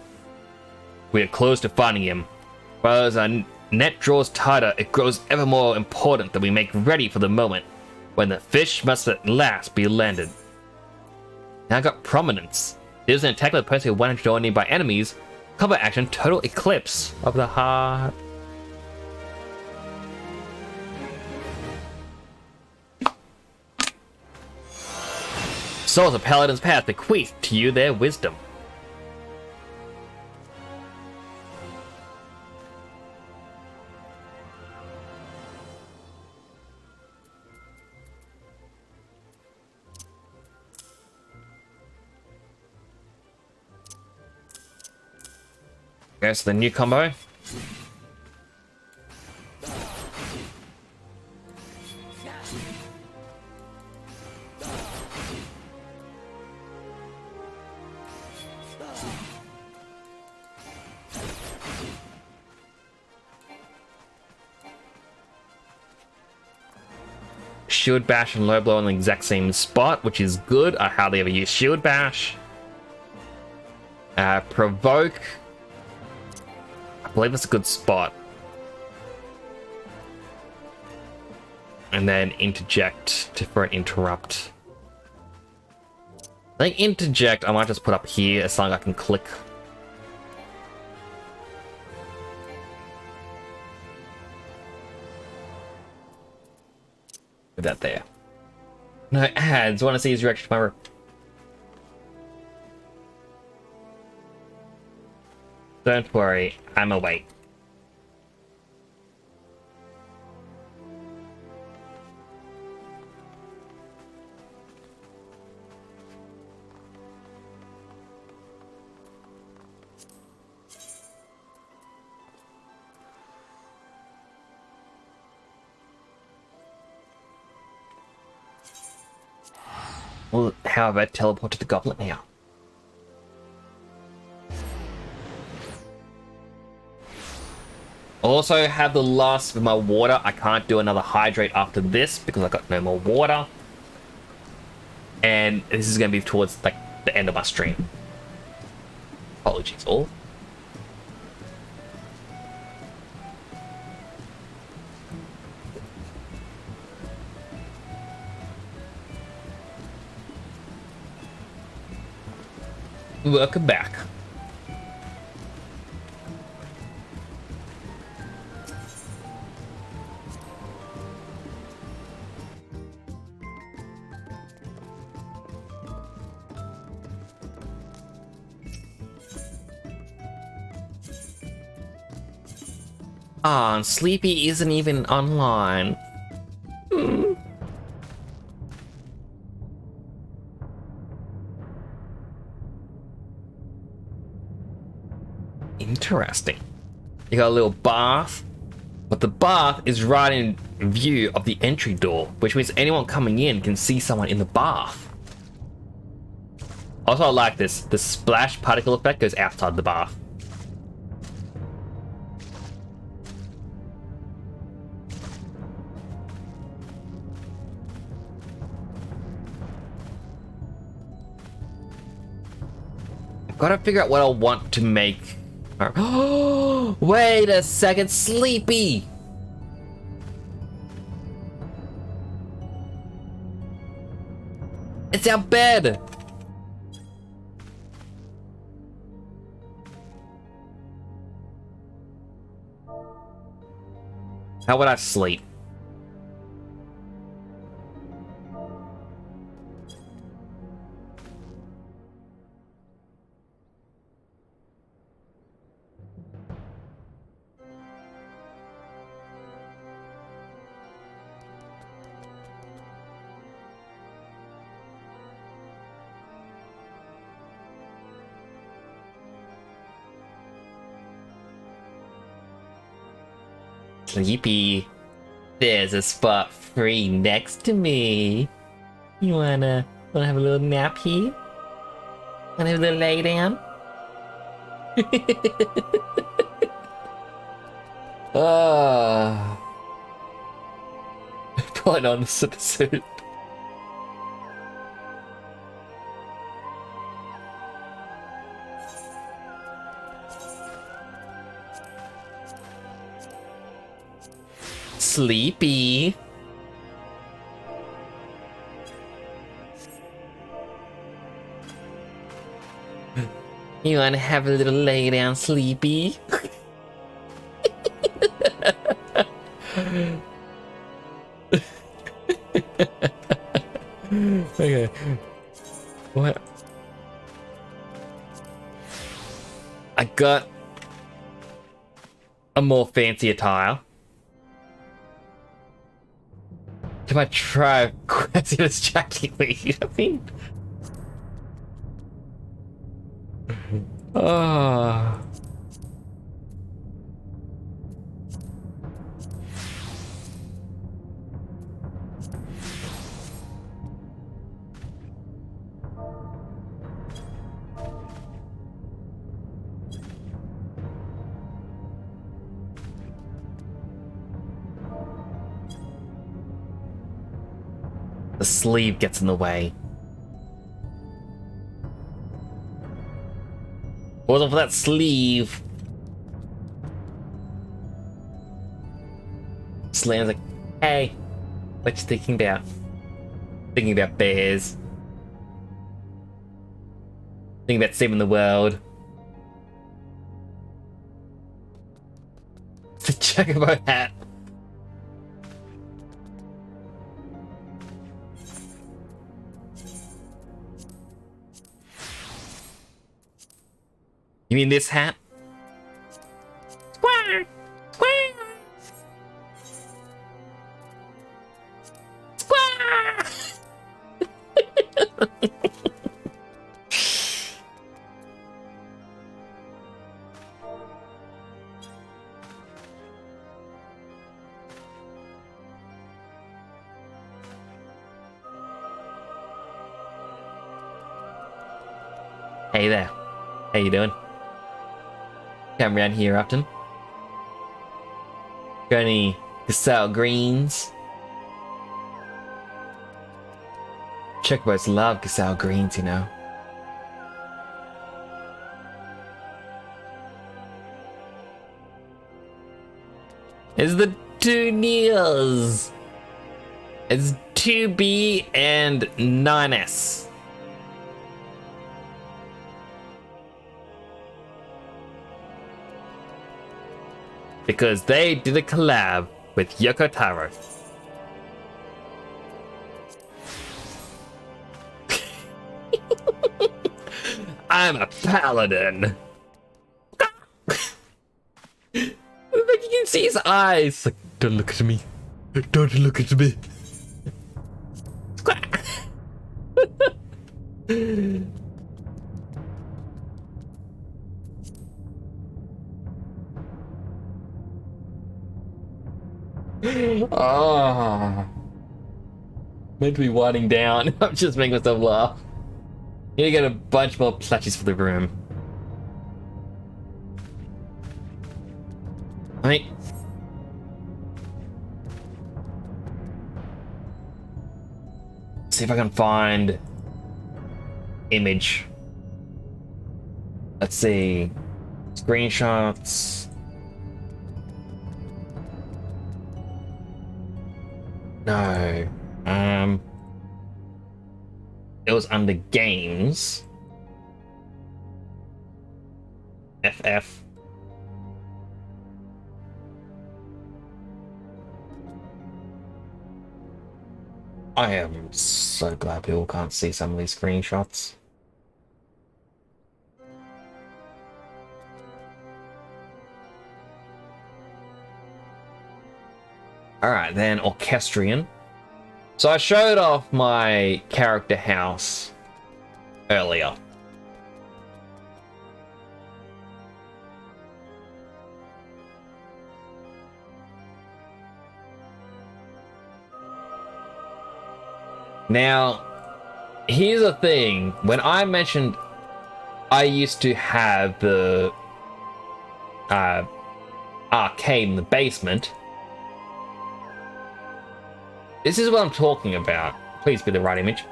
We are close to finding him. While as our net draws tighter, it grows ever more important that we make ready for the moment when the fish must at last be landed. Now I got prominence. There's an attack by the person who wanted to join in by enemies. Combat action, total eclipse of the heart. Souls of Paladin's Path bequeath to you their wisdom. Okay, so the new combo. Shield Bash and Low Blow on the exact same spot, which is good. I hardly ever use Shield Bash. Provoke. I believe that's a good spot. And then Interject for an Interrupt. I think Interject I might just put up here as something I can click. Put that there. No ads. Want to see his reaction to my Don't worry, I'm awake. Well, how about teleport to the goblet now? Also have the last of my water. I can't do another hydrate after this because I got no more water. And this is going to be towards like the end of my stream. Apologies all. Welcome back. Ah, and Sleepy isn't even online. Interesting. You got a little bath, but the bath is right in view of the entry door, which means anyone coming in can see someone in the bath. Also, I like this. The splash particle effect goes outside the bath. I've got to figure out what I want to make Oh, wait a second, Sleepy! It's our bed! How would I sleep? Sleepy, there's a spot free next to me. You wanna have a little nap here? Wanna have a little lay down? Ah, put on the super suit. Sleepy. You wanna have a little lay down, Sleepy? Okay. What? I got a more fancy attire. Can I try Cressida's Jackie Lee? I mean, oh. The sleeve gets in the way. Wasn't for that sleeve. Slam's like, hey, what you thinking about? Thinking about bears. Thinking about saving the world. It's a chocobo hat. You mean this hat? Square! Square! Square! Hey there. How you doing? Come around here often. Got any Gasal greens? Chocobos love Gasal greens, you know. It's the two Neils. It's 2B and 9S. Because they did a collab with Yoko Taro. I'm a paladin. You can see his eyes. Like, don't look at me. Don't look at me. Oh, meant to be winding down. I'm just making myself laugh. Need to get a bunch more plushies for the room. Right. See if I can find image. Let's see. Screenshots. No. It was under games. FF. I am so glad people can't see some of these screenshots. Alright, then Orchestrion. So I showed off my character house earlier. Now, here's the thing. When I mentioned I used to have the arcade in the basement, this is what I'm talking about. Please be the right image.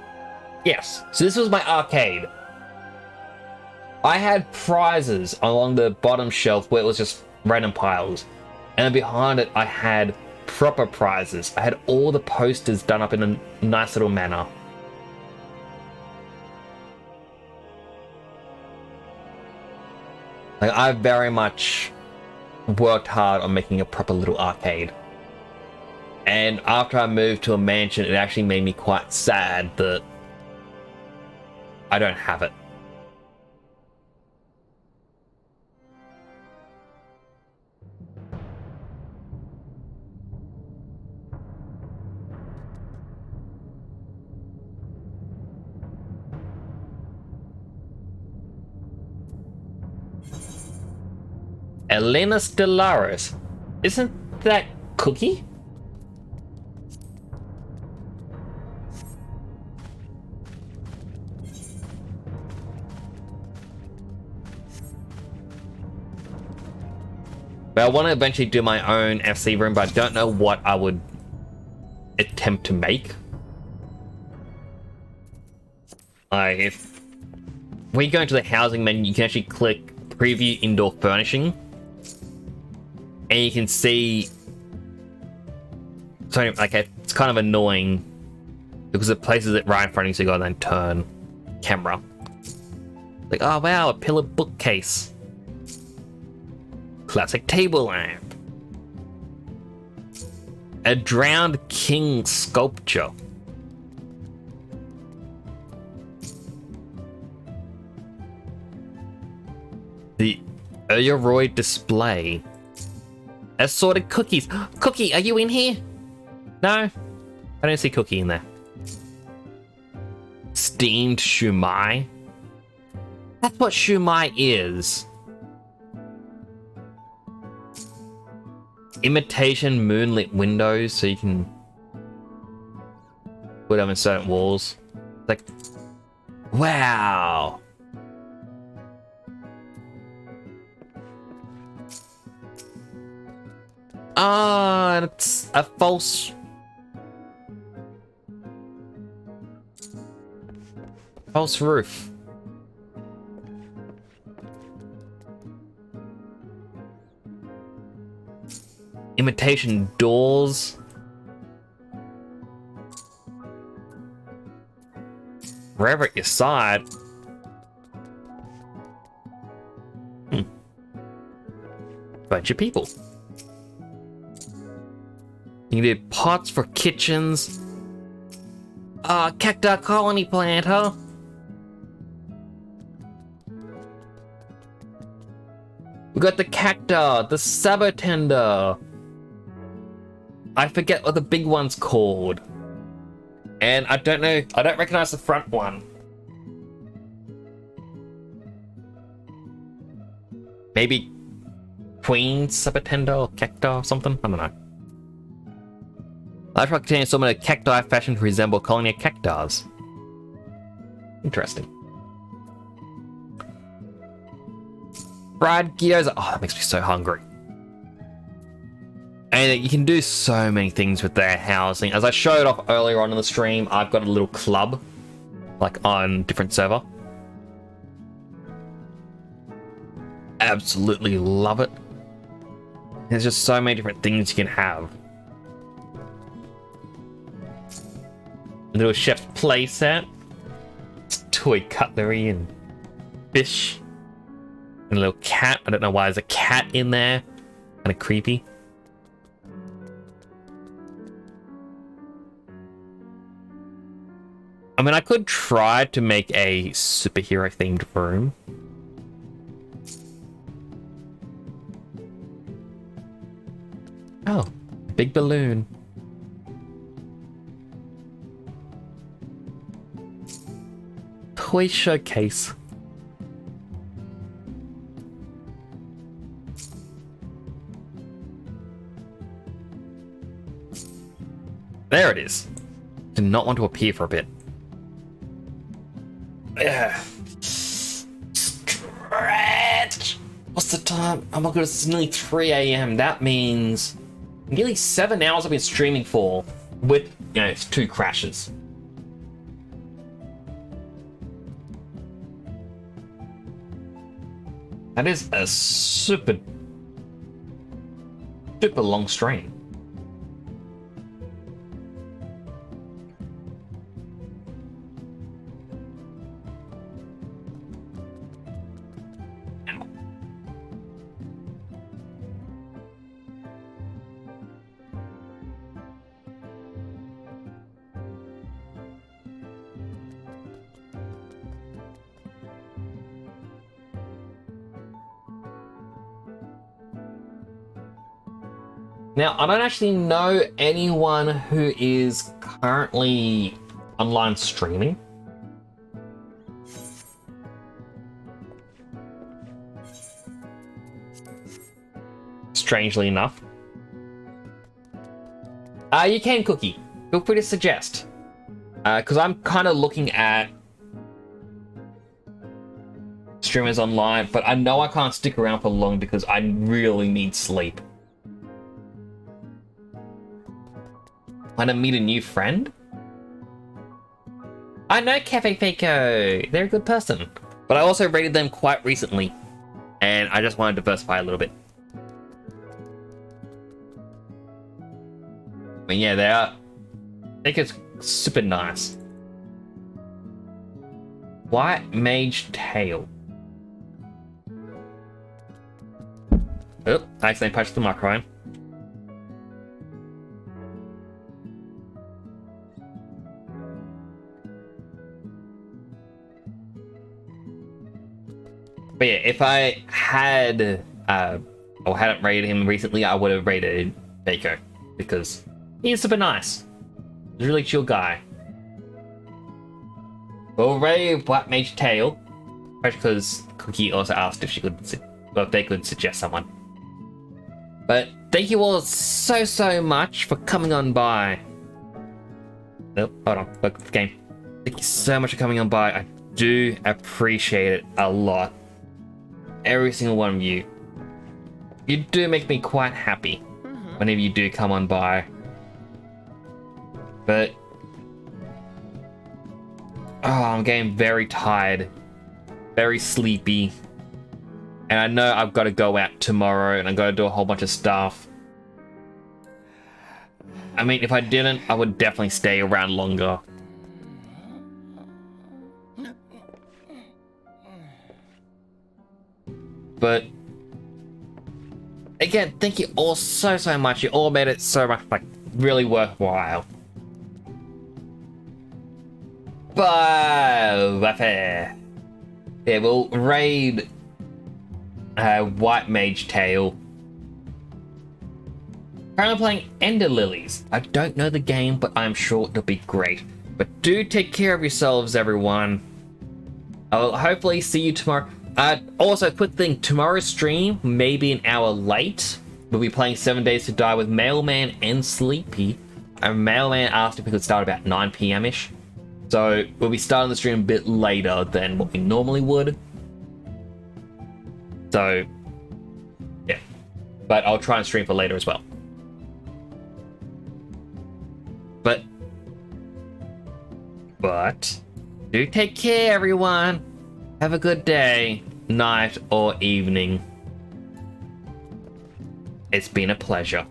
Yes, so this was my arcade. I had prizes along the bottom shelf where it was just random piles. And then behind it, I had proper prizes. I had all the posters done up in a nice little manner. Like, I very much worked hard on making a proper little arcade. And after I moved to a mansion, it actually made me quite sad that I don't have it. Elena Stellaris. Isn't that Cookie? But I want to eventually do my own FC room, but I don't know what I would attempt to make. Like, if when you go into the housing menu, you can actually click Preview Indoor Furnishing. And you can see... So, okay, it's kind of annoying because it places it right in front of you, so you gotta then turn camera. Like, oh wow, a pillar bookcase. Classic table lamp. A drowned king sculpture. The Aeroid display. Assorted cookies. Cookie, are you in here? No, I don't see Cookie in there. Steamed shumai. That's what shumai is. Imitation moonlit windows, so you can put them in certain walls. Like, wow. Ah, it's a false roof. Imitation doors. Wherever at your side. Bunch of people. You can do pots for kitchens. Cacti colony plant, huh? We got the cacti, the sabotender. I forget what the big one's called. And I don't know, I don't recognize the front one. Maybe Queen Sabotender or cacti or something? I don't know. Large rock contains some of the cacti fashioned to resemble a colony of cactus. Interesting. Fried gyoza. Oh, that makes me so hungry. And you can do so many things with their housing. As I showed off earlier on in the stream, I've got a little club, like on different server. absolutely love it. There's just so many different things you can have. A little chef's play set. Toy cutlery and fish. And a little cat. I don't know why there's a cat in there. Kind of creepy. I mean, I could try to make a superhero themed room. Oh, big balloon. Toy showcase. There it is. Did not want to appear for a bit. Yeah. Stretch. What's the time? Oh my god, it's nearly 3 a.m. That means nearly 7 hours I've been streaming for, with, you know, it's 2 crashes. That is a super long stream. Now, I don't actually know anyone who is currently online streaming. Strangely enough. You can, Cookie. Feel free to suggest. Because I'm kind of looking at streamers online, but I know I can't stick around for long because I really need sleep. Want to meet a new friend? I know Cafe Faco. They're a good person. But I also rated them quite recently. And I just want to diversify a little bit. But yeah, they are. I think it's super nice. White Mage Tail. Oh, I accidentally punched the microphone. But yeah, if I had or hadn't rated him recently, I would have rated Baco because he's super nice. He's a really chill guy. We'll rate White Mage Tail, because Cookie also asked if she could, well, if they could suggest someone. But thank you all so much for coming on by. Oh, hold on, look at the game. Thank you so much for coming on by. I do appreciate it a lot. Every single one of you. You do make me quite happy whenever you do come on by. But I'm getting very tired, very sleepy, and I know I've got to go out tomorrow and I've got to do a whole bunch of stuff. I mean, if I didn't, I would definitely stay around longer. But again, thank you all so much. You all made it so much, like, really worthwhile. But yeah, we'll raid White Mage Tail. Currently playing Ender Lilies. I don't know the game, but I'm sure it'll be great. But do take care of yourselves, everyone. I'll hopefully see you tomorrow. Also, a quick thing, tomorrow's stream may be an hour late. We'll be playing 7 Days to Die with Mailman and Sleepy. And Mailman asked if we could start about 9 p.m.-ish. So we'll be starting the stream a bit later than what we normally would. So, yeah. But I'll try and stream for later as well. But do take care, everyone. Have a good day, night, or evening. It's been a pleasure.